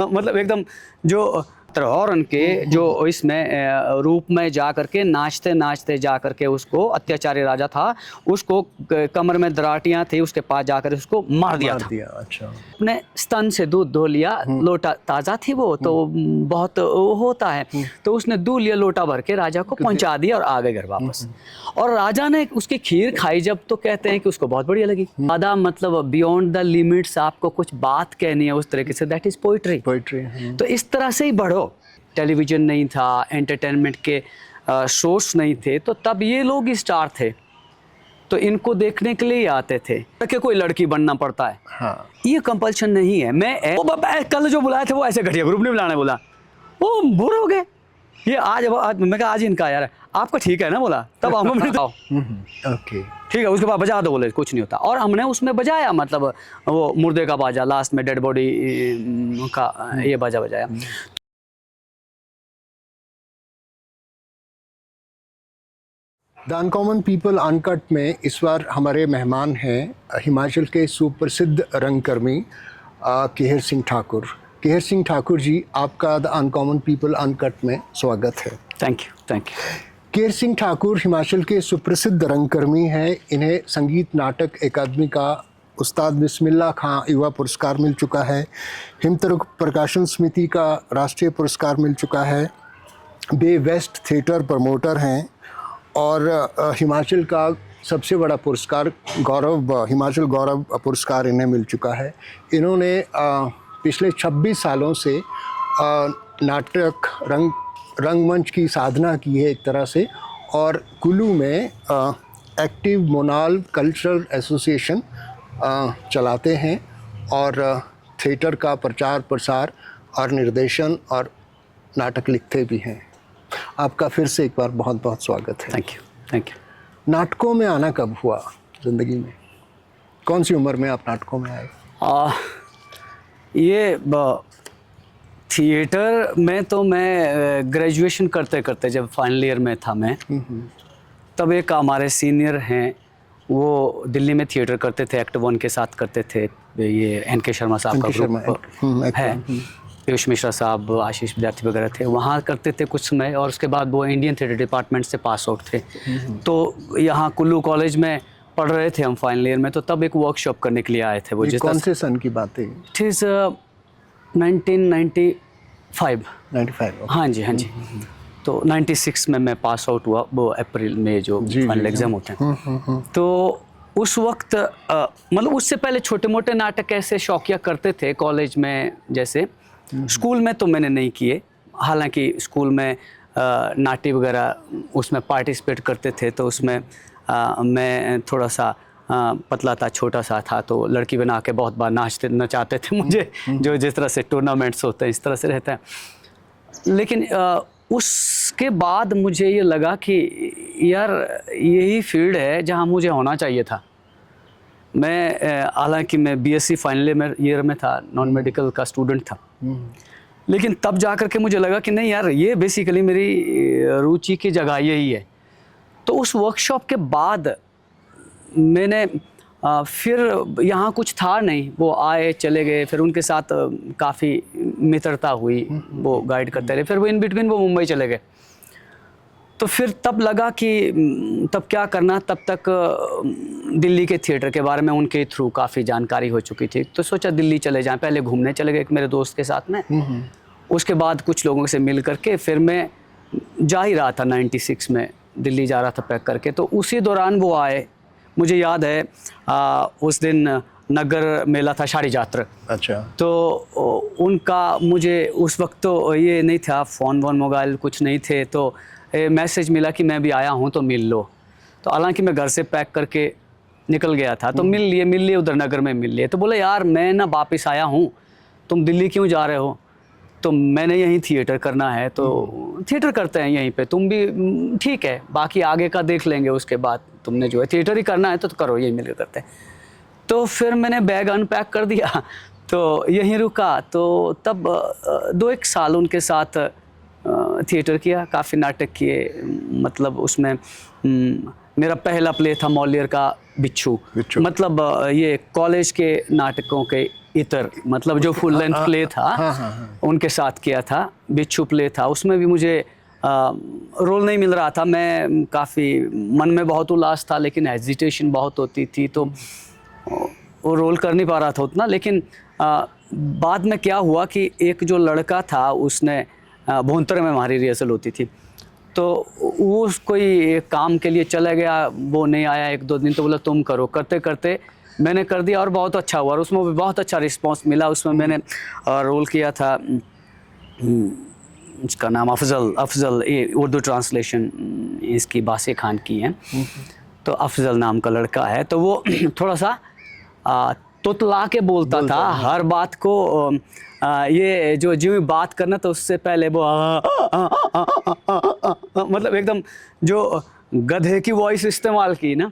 मतलब एकदम जो हॉर्न के जो इसमें रूप में जा करके नाचते नाचते जा करके उसको, अत्याचारी राजा था, उसको कमर में दराटियां थी, उसके पास जाकर उसको मार दिया था। अच्छा। अपने स्तन से दूध धो लिया, लोटा ताज़ा थी वो तो बहुत वो होता है, तो उसने दूध लिया लोटा भर के, राजा को पहुंचा दिया और आ गए घर वापस। और राजा ने उसकी खीर खाई जब, तो कहते हैं कि उसको बहुत बढ़िया लगी। ज़्यादा मतलब बियॉन्ड द लिमिट्स आपको कुछ बात कहनी है उस तरीके से, दैट इज पोइट्री। तो इस तरह से ही बढ़ो। टेलीविजन नहीं था, एंटरटेनमेंट के सोर्स नहीं थे, तो तब ये लोग स्टार थे, तो इनको देखने के लिए ही आते थे कि कोई लड़की बनना पड़ता है। हाँ। ये कंपल्शन नहीं है। मैं कल जो बुलाए थे वो ऐसे घटिया ग्रुप नहीं बुलाने बोला, वो बुरे हो गए। ये आज मैं कहा आज इनका यार आपका ठीक है ना, बोला तब हमको ओके ठीक है, उसके बाद बजा दो, बोले कुछ नहीं होता। और हमने उसमें बजाया, मतलब वो मुर्दे का बाजा, लास्ट में डेड बॉडी का ये बाजा बजाया। द अनकॉमन पीपल अनकट में इस बार हमारे मेहमान हैं हिमाचल के सुप्रसिद्ध रंगकर्मी केहर सिंह ठाकुर। केहर सिंह ठाकुर जी, आपका द अनकॉमन पीपल अनकट में स्वागत है। Thank you, thank you. Kehar Singh Thakur Himachal के सुप्रसिद्ध रंगकर्मी हैं। इन्हें संगीत नाटक अकादमी का उस्ताद बिस्मिल्लाह खां युवा पुरस्कार मिल चुका है, हिमतरुक प्रकाशन समिति का राष्ट्रीय पुरस्कार मिल चुका है, बे वेस्ट थिएटर प्रमोटर हैं, और हिमाचल का सबसे बड़ा पुरस्कार हिमाचल गौरव पुरस्कार इन्हें मिल चुका है। इन्होंने पिछले 26 सालों से नाटक रंगमंच की साधना की है एक तरह से, और कुल्लू में एक्टिव मोनाल कल्चरल एसोसिएशन चलाते हैं, और थिएटर का प्रचार प्रसार और निर्देशन और नाटक लिखते भी हैं। आपका फिर से एक बार बहुत बहुत स्वागत है। Thank you, thank you. नाटकों में आना कब हुआ ज़िंदगी में? कौन सी उम्र में आप नाटकों में आए? ये थिएटर में तो मैं ग्रेजुएशन करते करते, जब फाइनल ईयर में था मैं, तब एक हमारे सीनियर हैं, वो दिल्ली में थिएटर करते थे, एक्ट वन के साथ करते थे, ये एन.के. शर्मा साहब का ग्रुप है, पीयूष मिश्रा साहब, आशीष विद्यार्थी वगैरह थे, वहाँ करते थे कुछ समय। और उसके बाद वो इंडियन थिएटर डिपार्टमेंट से पास आउट थे, तो यहाँ कुल्लू कॉलेज में पढ़ रहे थे हम फाइनल ईयर में, तो तब एक वर्कशॉप करने के लिए आए थे। वो जिस कौन से सन की बात है? It is 1995। हाँ जी, हाँ जी। तो 96 में मैं पास आउट हुआ, वो अप्रैल में जो फाइनल एग्ज़ाम होते हैं। तो उस वक्त मतलब उससे पहले छोटे मोटे नाटक ऐसे शौकिया करते थे कॉलेज में, जैसे स्कूल में तो मैंने नहीं किए, हालांकि स्कूल में नाट्य वगैरह उसमें पार्टिसिपेट करते थे, तो उसमें मैं थोड़ा सा पतला था, छोटा सा था, तो लड़की बना के बहुत बार नचाते थे मुझे, जो जिस तरह से टूर्नामेंट्स होते हैं इस तरह से रहता है। लेकिन उसके बाद मुझे ये लगा कि यार यही फील्ड है जहाँ मुझे होना चाहिए था। मैं हालांकि मैं बीएससी फाइनल ईयर में था, नॉन मेडिकल का स्टूडेंट था, लेकिन तब जा कर के मुझे लगा कि नहीं यार, ये बेसिकली मेरी रुचि की जगह यही है। तो उस वर्कशॉप के बाद मैंने फिर यहाँ कुछ था नहीं, वो आए चले गए, फिर उनके साथ काफ़ी मित्रता हुई, वो गाइड करते रहे, फिर वो इन बिटवीन वो मुंबई चले गए। तो फिर तब लगा कि तब क्या करना, तब तक दिल्ली के थिएटर के बारे में उनके थ्रू काफ़ी जानकारी हो चुकी थी, तो सोचा दिल्ली चले जाएं। पहले घूमने चले गए एक मेरे दोस्त के साथ में, उसके बाद कुछ लोगों से मिल करके फिर मैं जा ही रहा था 96 में, दिल्ली जा रहा था पैक करके। तो उसी दौरान वो आए, मुझे याद है उस दिन नगर मेला था, शाड़ी जात्रा। अच्छा। तो उनका मुझे उस वक्त तो ये नहीं था, फ़ोन वोन मोबाइल कुछ नहीं थे, तो मैसेज मिला कि मैं भी आया हूँ तो मिल लो। तो हालांकि मैं घर से पैक करके निकल गया था, तो मिल लिए उधर नगर में मिल लिए। तो बोले यार मैं ना वापस आया हूँ, तुम दिल्ली क्यों जा रहे हो? तो मैंने यहीं थिएटर करना है, तो थिएटर करते हैं यहीं पे, तुम भी ठीक है, बाकी आगे का देख लेंगे, उसके बाद तुमने जो है थिएटर ही करना है तो करो, यही मिलकर करते हैं। तो फिर मैंने बैग अनपैक कर दिया, तो यहीं रुका। तो तब 2-1 साल उनके साथ थिएटर किया, काफ़ी नाटक किए, मतलब उसमें मेरा पहला प्ले था मौलियर का बिच्छू। मतलब ये कॉलेज के नाटकों के इतर, मतलब जो फुल लेंथ प्ले था उनके साथ किया था। बिच्छू प्ले था, उसमें भी मुझे रोल नहीं मिल रहा था। मैं काफ़ी मन में बहुत उल्लास था, लेकिन हेजिटेशन बहुत होती थी, तो वो रोल कर नहीं पा रहा था उतना। लेकिन बाद में क्या हुआ कि एक जो लड़का था उसने भोंतर में हमारी रिहर्सल होती थी, तो वो कोई एक काम के लिए चला गया, वो नहीं आया 1-2 दिन, तो बोला तुम करो। करते करते मैंने कर दिया और बहुत अच्छा हुआ, और उसमें भी बहुत अच्छा रिस्पांस मिला। उसमें मैंने रोल किया था, इसका नाम अफजल, ये उर्दू ट्रांसलेशन इसकी बासे खान की है, तो अफजल नाम का लड़का है। तो वो थोड़ा सा तुतला के बोलता था हर बात को। ये जो बात करना, तो उससे पहले वो मतलब एकदम जो गधे की वॉइस इस्तेमाल की ना।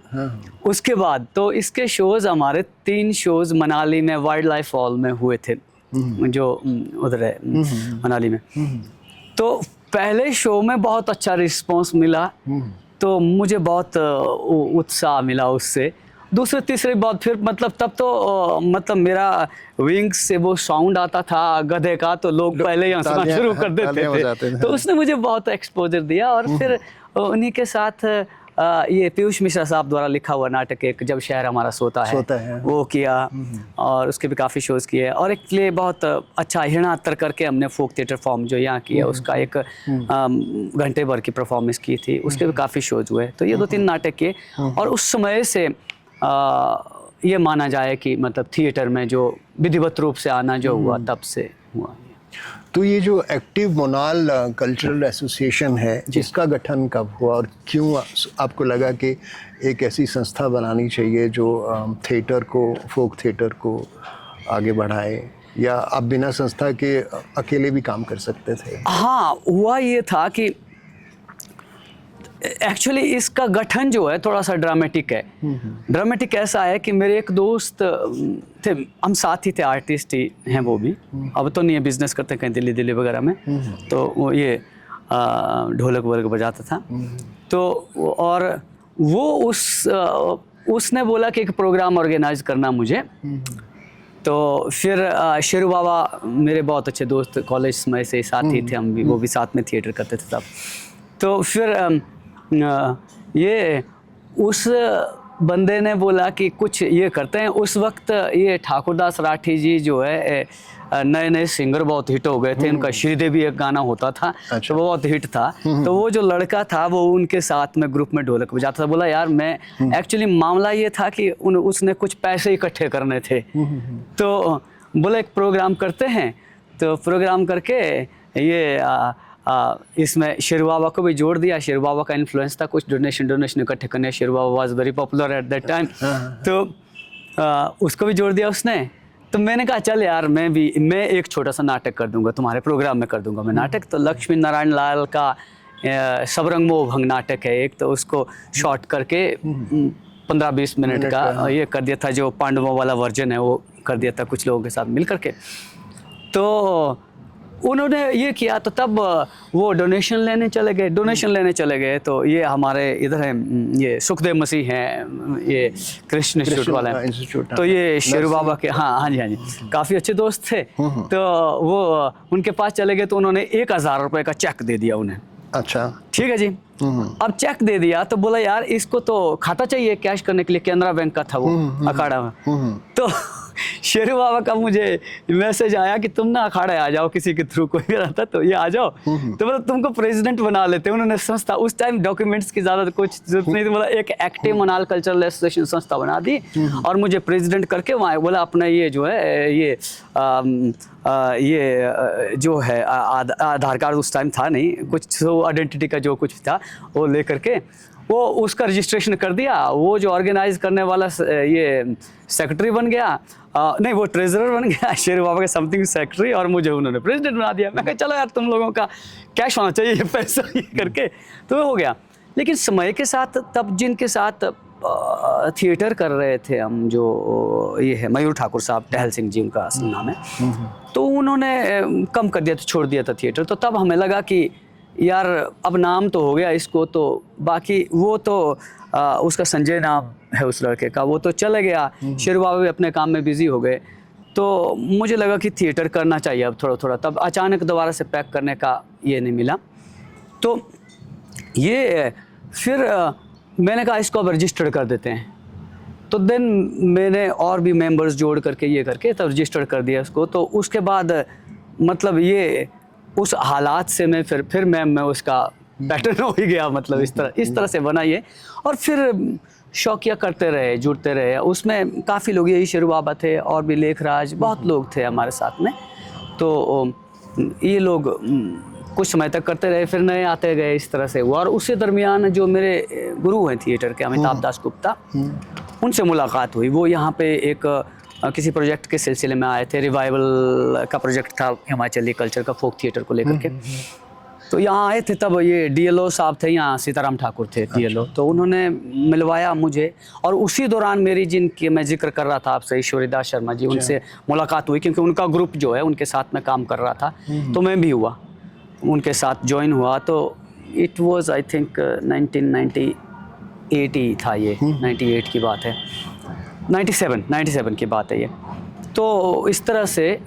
उसके बाद तो इसके शोज हमारे 3 शोज मनाली में वाइल्ड लाइफ हॉल में हुए थे, जो उधर है मनाली में। तो पहले शो में बहुत अच्छा रिस्पांस मिला, तो मुझे बहुत उत्साह मिला उससे। दूसरे तीसरे बाद फिर मतलब तब तो मतलब मेरा विंग्स से वो साउंड आता था गधे का, तो लोग पहले ही हंसना शुरू कर देते थे। तो उसने मुझे बहुत एक्सपोजर दिया। और फिर उन्हीं के साथ ये पीयूष मिश्रा साहब द्वारा लिखा हुआ नाटक एक जब शहर हमारा सोता है वो किया, और उसके भी काफ़ी शोज़ किए। और एक प्ले बहुत अच्छा हिरणा अत्तर करके हमने फोक थिएटर फॉर्म जो यहाँ किया, उसका 1 घंटे भर की परफॉर्मेंस की थी, उसके भी काफ़ी शोज़ हुए। तो ये 2-3 नाटक किए, और उस समय से ये माना जाए कि मतलब थिएटर में जो विधिवत रूप से आना जो हुआ, तब से हुआ। तो ये जो एक्टिव मोनाल कल्चरल एसोसिएशन है, जिसका गठन कब हुआ और क्यों आपको लगा कि एक ऐसी संस्था बनानी चाहिए जो थिएटर को, फोक थिएटर को आगे बढ़ाए, या आप बिना संस्था के अकेले भी काम कर सकते थे? हाँ, हुआ ये था कि एक्चुअली इसका गठन जो है थोड़ा सा ड्रामेटिक है। ड्रामेटिक ऐसा है कि मेरे एक दोस्त थे, हम साथ ही थे, आर्टिस्ट ही हैं वो भी, अब तो नहीं है, बिजनेस करते कहीं दिल्ली वगैरह में। तो वो ये ढोलक वोलक बजाता था। तो और वो उसने बोला कि एक प्रोग्राम ऑर्गेनाइज करना मुझे। तो फिर शेरू बाबा मेरे बहुत अच्छे दोस्त, कॉलेज में से साथ ही थे हम भी, वो भी साथ में थिएटर करते थे तब। तो फिर ये उस बंदे ने बोला कि कुछ ये करते हैं। उस वक्त ये ठाकुरदास राठी जी जो है नए सिंगर बहुत हिट हो गए थे, उनका श्रीदेवी एक गाना होता था। तो वो बहुत हिट था। तो वो जो लड़का था वो उनके साथ में ग्रुप में ढोलक बजाता था। बोला यार मैं एक्चुअली मामला ये था कि उसने कुछ पैसे इकट्ठे करने थे, तो बोले एक प्रोग्राम करते हैं। तो प्रोग्राम करके ये इसमें शेरू बाबा को भी जोड़ दिया। शेरू बाबा का इन्फ्लुएंस था, कुछ डोनेशन इकट्ठे करने। Sheru Baba was very popular at that time, तो उसको भी जोड़ दिया उसने। तो मैंने कहा चल यार मैं एक छोटा सा नाटक कर दूंगा, तुम्हारे प्रोग्राम में कर दूंगा मैं नाटक। तो लक्ष्मी नारायण लाल का सबरंग मोह भंग नाटक है एक, तो उसको शॉर्ट करके 15-20 मिनट का ये कर दिया था। जो पांडवों वाला वर्जन है वो कर दिया था कुछ लोगों के साथ मिल करके। तो उन्होंने ये किया, तो तब वो डोनेशन लेने चले गए। तो ये हमारे इधर है, ये सुखदेव मसीह हैं, ये कृष्ण इंस्टीट्यूट वाले हैं। तो ये शेरू बाबा के हाँ जी काफ़ी अच्छे दोस्त थे। तो वो उनके पास चले गए, तो उन्होंने 1000 रुपये का चेक दे दिया उन्हें। अच्छा, ठीक है जी। अब चेक दे दिया, तो बोला यार इसको तो खाता चाहिए कैश करने के लिए, केनरा बैंक का था वो अखाड़ा में। तो शेरू बाबा का मुझे मैसेज आया कि तुम ना अखाड़े आ जाओ, किसी के थ्रू कोई भी रहता तो ये आ जाओ। तो बोला तुमको प्रेसिडेंट बना लेते। उन्होंने संस्था, उस टाइम डॉक्यूमेंट्स की ज़्यादा कुछ जरूरत नहीं थी, बोला एक एक्टिव मोनाल कल्चरल एसोसिएशन संस्था बना दी, और मुझे प्रेसिडेंट करके वहाँ बोला अपना ये जो है ये जो है आधार कार्ड उस टाइम था नहीं, कुछ आइडेंटिटी का जो कुछ था वो ले करके वो उसका रजिस्ट्रेशन कर दिया। वो जो ऑर्गेनाइज करने वाला ये सेक्रेटरी बन गया, नहीं वो ट्रेजरर बन गया, शेरू बाबा के समथिंग सेक्रेटरी, और मुझे उन्होंने प्रेसिडेंट बना दिया। मैं कहा चलो यार तुम लोगों का कैश होना चाहिए, ये पैसा ये करके तो हो गया। लेकिन समय के साथ तब जिनके साथ थिएटर कर रहे थे हम, जो ये है मयूर ठाकुर साहब, टहल सिंह जी उनका असल नाम है, तो उन्होंने कम कर दिया, तो छोड़ दिया था थिएटर। तो तब हमें लगा कि यार अब नाम तो हो गया इसको, तो बाकी वो तो उसका संजय नाम है उस लड़के का, वो तो चले गया। शेरू बाबा भी अपने काम में बिजी हो गए। तो मुझे लगा कि थिएटर करना चाहिए अब थोड़ा थोड़ा। तब अचानक दोबारा से पैक करने का ये नहीं मिला, तो ये फिर मैंने कहा इसको अब रजिस्टर कर देते हैं। तो देन मैंने और भी मेंबर्स जोड़ करके ये करके तब रजिस्टर कर दिया उसको। तो उसके बाद मतलब ये उस हालात से मैं फिर मैं उसका पैटर्न हो ही गया, मतलब इस तरह से बना ये। और फिर शौकिया करते रहे, जुड़ते रहे। उसमें काफ़ी लोग, यही शेरू बाबा थे और भी लेखराज, बहुत लोग थे हमारे साथ में। तो ये लोग कुछ समय तक करते रहे, फिर नए आते गए, इस तरह से हुआ। और उसी दरमियान जो मेरे गुरु हैं थिएटर के, अमिताभ दास गुप्ता, उनसे मुलाकात हुई। वो यहाँ पे एक किसी प्रोजेक्ट के सिलसिले में आए थे। रिवाइवल का प्रोजेक्ट था हिमाचली कल्चर का, फोक थिएटर को लेकर के। तो यहाँ आए थे तब ये डीएलओ साहब थे यहाँ, सीताराम ठाकुर थे डीएलओ। तो उन्होंने मिलवाया मुझे, और उसी दौरान मेरी, जिनकी मैं जिक्र कर रहा था आपसे, ईश्वरीदास शर्मा जी, उनसे मुलाकात हुई। क्योंकि उनका ग्रुप जो है उनके साथ में काम कर रहा था, तो मैं भी हुआ, उनके साथ ज्वाइन हुआ। तो इट वाज आई थिंक 1998 ही था ये, 98 की बात है, 97 की बात है ये। तो इस तरह से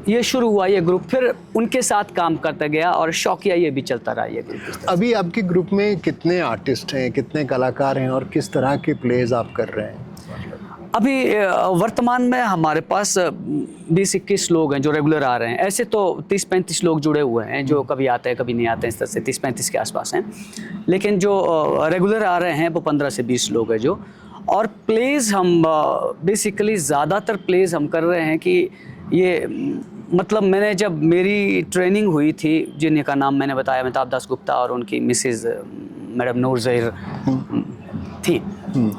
ये शुरू हुआ ये ग्रुप, फिर उनके साथ काम करता गया और शौकिया ये भी चलता रहा ये ग्रुप। अभी आपके ग्रुप में कितने आर्टिस्ट हैं, कितने कलाकार हैं और किस तरह के प्लेज आप कर रहे हैं? अभी वर्तमान में हमारे पास 20-21 लोग हैं जो रेगुलर आ रहे हैं। ऐसे तो 30-35 लोग जुड़े हुए हैं जो कभी आते हैं कभी नहीं आते हैं, इस तरह से 30-35 के आसपास हैं। लेकिन जो रेगुलर आ रहे हैं वो 15 से 20 लोग हैं जो। और प्लेज हम बेसिकली ज़्यादातर प्लेज हम कर रहे हैं कि ये, मतलब मैंने जब मेरी ट्रेनिंग हुई थी, जिनका नाम मैंने बताया अमिताभ दास गुप्ता और उनकी मिसेज़ मैडम नूर ज़हीर थी,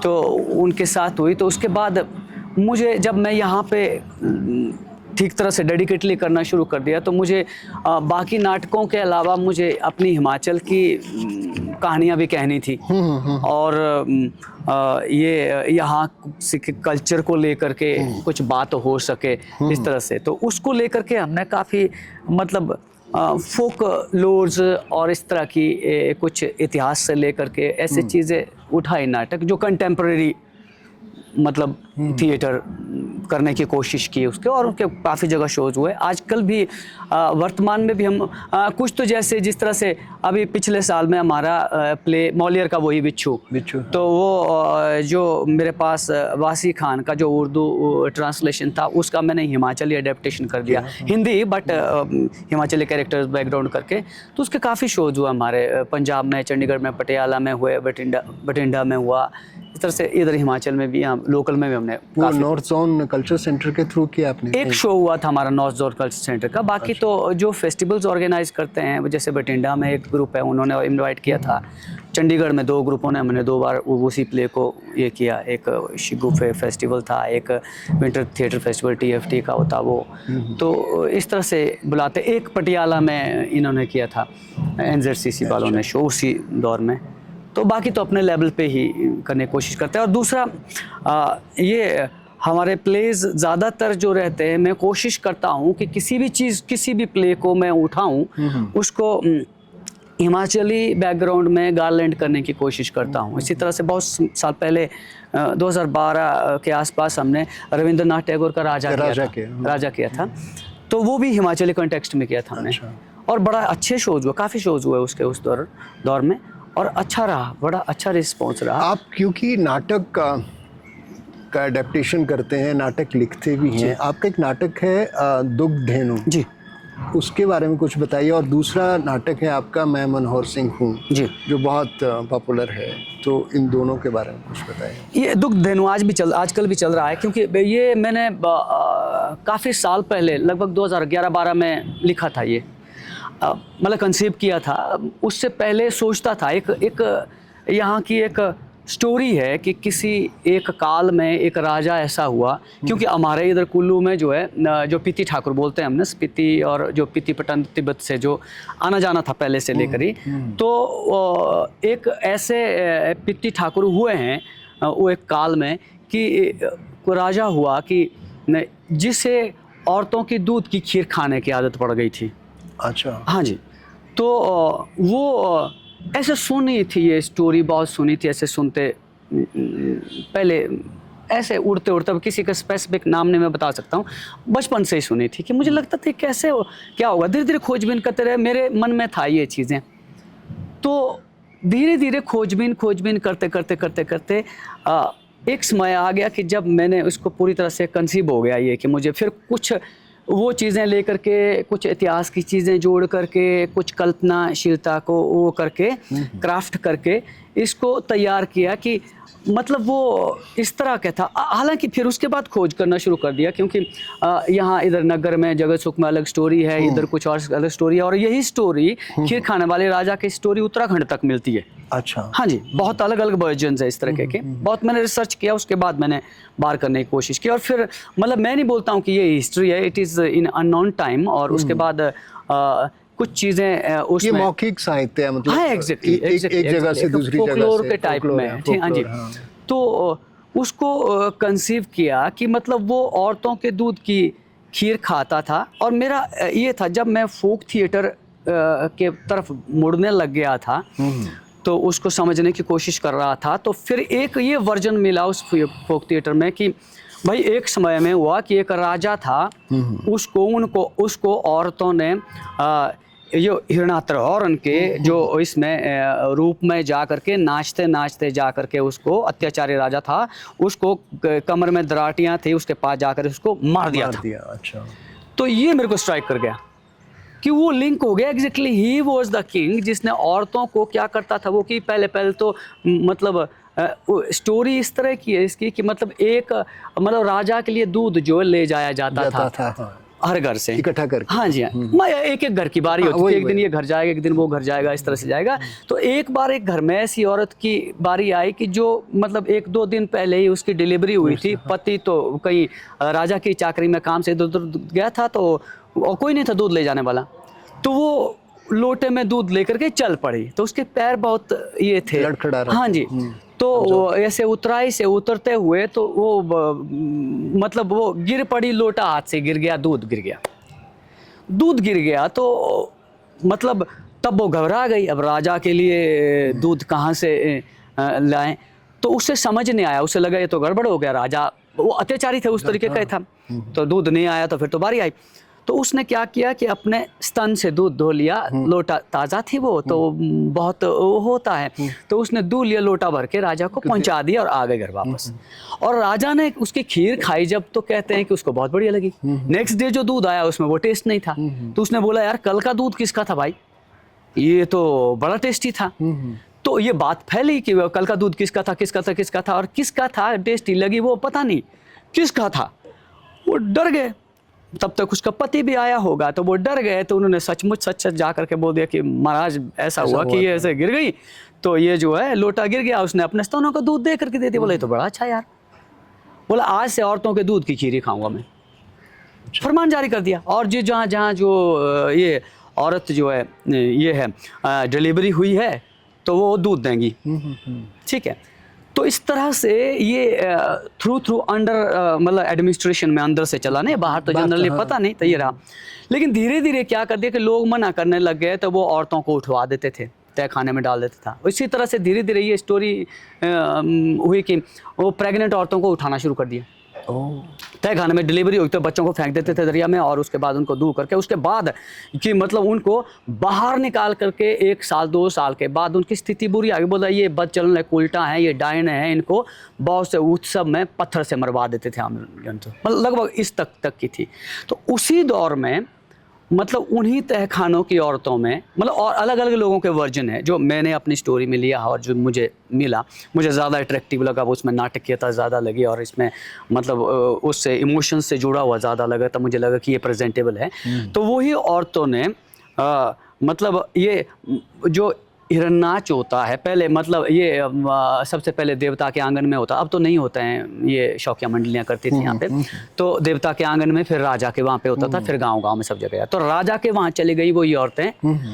तो उनके साथ हुई। तो उसके बाद मुझे, जब मैं यहाँ पे ठीक तरह से डेडिकेटली करना शुरू कर दिया, तो मुझे बाकी नाटकों के अलावा मुझे अपनी हिमाचल की कहानियाँ भी कहनी थी। और ये यहाँ कल्चर को लेकर के कुछ बात हो सके इस तरह से, तो उसको लेकर के हमने काफ़ी, मतलब फोक लोर्स और इस तरह की कुछ इतिहास से लेकर के ऐसी चीज़ें उठाई नाटक, जो कंटेम्प्रेरी मतलब थिएटर करने की कोशिश की उसके। और उनके काफ़ी जगह शोज हुए। आजकल भी वर्तमान में भी हम कुछ, तो जैसे जिस तरह से अभी पिछले साल में हमारा प्ले मौलियर का वही बिच्छू, तो वो जो मेरे पास वासी खान का जो उर्दू ट्रांसलेशन था, उसका मैंने हिमाचली अडेप्टेशन कर दिया, Hindi but Himachali characters background करके। तो उसके काफ़ी शोज हुआ हमारे पंजाब में, चंडीगढ़ में, पटियाला में हुए, बठिंडा में हुआ, इस तरह से इधर हिमाचल में भी, हम लोकल में भी हमने। वो नॉर्थ जोन कल्चर सेंटर के थ्रू किया आपने? एक शो हुआ था हमारा नॉर्थ जोन कल्चर सेंटर का। बाकी तो जो फेस्टिवल्स ऑर्गेनाइज करते हैं, जैसे बठिंडा में एक ग्रुप है, उन्होंने इनवाइट किया था। चंडीगढ़ में 2 ग्रुपों ने, हमने 2 बार उसी प्ले को ये किया। एक शिगुफे फेस्टिवल था, एक विंटर थिएटर फेस्टिवल TFT का होता वो। तो इस तरह से बुलाते। एक पटियाला में इन्होंने किया था NZCC वालों ने शो उसी दौर में। तो बाकी तो अपने लेवल पे ही करने की कोशिश करते हैं। और दूसरा ये हमारे प्लेज ज़्यादातर जो रहते हैं, मैं कोशिश करता हूँ कि किसी भी चीज़, किसी भी प्ले को मैं उठाऊँ, उसको हिमाचली बैकग्राउंड में गार्लैंड करने की कोशिश करता हूँ। इसी तरह से बहुत साल पहले 2012 के आसपास हमने रविंद्रनाथ टैगोर का राजा किया था। तो वो भी हिमाचली कॉन्टेक्स्ट में किया था हमने। और बड़ा अच्छे शोज हुए, काफ़ी शोज हुए उसके उस दौर में, और अच्छा रहा, बड़ा अच्छा रिस्पॉन्स रहा। आप क्योंकि नाटक का एडेप्टेशन करते हैं, नाटक लिखते भी हैं, आपका एक नाटक है दुग्धेनु जी, उसके बारे में कुछ बताइए। और दूसरा नाटक है आपका मैं मनोहर सिंह हूँ जी, जो बहुत पॉपुलर है, तो इन दोनों के बारे में कुछ बताइए। ये दुग्धेनु आजकल भी चल रहा है, क्योंकि ये मैंने काफ़ी साल पहले, लगभग 2011-12 में लिखा था ये, मतलब कंसीव किया था। उससे पहले सोचता था, एक यहाँ की एक स्टोरी है कि किसी एक काल में एक राजा ऐसा हुआ, क्योंकि हमारे इधर कुल्लू में जो है, जो पिति ठाकुर बोलते हैं हमने, स्पीति और जो पिति पटन तिब्बत से जो आना जाना था पहले से लेकर ही, तो एक ऐसे पिति ठाकुर हुए हैं वो एक काल में कि कोई राजा हुआ कि जिसे औरतों की दूध की खीर खाने की आदत पड़ गई थी। अच्छा, हाँ जी। तो वो ऐसे सुनी थी, ये स्टोरी बहुत सुनी थी, ऐसे सुनते पहले ऐसे उड़ते उड़ते, अब किसी का स्पेसिफिक नाम नहीं मैं बता सकता हूँ, बचपन से ही सुनी थी कि मुझे लगता था कैसे क्या होगा। धीरे धीरे खोजबीन करते रहे, मेरे मन में था ये चीज़ें। तो धीरे धीरे खोजबीन करते करते करते करते एक समय आ गया कि जब मैंने उसको पूरी तरह से कंसीव हो गया ये कि मुझे फिर कुछ वो चीज़ें लेकर के, कुछ इतिहास की चीज़ें जोड़ करके, कुछ कल्पनाशीलता को वो करके, क्राफ्ट करके इसको तैयार किया कि मतलब वो इस तरह का था। हालांकि फिर उसके बाद खोज करना शुरू कर दिया, क्योंकि यहाँ इधर नगर में जगत सुख में अलग स्टोरी है, इधर कुछ और अलग स्टोरी है, और यही स्टोरी खीर खाने वाले राजा की स्टोरी उत्तराखंड तक मिलती है। अच्छा। हाँ जी, बहुत अलग अलग वर्जन है इस तरह के। बहुत मैंने रिसर्च किया, उसके बाद मैंने बाहर करने की कोशिश की, और फिर मतलब मैं नहीं बोलता हूँ कि ये हिस्ट्री है, it is in unknown time. और उसके बाद कुछ चीज़ें उसमें ये मौखिक साहित्य है, मतलब हाँ एग्जैक्टली एक जगह से दूसरी जगह फोकलोर से के टाइप में। हाँ जी। तो उसको कंसीव किया कि मतलब वो औरतों के दूध की खीर खाता था। और मेरा ये था, जब मैं फोक थिएटर के तरफ मुड़ने लग गया था तो उसको समझने की कोशिश कर रहा था, तो फिर एक ये वर्जन मिला उस फोक थिएटर में कि भाई एक समय में हुआ कि एक राजा था, उसको औरतों ने ये हिरणात्रहौरन के जो इसमें रूप में जा करके नाचते नाचते जा करके, उसको अत्याचारी राजा था, उसको कमर में दराटियां थी, उसके पास जाकर उसको मार दिया था। अच्छा। तो ये मेरे को स्ट्राइक कर गया कि वो लिंक हो गया exactly, he was the king जिसने औरतों को क्या करता था वो, कि पहले तो मतलब स्टोरी इस तरह की है इसकी कि मतलब एक मतलब राजा के लिए दूध जो ले जाया जाता था हाँ। हर घर से इकट्ठा करके। हाँ जी, हाँ, एक एक घर की बारी होती थी, एक दिन ये घर जाएगा, एक दिन वो घर जाएगा, इस तरह से जाएगा। तो एक बार एक घर में ऐसी औरत की बारी आई कि जो मतलब 1-2 दिन पहले ही उसकी डिलीवरी हुई थी। पति तो कहीं राजा की चाकरी में काम से इधर उधर गया था, तो और कोई नहीं था दूध ले जाने वाला, तो वो लोटे में दूध लेकर के चल पड़ी। तो उसके पैर बहुत ये थे, लड़खड़ा रहा। हाँ जी। तो ऐसे उतराई से उतरते हुए तो वो मतलब वो गिर पड़ी, लोटा हाथ से गिर गया, दूध गिर गया। तो मतलब तब वो घबरा गई, अब राजा के लिए दूध कहाँ से लाएं। तो उसे समझ नहीं आया, उसे लगा ये तो गड़बड़ हो गया, राजा वो अत्याचारी थे उस तरीके का था। तो दूध नहीं आया, तो फिर तो बारी आई। तो उसने क्या किया कि अपने स्तन से दूध धो लिया, लोटा ताज़ा थी वो तो बहुत वो होता है, तो उसने दूध लिया, लोटा भर के राजा को पहुंचा दिया और आ गए घर वापस। और राजा ने उसकी खीर खाई जब, तो कहते हैं कि उसको बहुत बढ़िया लगी। नेक्स्ट डे जो दूध आया उसमें वो टेस्ट नहीं था, तो उसने बोला यार कल का दूध किसका था भाई, ये तो बड़ा टेस्टी था। तो ये बात फैली कि कल का दूध किसका था और किसका था टेस्टी लगी वो पता नहीं किसका था। वो डर गए, तब तक उसका पति भी आया होगा, तो वो डर गए। तो उन्होंने सचमुच सच जा करके बोल दिया कि महाराज ऐसा हुआ कि ये ऐसे गिर गई, तो ये जो है लोटा गिर गया, उसने अपने स्तनों का दूध दे करके दे दिया। बोला ये तो बड़ा अच्छा यार, बोला आज से औरतों के दूध की खीर ही खाऊंगा मैं। फरमान जारी कर दिया। और जो जहाँ जो ये औरत जो है ये है डिलीवरी हुई है तो वो दूध देंगी, ठीक है। तो इस तरह से ये थ्रू अंडर मतलब एडमिनिस्ट्रेशन में अंदर से चला, नहीं बाहर तो जनरली पता नहीं तो ये रहा। लेकिन धीरे धीरे क्या कर दिया कि लोग मना करने लग गए, तो वो औरतों को उठवा देते थे, तय खाने में डाल देता था। इसी तरह से धीरे धीरे ये स्टोरी हुई कि वो प्रेग्नेंट औरतों को उठाना शुरू कर दिया। तय खाने में डिलीवरी हुई तो बच्चों को फेंक देते थे दरिया में, और उसके बाद उनको दूर करके उसके बाद कि मतलब उनको बाहर निकाल करके 1 साल 2 साल के बाद उनकी स्थिति बुरी आ गई। बोला ये बदचलन है, उल्टा है, ये डायन है, इनको बहुत से उत्सव में पत्थर से मरवा देते थे आम जंतु, मतलब लगभग इस तक की थी। तो उसी दौर में मतलब उन्हीं तहखानों की औरतों में मतलब और अलग अलग लोगों के वर्जन है जो मैंने अपनी स्टोरी में लिया और जो मुझे मिला, मुझे ज़्यादा अट्रैक्टिव लगा, वो उसमें नाटकीयता ज़्यादा लगी और इसमें मतलब उससे इमोशंस से जुड़ा हुआ ज़्यादा लगा, तो मुझे लगा कि ये प्रेजेंटेबल है। तो वही औरतों ने मतलब ये जो हिरण्नाच होता है पहले, मतलब ये सबसे पहले देवता के आंगन में होता, अब तो नहीं होता है, ये शौकिया मंडलियाँ करती थी यहाँ पे। तो देवता के आंगन में, फिर राजा के वहाँ पे होता था, फिर गांव-गांव में सब जगह। तो राजा के वहाँ चली गई वो ये औरतें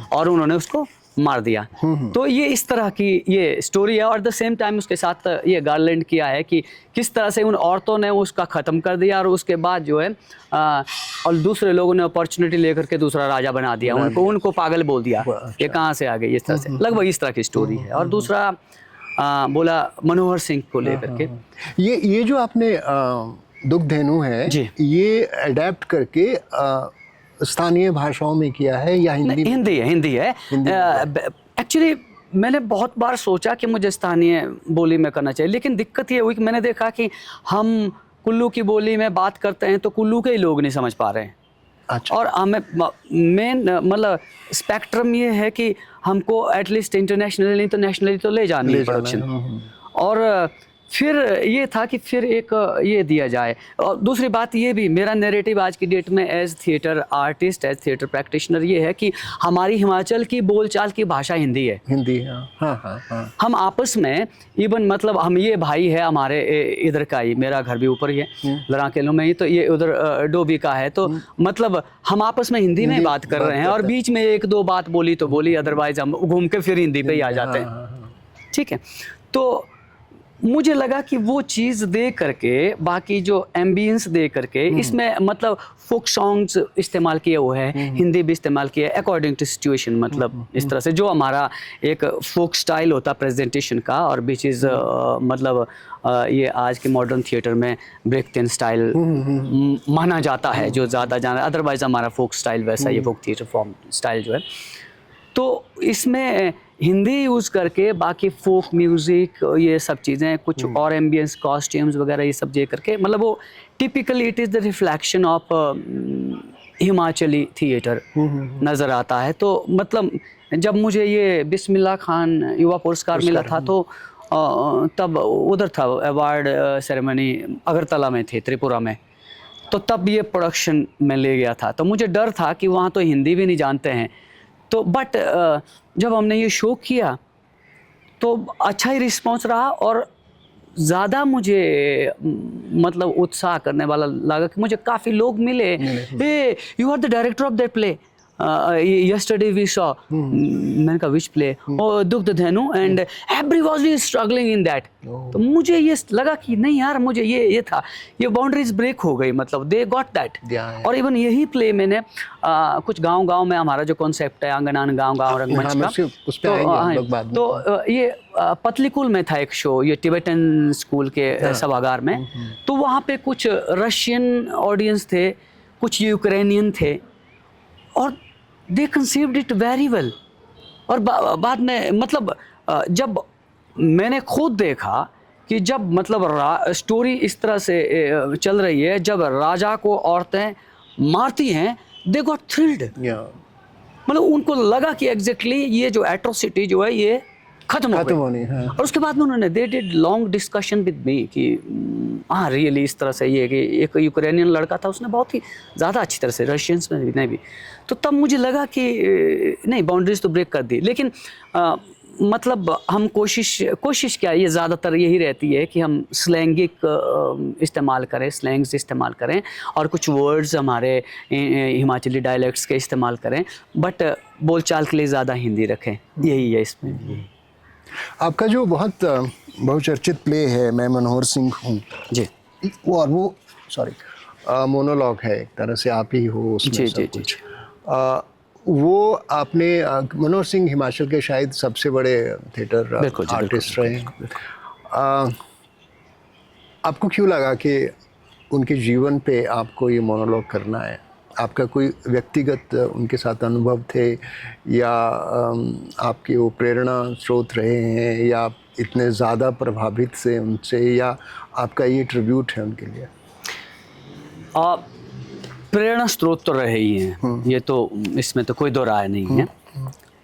और उन्होंने उसको मार दिया। तो ये इस तरह की ये स्टोरी है। और द सेम टाइम उसके साथ ये गार्लैंड किया है कि किस तरह से उन औरतों ने उसका ख़त्म कर दिया और उसके बाद जो है और दूसरे लोगों ने अपॉर्चुनिटी लेकर के दूसरा राजा बना दिया, उनको पागल बोल दिया, ये कहाँ से आ गई, इस तरह से लगभग इस तरह की स्टोरी है। और दूसरा बोला मनोहर सिंह को लेकर के। ये जो आपने दुग्धेनु है जी। ये अडेप्ट करके स्थानीय भाषाओं में किया है या हिंदी में? हिंदी है। एक्चुअली मैंने बहुत बार सोचा कि मुझे स्थानीय बोली में करना चाहिए, लेकिन दिक्कत ये हुई कि मैंने देखा कि हम कुल्लू की बोली में बात करते हैं तो कुल्लू के ही लोग नहीं समझ पा रहे हैं। अच्छा। और हमें मेन मतलब स्पेक्ट्रम ये है कि हमको एटलीस्ट इंटरनेशनली नहीं तो नेशनली तो ले जानी है प्रोडक्शन। और फिर ये था कि फिर एक ये दिया जाए। और दूसरी बात ये भी, मेरा नैरेटिव आज की डेट में as theatre artist, as theatre practitioner ये है कि हमारी हिमाचल की बोलचाल की भाषा हिंदी है। हिंदी, हाँ। हम आपस में इवन मतलब हम ये भाई है हमारे इधर का ही, मेरा घर भी ऊपर ही है लड़ाकेलों में ही, तो ये उधर डोबी का है, तो मतलब हम आपस में हिंदी में बात कर रहे हैं और बीच में एक दो बात बोली तो बोली, अदरवाइज हम घूम के फिर हिंदी पे ही आ जाते हैं। ठीक है, तो मुझे लगा कि वो चीज़ दे करके, बाकी जो एम्बियंस दे करके, इसमें मतलब फोक सॉन्ग्स इस्तेमाल किए हुए हैं, हिंदी भी इस्तेमाल किए अकॉर्डिंग टू सिचुएशन, मतलब इस तरह से जो हमारा एक फोक स्टाइल होता प्रेजेंटेशन का, और विच इज़ मतलब ये आज के मॉडर्न थिएटर में ब्रेक स्टाइल माना जाता है, जो ज़्यादा जाना, अदरवाइज हमारा फोक स्टाइल वैसा ये फोक थिएटर फॉर्म स्टाइल जो है। तो इसमें हिंदी यूज़ करके बाकी फोक म्यूज़िक ये सब चीज़ें, कुछ और एम्बियंस, कॉस्ट्यूम्स वगैरह ये सब दे करके, मतलब वो typically it is the reflection of Himachali theatre नज़र आता है। तो मतलब जब मुझे ये बिस्मिल्लाह खान युवा पुरस्कार मिला था तो तब उधर था अवार्ड सेरेमनी अगरतला में थे, त्रिपुरा में, तो तब ये प्रोडक्शन में ले गया था। तो मुझे डर था कि वहाँ तो हिंदी भी नहीं जानते हैं, तो बट जब हमने ये शो किया तो अच्छा ही रिस्पांस रहा, और ज़्यादा मुझे मतलब उत्साह करने वाला लगा कि मुझे काफ़ी लोग मिले, hey you are the director of that play, yesterday we saw, मैंने कहा which play, Dugdhenu, and everybody is struggling in that. तो मुझे ये लगा कि नहीं यार, मुझे ये था, ये बाउंड्रीज ब्रेक हो गई, मतलब दे गॉट दैट। और इवन यही प्ले मैंने कुछ गांव में हमारा जो कॉन्सेप्ट है आंगन गांव रंगमंच का, तो ये पतलीकुल में था एक शो, ये टिबेटन स्कूल के सभागार में, तो वहाँ पे कुछ रशियन ऑडियंस थे, कुछ यूक्रेनियन थे, और दे कंसीव्ड इट वेरी वेल। और बाद में मतलब जब मैंने खुद देखा कि जब मतलब स्टोरी इस तरह से चल रही है, जब राजा को औरतें मारती हैं, दे गॉट थ्रिल्ड। मतलब उनको लगा कि एग्जैक्टली ये जो एट्रोसिटी जो है ये खत्म होनी है। और उसके बाद में उन्होंने they did long discussion with me कि हाँ रियली इस तरह से ये कि एक यूक्रेनियन लड़का था, उसने बहुत ही ज़्यादा अच्छी तरह से, रशियंस में भी, तो तब मुझे लगा कि नहीं, बाउंड्रीज तो ब्रेक कर दी। लेकिन मतलब हम कोशिश क्या, ये ज़्यादातर यही रहती है कि हम स्लैंगिक इस्तेमाल करें, स्लैंग्स इस्तेमाल करें, और कुछ वर्ड्स हमारे हिमाचली डायलेक्ट्स के इस्तेमाल करें, बट बोलचाल के लिए ज़्यादा हिंदी रखें, यही है इसमें। आपका जो बहुत बहुचर्चित प्ले है मैं मनोहर सिंह हूँ जी, वो सॉरी मोनोलॉग है, एक तरह से आप ही हो उसमें सब कुछ। वो आपने मनोहर सिंह हिमाचल के शायद सबसे बड़े थिएटर आर्टिस्ट रहे हैं। आपको क्यों लगा कि उनके जीवन पे आपको ये मोनोलॉग करना है? आपका कोई व्यक्तिगत उनके साथ अनुभव थे, या आपके वो प्रेरणा स्रोत रहे हैं, या आप इतने ज़्यादा प्रभावित से उनसे, या आपका ये ट्रिब्यूट है उनके लिए? प्रेरणा स्रोत तो रहे ही हैं, ये तो इसमें तो कोई दो राय नहीं है।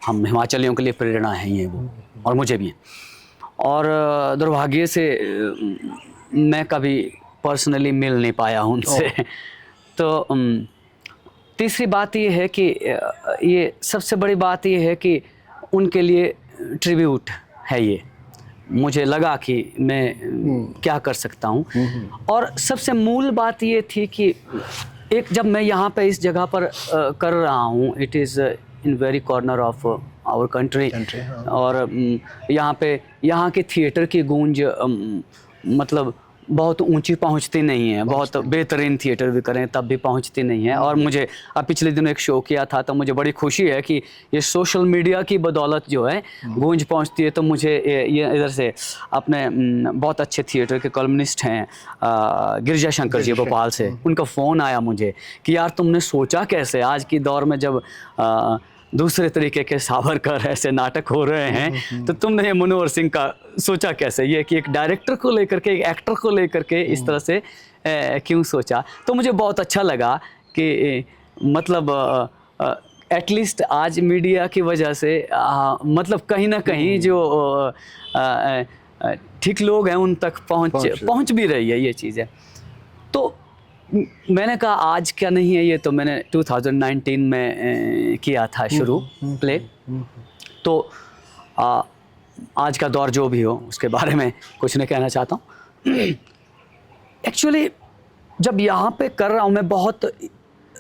हम हिमाचलियों के लिए प्रेरणा है ही है वो, और मुझे भी है। और दुर्भाग्य से मैं कभी पर्सनली मिल नहीं पाया उनसे। तो तीसरी बात ये है कि ये सबसे बड़ी बात ये है कि उनके लिए ट्रिब्यूट है ये। मुझे लगा कि मैं क्या कर सकता हूँ, और सबसे मूल बात ये थी कि एक जब मैं यहाँ पे इस जगह पर कर रहा हूँ, it is in very corner of our country, और यहाँ पे यहाँ के थिएटर की गूंज मतलब बहुत ऊंची पहुंचती नहीं है, बहुत बेहतरीन थिएटर भी करें तब भी पहुंचती नहीं है। और मुझे अब पिछले दिनों एक शो किया था तो मुझे बड़ी खुशी है कि ये सोशल मीडिया की बदौलत जो है गूंज पहुंचती है। तो मुझे ये इधर से अपने बहुत अच्छे थिएटर के कॉलमनिस्ट हैं गिरिजा शंकर जी भोपाल से, उनका फ़ोन आया मुझे कि यार तुमने सोचा कैसे आज की दौर में जब दूसरे तरीके के सावरकर ऐसे नाटक हो रहे हैं तो तुमने ये मनोहर सिंह का सोचा कैसे, ये कि एक डायरेक्टर को लेकर के, एक एक्टर को लेकर के इस तरह से क्यों सोचा। तो मुझे बहुत अच्छा लगा कि मतलब एटलीस्ट आज मीडिया की वजह से मतलब कहीं ना कहीं जो ठीक लोग हैं उन तक पहुंच भी रही है ये चीज़ें। तो मैंने कहा आज क्या नहीं है ये, तो मैंने 2019 में किया था शुरू प्ले। तो आज का दौर जो भी हो उसके बारे में कुछ नहीं कहना चाहता हूँ। एक्चुअली जब यहाँ पे कर रहा हूँ मैं, बहुत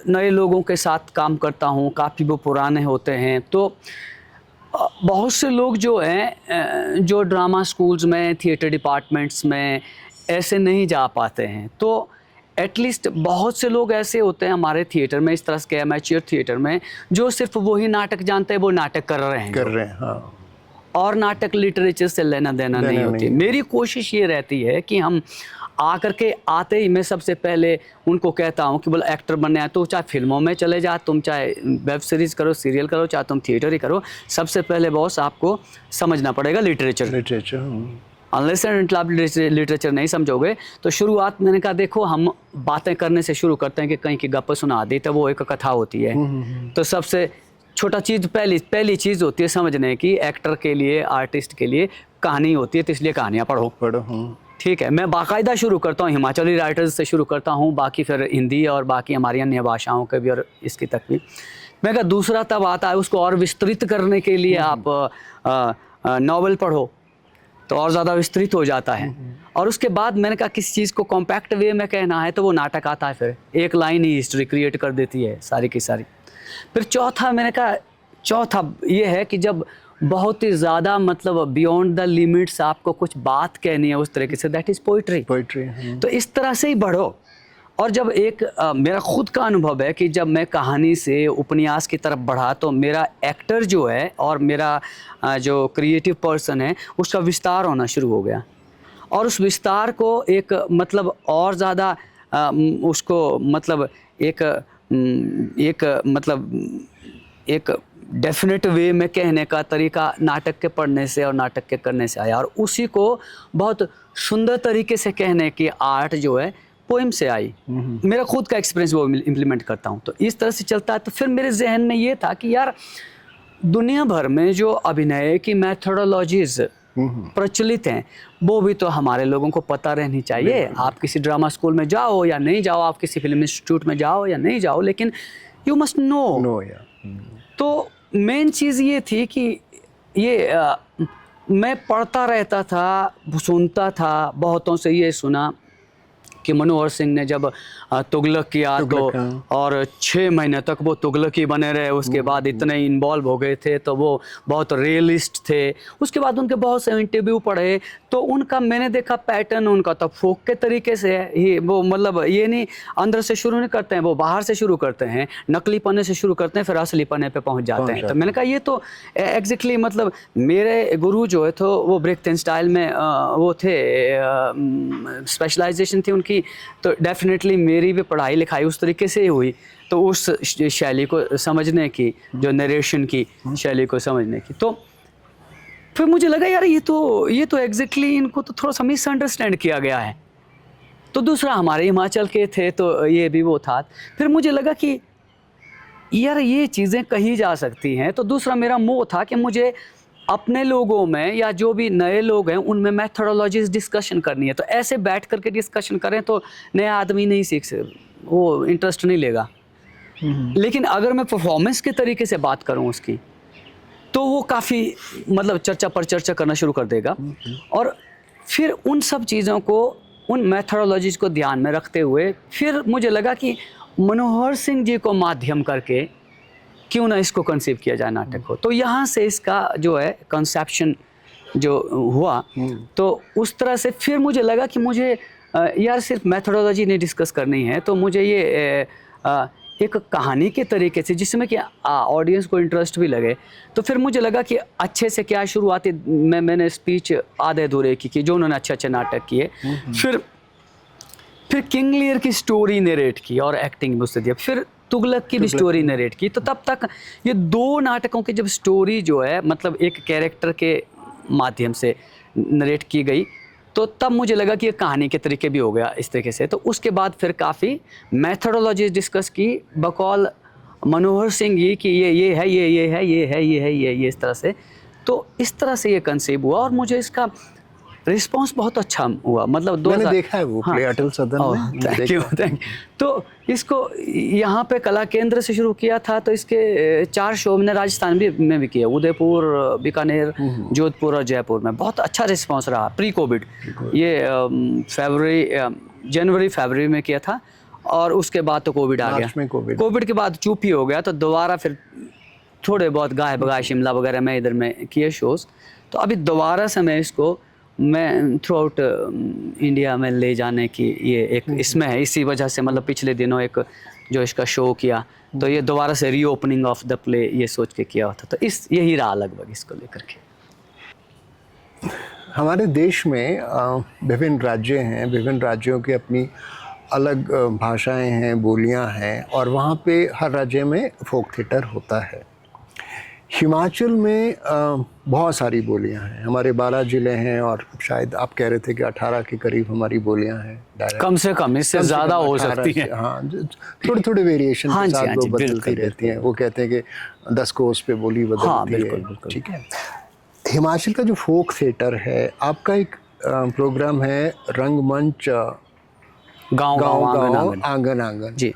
नए लोगों के साथ काम करता हूँ, काफ़ी वो पुराने होते हैं। तो बहुत से लोग जो हैं जो ड्रामा स्कूल्स में, थिएटर डिपार्टमेंट्स में ऐसे नहीं जा पाते हैं। तो एटलीस्ट बहुत से लोग ऐसे होते हैं हमारे थिएटर में, इस तरह के एमेच्योर थिएटर में, जो सिर्फ वही नाटक जानते हैं, वो नाटक कर रहे हैं हाँ। और नाटक लिटरेचर से लेना देना नहीं होती। मेरी कोशिश ये रहती है कि हम आकर के आते ही मैं सबसे पहले उनको कहता हूँ कि बोला एक्टर बनने आए तो चाहे फिल्मों में चले जा, तुम चाहे वेब सीरीज़ करो, सीरियल करो, चाहे तुम थिएटर ही करो, सबसे पहले बॉस आपको समझना पड़ेगा लिटरेचर। अनलेस एंड आप लिटरेचर नहीं समझोगे तो शुरुआत मैंने कहा देखो हम बातें करने से शुरू करते हैं कि कहीं की गप्प सुना दी तो वो एक कथा होती है। तो सबसे छोटा चीज़ पहली चीज़ होती है समझने की, एक्टर के लिए, आर्टिस्ट के लिए कहानी होती है। तो इसलिए कहानियाँ पढ़ो। ठीक है, मैं बाकायदा शुरू करता हूँ हिमाचली राइटर्स से शुरू करता हूँ, बाकी फिर हिंदी और बाकी हमारी अन्य भाषाओं के भी और इसकी तक भी। मैं कहा दूसरा तब आता है उसको और विस्तृत करने के लिए आप नॉवेल पढ़ो तो और ज़्यादा विस्तृत हो जाता है। और उसके बाद मैंने कहा किसी चीज़ को कॉम्पैक्ट वे में कहना है तो वो नाटक आता है, फिर एक लाइन ही हिस्ट्री क्रिएट कर देती है सारी की सारी। फिर चौथा मैंने कहा चौथा ये है कि जब बहुत ही ज़्यादा मतलब बियॉन्ड द लिमिट्स आपको कुछ बात कहनी है उस तरीके से, दैट इज़ पोइट्री। तो इस तरह से ही बढ़ो। और जब एक मेरा खुद का अनुभव है कि जब मैं कहानी से उपन्यास की तरफ बढ़ा तो मेरा एक्टर जो है और मेरा जो क्रिएटिव पर्सन है उसका विस्तार होना शुरू हो गया। और उस विस्तार को एक मतलब और ज़्यादा उसको मतलब एक डेफिनेट वे में कहने का तरीका नाटक के पढ़ने से और नाटक के करने से आया। और उसी को बहुत सुंदर तरीके से कहने की आर्ट जो है पोएम से आई। मेरा खुद का एक्सपीरियंस वो इम्प्लीमेंट करता हूँ। तो इस तरह से चलता है। तो फिर मेरे जहन में ये था कि यार दुनिया भर में जो अभिनय की मैथोडोलॉजीज प्रचलित हैं वो भी तो हमारे लोगों को पता रहनी चाहिए। आप किसी ड्रामा स्कूल में जाओ या नहीं जाओ, आप किसी फिल्म इंस्टीट्यूट में जाओ या नहीं जाओ, लेकिन यू मस्ट नो। तो मेन चीज़ ये थी कि ये मैं पढ़ता रहता था, सुनता था, बहुतों से ये सुना कि मनोहर सिंह ने जब तुगलक किया तो और 6 महीने तक वो तुगलक ही बने रहे, उसके बाद इतने इन्वॉल्व हो गए थे तो वो बहुत रियलिस्ट थे। उसके बाद उनके बहुत से इंटरव्यू पढ़े तो उनका मैंने देखा पैटर्न उनका तो फोक के तरीके से है ही। वो मतलब ये नहीं अंदर से शुरू नहीं करते हैं, वो बाहर से शुरू करते हैं, नकली पन्ने से शुरू करते हैं, फिर असली पन्ने पे पहुंच जाते हैं। तो मैंने कहा ये तो एग्जैक्टली मतलब मेरे गुरु जो है तो वो ब्रेकथन स्टाइल में वो थे, स्पेशलाइजेशन थी उनकी। तो डेफिनेटली मेरी भी पढ़ाई लिखाई उस तरीके से ही हुई। तो उस शैली को समझने की, जो नरेशन की शैली को समझने की, तो फिर मुझे लगा यार ये तो एग्जैक्टली इनको तो थोड़ा सा मिसअंडरस्टैंड किया गया है। तो दूसरा हमारे हिमाचल के थे तो ये भी वो था। फिर मुझे लगा कि यार ये चीज़ें कही जा सकती हैं। तो दूसरा मेरा मोह था कि मुझे अपने लोगों में या जो भी नए लोग हैं उनमें मैथोडोलॉजीज डिस्कशन करनी है। तो ऐसे बैठ करके डिस्कशन करें तो नया आदमी नहीं सीख सकता, वो इंटरेस्ट नहीं लेगा। लेकिन अगर मैं परफॉर्मेंस के तरीके से बात करूं उसकी तो वो काफ़ी मतलब चर्चा पर चर्चा करना शुरू कर देगा। और फिर उन सब चीज़ों को, उन मैथोडोलॉजीज को ध्यान में रखते हुए फिर मुझे लगा कि मनोहर सिंह जी को माध्यम करके क्यों ना इसको कंसीव किया जाए नाटक को। तो यहाँ से इसका जो है कंसेप्शन जो हुआ, तो उस तरह से फिर मुझे लगा कि मुझे यार सिर्फ मेथोडोलॉजी नहीं डिस्कस करनी है, तो मुझे ये एक कहानी के तरीके से जिसमें कि ऑडियंस को इंटरेस्ट भी लगे। तो फिर मुझे लगा कि अच्छे से क्या शुरुआती मैंने स्पीच आधे अधूरे की जो उन्होंने अच्छे अच्छे नाटक किए। फिर किंग लियर की स्टोरी नरेट की और एक्टिंग भी उससे दिया। फिर तुगलक की भी स्टोरी नरेट की। तो तब तक ये 2 नाटकों की जब स्टोरी जो है मतलब एक कैरेक्टर के माध्यम से नरेट की गई, तो तब मुझे लगा कि ये कहानी के तरीके भी हो गया इस तरीके से। तो उसके बाद फिर काफ़ी मैथडोलॉजी डिस्कस की बकौल मनोहर सिंह जी कि ये है, ये है, ये है, ये है, ये इस तरह से। तो इस तरह से ये कंसीव हुआ और मुझे इसका रिस्पांस बहुत अच्छा हुआ। मतलब मैंने देखा है वो प्ले अटल सदन में। Thank you. तो इसको यहाँ पे कला केंद्र से शुरू किया था, तो इसके 4 शो मैंने राजस्थान में भी किया, उदयपुर, बीकानेर, जोधपुर और जयपुर में। बहुत अच्छा रिस्पांस रहा प्री कोविड। ये जनवरी फरवरी में किया था और उसके बाद तो कोविड आ गया। कोविड के बाद चुप ही हो गया, तो दोबारा फिर थोड़े बहुत गाय बगाए शिमला वगैरह में इधर में किए शोज़। तो अभी दोबारा से मैं इसको थ्रू आउट इंडिया में ले जाने की ये एक इसमें है। इसी वजह से मतलब पिछले दिनों एक जो इसका शो किया, तो ये दोबारा से रीओपनिंग ऑफ द प्ले ये सोच के किया होता। तो यही रहा लगभग इसको लेकर के। हमारे देश में विभिन्न राज्य हैं, विभिन्न राज्यों की अपनी अलग भाषाएं हैं, बोलियां हैं, और वहाँ पे हर राज्य में फोक थिएटर होता है। हिमाचल में बहुत सारी बोलियां हैं। हमारे 12 ज़िले हैं और शायद आप कह रहे थे कि 18 के करीब हमारी बोलियां हैं। कम से कम इससे ज़्यादा हो सकती है। हाँ, थोड़े थोड़े वेरिएशन के साथ वो बदलती रहती हैं। वो कहते हैं कि 10 कोस पे बोली बदलती है। ठीक है। हिमाचल का जो फोक थिएटर है, आपका एक प्रोग्राम है रंगमंच गाँव आंगन जी।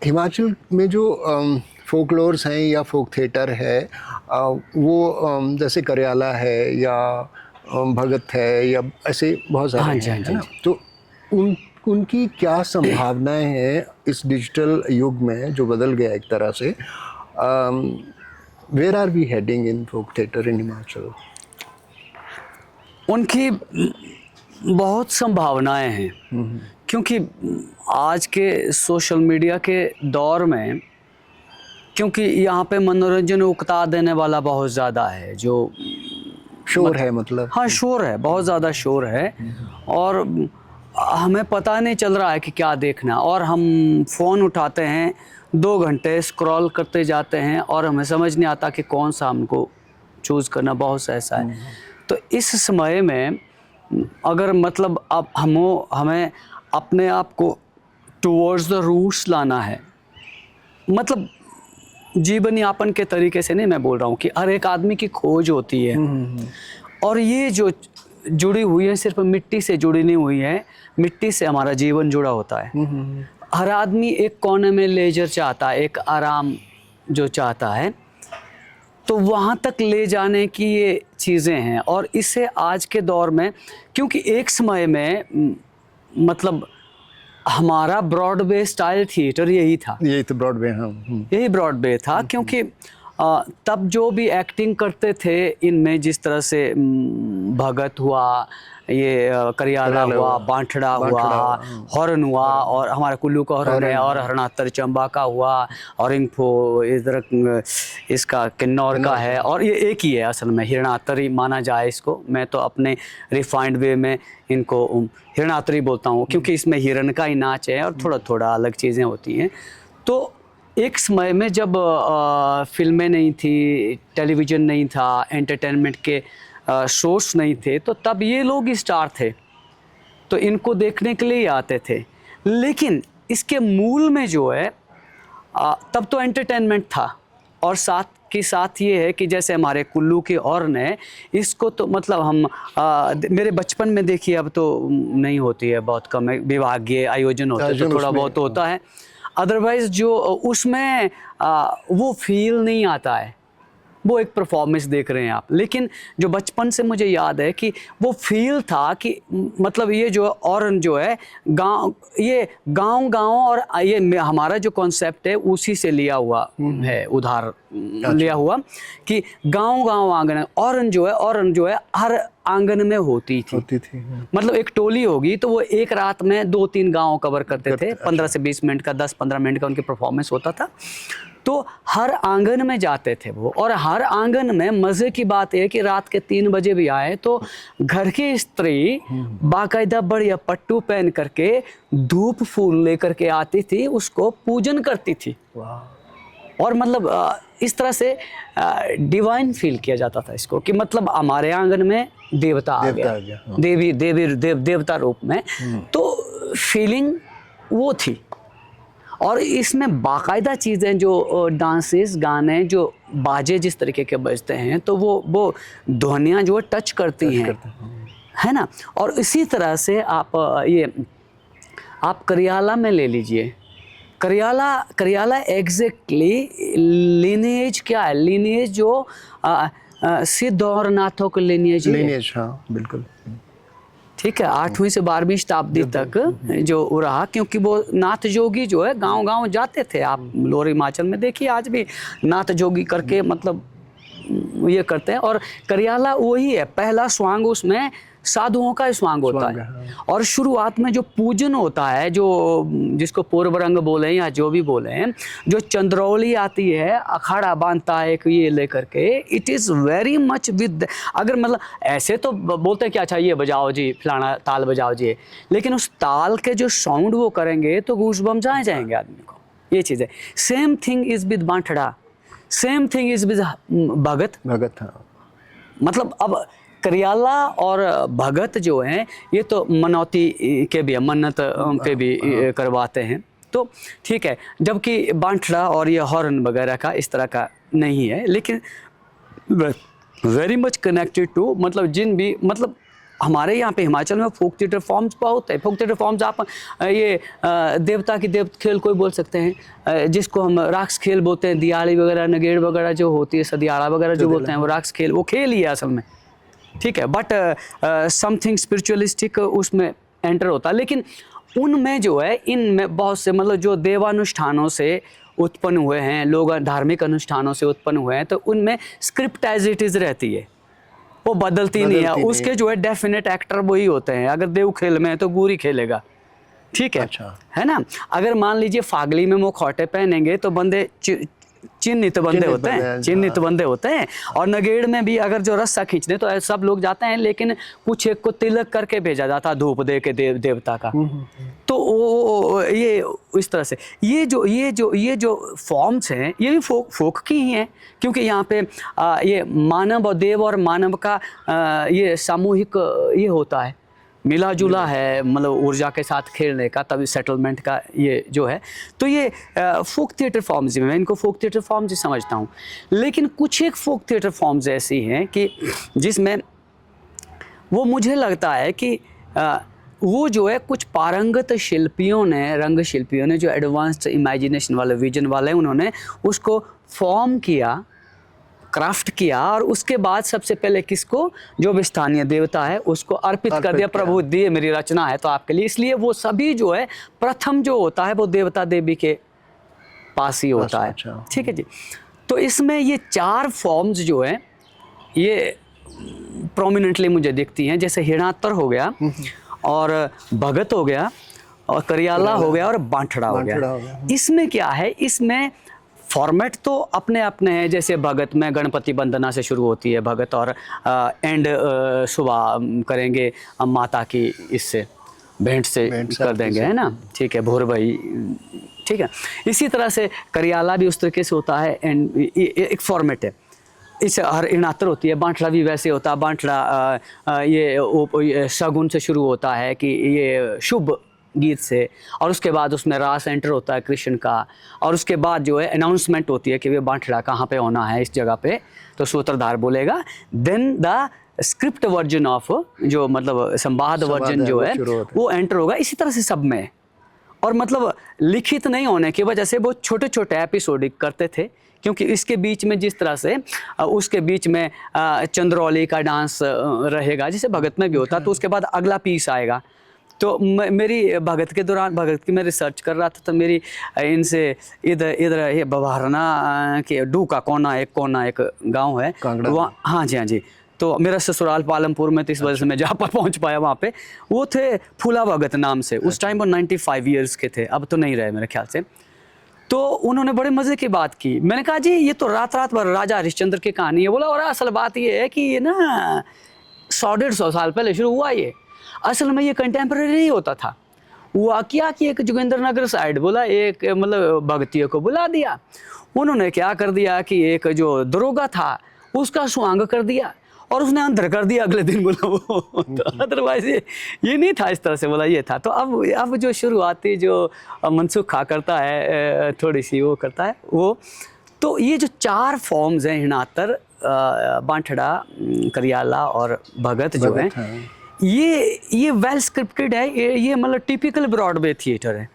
हिमाचल में जो फोकलोर्स हैं या फोक थिएटर है, वो जैसे करियाला है या भगत है या ऐसे बहुत सारे हैं ना। तो उनकी क्या संभावनाएं हैं इस डिजिटल युग में जो बदल गया एक तरह से? Where are we heading in folk theatre in Himachal? उनकी बहुत संभावनाएं हैं, क्योंकि आज के सोशल मीडिया के दौर में, क्योंकि यहाँ पे मनोरंजन उकता देने वाला बहुत ज़्यादा है, जो शोर है मतलब। हाँ, शोर है, बहुत ज़्यादा शोर है और हमें पता नहीं चल रहा है कि क्या देखना। और हम फ़ोन उठाते हैं, 2 घंटे स्क्रॉल करते जाते हैं और हमें समझ नहीं आता कि कौन सा हमको चूज़ करना। बहुत सा ऐसा है। तो इस समय में अगर मतलब अब हमें अपने आप को टुवर्ड्स द रूट्स लाना है, मतलब जीवन यापन के तरीके से नहीं मैं बोल रहा हूँ, कि हर एक आदमी की खोज होती है और ये जो जुड़ी हुई है सिर्फ मिट्टी से जुड़ी नहीं हुई है, मिट्टी से हमारा जीवन जुड़ा होता है। हर आदमी एक कोने में लेजर चाहता है, एक आराम जो चाहता है, तो वहाँ तक ले जाने की ये चीज़ें हैं। और इसे आज के दौर में, क्योंकि एक समय में मतलब हमारा ब्रॉडवे स्टाइल थिएटर यही था। यही तो ब्रॉडवे। हाँ, यही ब्रॉडवे था, क्योंकि तब जो भी एक्टिंग करते थे इनमें, जिस तरह से भगत हुआ, ये करियाला हुआ, बांठड़ा हुआ, हॉर्न हुआ, और हमारा कुल्लू का हॉर्न है, और हरणातर चंबा का हुआ, और इन्फो इधर इसका किन्नौर का है, और ये एक ही है असल में, हिरणातरी माना जाए इसको। मैं तो अपने रिफाइंड वे में इनको हिरणातरी बोलता हूँ, क्योंकि इसमें हिरन का ही नाच है और थोड़ा थोड़ा अलग चीज़ें होती हैं। तो एक समय में जब फिल्में नहीं थी, टेलीविज़न नहीं था, एंटरटेनमेंट के सोर्स नहीं थे, तो तब ये लोग स्टार थे, तो इनको देखने के लिए ही आते थे। लेकिन इसके मूल में जो है तब तो एंटरटेनमेंट था, और साथ के साथ ये है कि जैसे हमारे कुल्लू की हॉर्न है, इसको तो मतलब हम मेरे बचपन में देखिए, अब तो नहीं होती है, बहुत कम है, विभागीय आयोजन होते तो थोड़ा बहुत होता है। अदरवाइज़ जो उसमें वो फील नहीं आता है वो एक परफॉर्मेंस देख रहे हैं आप। लेकिन जो बचपन से मुझे याद है कि वो फील था कि मतलब ये जो और जो है गांव और ये हमारा जो कॉन्सेप्ट है उसी से लिया हुआ है, उधार लिया हुआ, कि गांव आंगन औरन जो है हर आंगन में होती थी। मतलब एक टोली होगी तो वो एक रात में 2-3 गांव कवर करते थे। 15 से 20 मिनट का, 10-15 मिनट का उनकी परफॉर्मेंस होता था। तो हर आंगन में जाते थे वो, और हर आंगन में मज़े की बात है कि रात के 3 बजे भी आए तो घर की स्त्री बाकायदा बढ़िया पट्टू पहन करके धूप फूल लेकर के आती थी, उसको पूजन करती थी। और मतलब इस तरह से डिवाइन फील किया जाता था इसको, कि मतलब हमारे आंगन में देवता आ गया, देवता रूप में। तो फीलिंग वो थी। और इसमें बाकायदा चीज़ें जो डांसेस, गाने, जो बाजे जिस तरीके के बजते हैं, तो वो ध्वनियाँ जो टच करती हैं, है ना। और इसी तरह से आप करियाला में ले लीजिए। करियाला एग्जैक्टली लिनिएज क्या है? लिनिएज जो सिद्ध और नाथों के लिनिएज, हाँ बिल्कुल, ठीक है। 8वीं से 12वीं शताब्दी तक जो रहा, क्योंकि वो नाथ जोगी जो है गांव जाते थे। आप लोअर हिमाचल में देखिए आज भी नाथ जोगी करके मतलब ये करते हैं। और करियाला वही है, पहला स्वांग उसमें साधुओं का स्वांग होता है। और शुरुआत में जो पूजन होता है, जो जिसको पूर्व रंग बोले या जो भी बोले हैं, जो चंद्रौली आती है, अखाड़ा बांधता है एक ये लेकर के, it is very much with, अगर मतलब ऐसे तो बोलते हैं कि अच्छा ये बजाओ जी, फलाना ताल बजाओ जी, लेकिन उस ताल के जो साउंड वो करेंगे तो गूज़बम्स आ जाएंगे आदमी को। ये चीज़ है। Same thing is with Banthra, same thing is with Bhagat. हाँ। मतलब अब करियाला और भगत जो हैं ये तो मनौती के भी, मन्नत पे भी करवाते हैं, तो ठीक है। जबकि बांठड़ा और ये हॉर्न वगैरह का इस तरह का नहीं है, लेकिन वेरी मच कनेक्टेड टू, मतलब जिन भी, मतलब हमारे यहाँ पे हिमाचल में फोक थिएटर फॉर्म्स बहुत है। फोक थिएटर फॉर्म्स आप ये देवता की देव खेल कोई बोल सकते हैं, जिसको हम राक्स खेल बोलते हैं। दियाली वगैरह, नगेड़ वगैरह जो होती है, सदियाड़ा वगैरह जो बोलते हैं, वो राक्स खेल, वो खेल ही है असल में, ठीक है। बट समथिंग स्पिरिचुअलिस्टिक उसमें एंटर होता है। लेकिन उनमें जो है, इनमें बहुत से मतलब जो देवानुष्ठानों से उत्पन्न हुए हैं, लोग धार्मिक अनुष्ठानों से उत्पन्न हुए हैं, तो उनमें स्क्रिप्ट एज इट इज़ रहती है, वो बदलती नहीं है। उसके जो है डेफिनेट एक्टर वही होते हैं। अगर देव खेल में है तो गुरी खेलेगा, ठीक है। अच्छा। है ना। अगर मान लीजिए फागली में मुखौटे पहनेंगे तो बंदे चिन्हित बंदे होते हैं। और नगेड़ में भी अगर जो रस्सा खींचने तो सब लोग जाते हैं, लेकिन कुछ एक को तिलक करके भेजा जाता धूप दे के देवता का। तो वो ये इस तरह से ये जो फॉर्म्स हैं ये भी फोक की ही हैं, क्योंकि यहाँ पे ये मानव और देव और मानव का ये सामूहिक ये होता है, मिला जुला है, मतलब ऊर्जा के साथ खेलने का, तभी सेटलमेंट का ये जो है। तो ये फोक थिएटर फॉर्म्स, मैं इनको फोक थिएटर फॉर्म्स ही समझता हूँ। लेकिन कुछ एक फोक थिएटर फॉर्म्स ऐसी हैं कि जिसमें वो मुझे लगता है कि वो जो है कुछ पारंगत शिल्पियों ने, रंग शिल्पियों ने, जो एडवांस्ड इमेजिनेशन वाले, विजन वाले, उन्होंने उसको फॉर्म किया, क्राफ्ट किया, और उसके बाद सबसे पहले किसको, जो भी स्थानीय देवता है उसको अर्पित कर दिया। प्रभु दिए मेरी रचना है तो आपके लिए। इसलिए वो सभी जो है प्रथम जो होता है वो देवता देवी के पास ही होता है, ठीक है जी। तो इसमें ये 4 फॉर्म्स जो है ये प्रोमिनेंटली मुझे दिखती हैं। जैसे हिरणात्तर हो गया, और भगत हो गया, और करियाला हो गया, और बांठड़ा हो गया। इसमें क्या है, इसमें फॉर्मेट तो अपने अपने हैं। जैसे भगत में गणपति वंदना से शुरू होती है भगत, और एंड सुबह करेंगे माता की इससे भेंट से कर देंगे, है ना, ठीक है, भोर भाई, ठीक है। इसी तरह से करियाला भी उस तरीके से होता है, एंड एक फॉर्मेट है। इससे हर इनातर होती है। बांठड़ा भी वैसे होता है। बांठड़ा ये शगुन से शुरू होता है कि ये शुभ गीत से, और उसके बाद उसमें रास एंटर होता है कृष्ण का, और उसके बाद जो है अनाउंसमेंट होती है कि वे बांठड़ा कहाँ पे होना है, इस जगह पे, तो सूत्रधार बोलेगा। Then the script version of, जो मतलब संवाद वर्जन जो है वो एंटर होगा। इसी तरह से सब में, और मतलब लिखित नहीं होने की वजह से वो छोटे छोटे एपिसोडिक करते थे, क्योंकि इसके बीच में जिस तरह से उसके बीच में चंद्रौली का डांस रहेगा, जैसे भगत में भी होता, तो उसके बाद अगला पीस आएगा। तो मेरी भगत के दौरान, भगत की मैं रिसर्च कर रहा था, तो मेरी इनसे इधर इधर ये बवारना के डू का कोना एक गांव है वहाँ, हाँ जी हाँ जी, तो मेरा ससुराल पालमपुर में, तो इस वजह से मैं जहाँ पर पहुँच पाया वहाँ पे, वो थे फूला भगत नाम से। उस टाइम वो 95 ईयर्स के थे, अब तो नहीं रहे मेरे ख्याल से। तो उन्होंने बड़े मज़े की बात की। मैंने कहा जी ये तो रात रात भर राजा हरिश्चंद्र की कहानी है। बोला और असल बात ये है कि ये ना 100-150 साल पहले शुरू हुआ, ये असल में ये कंटेम्प्रेरी होता था। हुआ क्या कि एक जोगिंद्र नगर साइड बोला एक मतलब भगतियों को बुला दिया, उन्होंने क्या कर दिया कि एक जो दरोगा था उसका सुहांग कर दिया और उसने अंदर कर दिया अगले दिन। बोला वो तो अदरवाइज ये नहीं था इस तरह से, बोला ये था। तो अब जो शुरुआती जो मनसुख खा करता है, थोड़ी सी वो करता है वो, तो ये जो 4 फॉर्म्स हैं, हिनातर, बांठड़ा, करियाला और भगत जो है, ये वेल स्क्रिप्टेड है, ये मतलब टिपिकल ब्रॉडवे थिएटर है।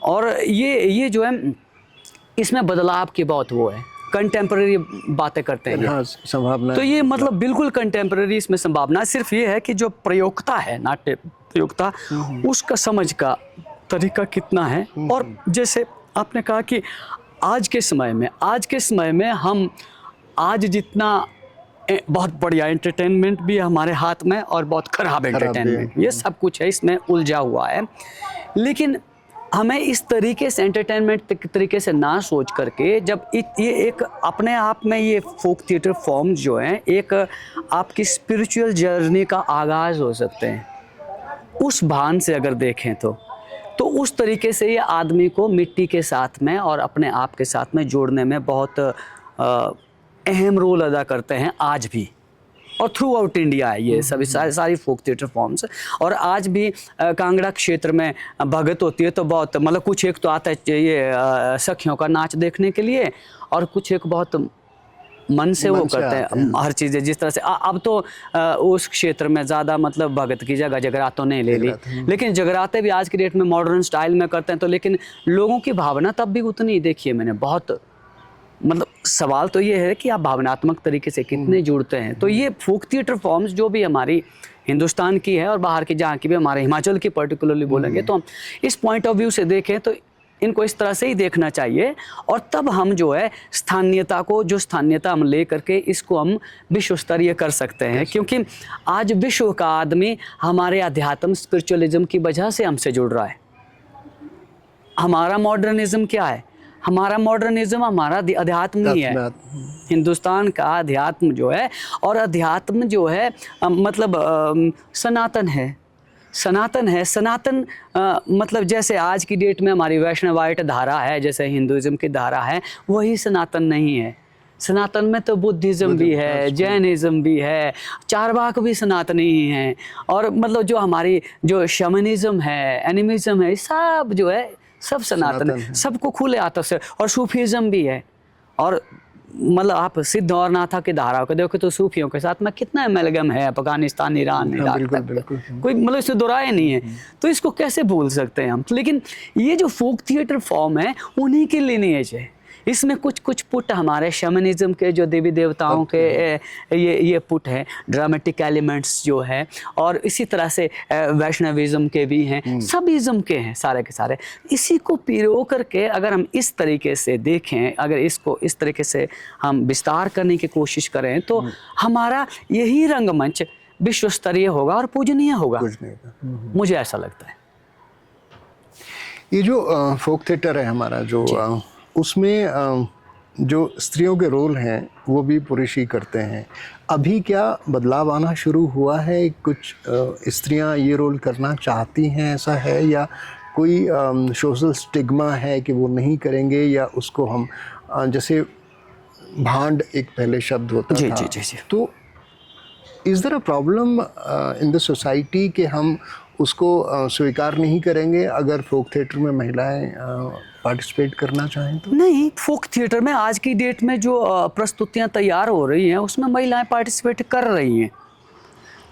और ये जो है इसमें बदलाव की बहुत वो है, कंटेम्प्रेरी बातें करते हैं, हाँ, संभावना। तो ये मतलब बिल्कुल कंटेम्प्रेरी इसमें संभावना। सिर्फ ये है कि जो प्रयोक्ता है, नाट्य प्रयोक्ता, उसका समझ का तरीका कितना है। और जैसे आपने कहा कि आज के समय में हम आज जितना बहुत बढ़िया एंटरटेनमेंट भी है हमारे हाथ में और बहुत खराब एंटरटेनमेंट, ये सब कुछ है इसमें उलझा हुआ है। लेकिन हमें इस तरीके से एंटरटेनमेंट तरीके से ना सोच करके, जब ये एक अपने आप में ये फोक थिएटर फॉर्म्स जो हैं एक आपकी स्पिरिचुअल जर्नी का आगाज़ हो सकते हैं, उस भान से अगर देखें तो उस तरीके से ये आदमी को मिट्टी के साथ में और अपने आप के साथ में जोड़ने में बहुत अहम रोल अदा करते हैं आज भी। और थ्रू आउट इंडिया है ये सभी सारी फोक थिएटर फॉर्म्स। और आज भी कांगड़ा क्षेत्र में भगत होती है तो बहुत मतलब कुछ एक तो आता है ये सखियों का नाच देखने के लिए, और कुछ एक बहुत मन से वो करते हैं हर चीज़ें। जिस तरह से अब तो उस क्षेत्र में ज़्यादा मतलब भगत की जगह जगरातों ने ले ली, लेकिन जगराते भी आज की डेट में मॉडर्न स्टाइल में करते हैं। तो लेकिन लोगों की भावना तब भी उतनी देखी है मैंने, बहुत मतलब सवाल तो ये है कि आप भावनात्मक तरीके से कितने जुड़ते हैं। तो ये फोक थिएटर फॉर्म्स जो भी हमारी हिंदुस्तान की है और बाहर की जहाँ की भी, हमारे हिमाचल की पर्टिकुलरली बोलेंगे तो हम इस पॉइंट ऑफ व्यू से देखें तो इनको इस तरह से ही देखना चाहिए। और तब हम जो है स्थानीयता को, जो स्थानीयता हम ले करके इसको हम विश्व स्तरीय कर सकते हैं। क्योंकि आज विश्व का आदमी हमारे अध्यात्म स्पिरिचुअलिज्म की वजह से हमसे जुड़ रहा है। हमारा मॉडर्निज्म क्या है? हमारा मॉडर्निज्म हमारा अध्यात्म ही है। हिंदुस्तान का अध्यात्म जो है, और अध्यात्म जो है मतलब सनातन है। सनातन मतलब जैसे आज की डेट में हमारी वैष्णवाइट धारा है, जैसे हिंदुइज्म की धारा है, वही सनातन नहीं है। सनातन में तो बुद्धिज़्म भी है, जैनिज़्म भी है, चारवाक भी सनातनी ही हैं। और मतलब जो हमारी जो शमनिज़्म है, एनिमिज़्म है, सब जो है सब सनातन है, सबको खुले आत्मा से। और सूफीज़्म भी है। और मतलब आप सिद्ध और नाथा की धारा को देखो तो सूफियों के साथ में कितना एमलगम है, अफगानिस्तान, ईरान, इराक तक कोई मतलब इससे दोहराए नहीं है। तो इसको कैसे भूल सकते हैं हम? लेकिन ये जो फोक थिएटर फॉर्म है उन्हीं की लिनिएज है। इसमें कुछ पुट हमारे शमनिज्म के जो देवी देवताओं के ये पुट है, ड्रामेटिक एलिमेंट्स जो है, और इसी तरह से वैष्णविज्म के भी हैं, सब इज्म के हैं सारे के सारे। इसी को पिरो करके अगर हम इस तरीके से देखें, अगर इसको इस तरीके से हम विस्तार करने की कोशिश करें तो हमारा यही रंगमंच विश्व स्तरीय होगा और पूजनीय होगा। मुझे ऐसा लगता है। ये जो फोक थिएटर है हमारा जो उसमें जो स्त्रियों के रोल हैं वो भी पुरुष ही करते हैं। अभी क्या बदलाव आना शुरू हुआ है? कुछ स्त्रियां ये रोल करना चाहती हैं, ऐसा है? या कोई सोशल स्टिग्मा है कि वो नहीं करेंगे? या उसको हम जैसे भांड एक पहले शब्द होता था, जी। तो is there a problem in the society कि हम उसको स्वीकार नहीं करेंगे अगर फोक थिएटर में महिलाएं पार्टिसिपेट करना चाहें तो? नहीं, फोक थिएटर में आज की डेट में जो प्रस्तुतियां तैयार हो रही हैं उसमें महिलाएं पार्टिसिपेट कर रही हैं।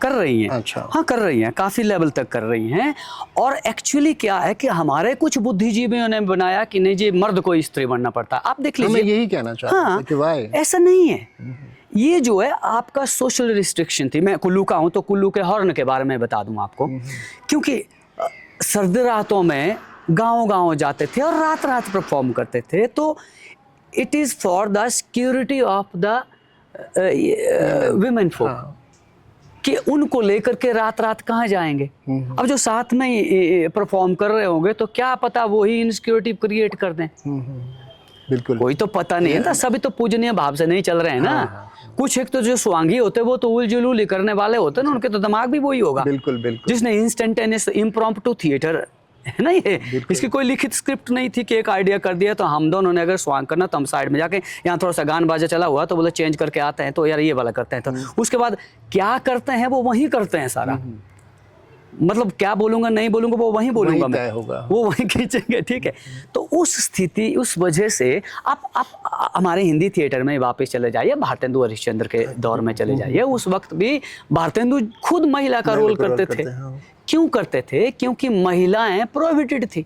कर रही हैं। अच्छा। हाँ कर रही हैं, काफ़ी लेवल तक कर रही हैं। और एक्चुअली क्या है कि हमारे कुछ बुद्धिजीवियों ने बनाया कि नहीं जी मर्द को स्त्री बनना पड़ता है। आप देख मैं लीजिए, यही कहना चाहता था कि वाई ऐसा नहीं है। ये जो है आपका सोशल रिस्ट्रिक्शन थी। मैं कुल्लू का हूँ तो कुल्लू के हॉर्न के बारे में बता दूँ आपको, क्योंकि सर्द रातों में गांव-गांव जाते थे और रात-रात परफॉर्म करते थे, तो it is for the security of the women folk, कि उनको लेकर के रात-रात कहाँ जाएंगे। अब जो साथ में परफॉर्म कर रहे होंगे तो क्या पता वो ही इनसिक्योरिटी क्रिएट कर दें। बिल्कुल कोई तो पता नहीं है ना, सभी तो पूजनीय भाव से नहीं चल रहे हैं ना। कुछ एक तो जो स्वांगी होते हैं वो तो उलझुल करने वाले होते हैं ना, उनके तो दिमाग भी वही होगा। बिल्कुल बिल्कुल। जिसने इंस्टेंटेनियस इम्प्रॉम्प्टू थिएटर है ना, ये इसकी कोई लिखित स्क्रिप्ट नहीं थी कि एक आइडिया कर दिया तो हम दोनों ने अगर स्वांग करना तो हम साइड में जाके यहाँ थोड़ा सा गान बाजा चला हुआ तो बोले चेंज करके आते हैं तो यार ये वाला करते हैं, तो उसके बाद क्या करते हैं वो वहीं करते हैं सारा। मतलब क्या बोलूंगा नहीं बोलूंगा वो वहीं बोलूंगा वहीं मैं, तय होगा। वो वहीं खींचेंगे, ठीक है। तो उस स्थिति, उस वजह से आप हमारे हिंदी थिएटर में वापस चले जाइए, भारतेंदु हरिश्चंद्र के दौर में चले जाइए। उस वक्त भी भारतेंदु खुद महिला का रोल करते थे। क्यों करते थे? क्योंकि महिलाएं प्रोहिबिटेड थी।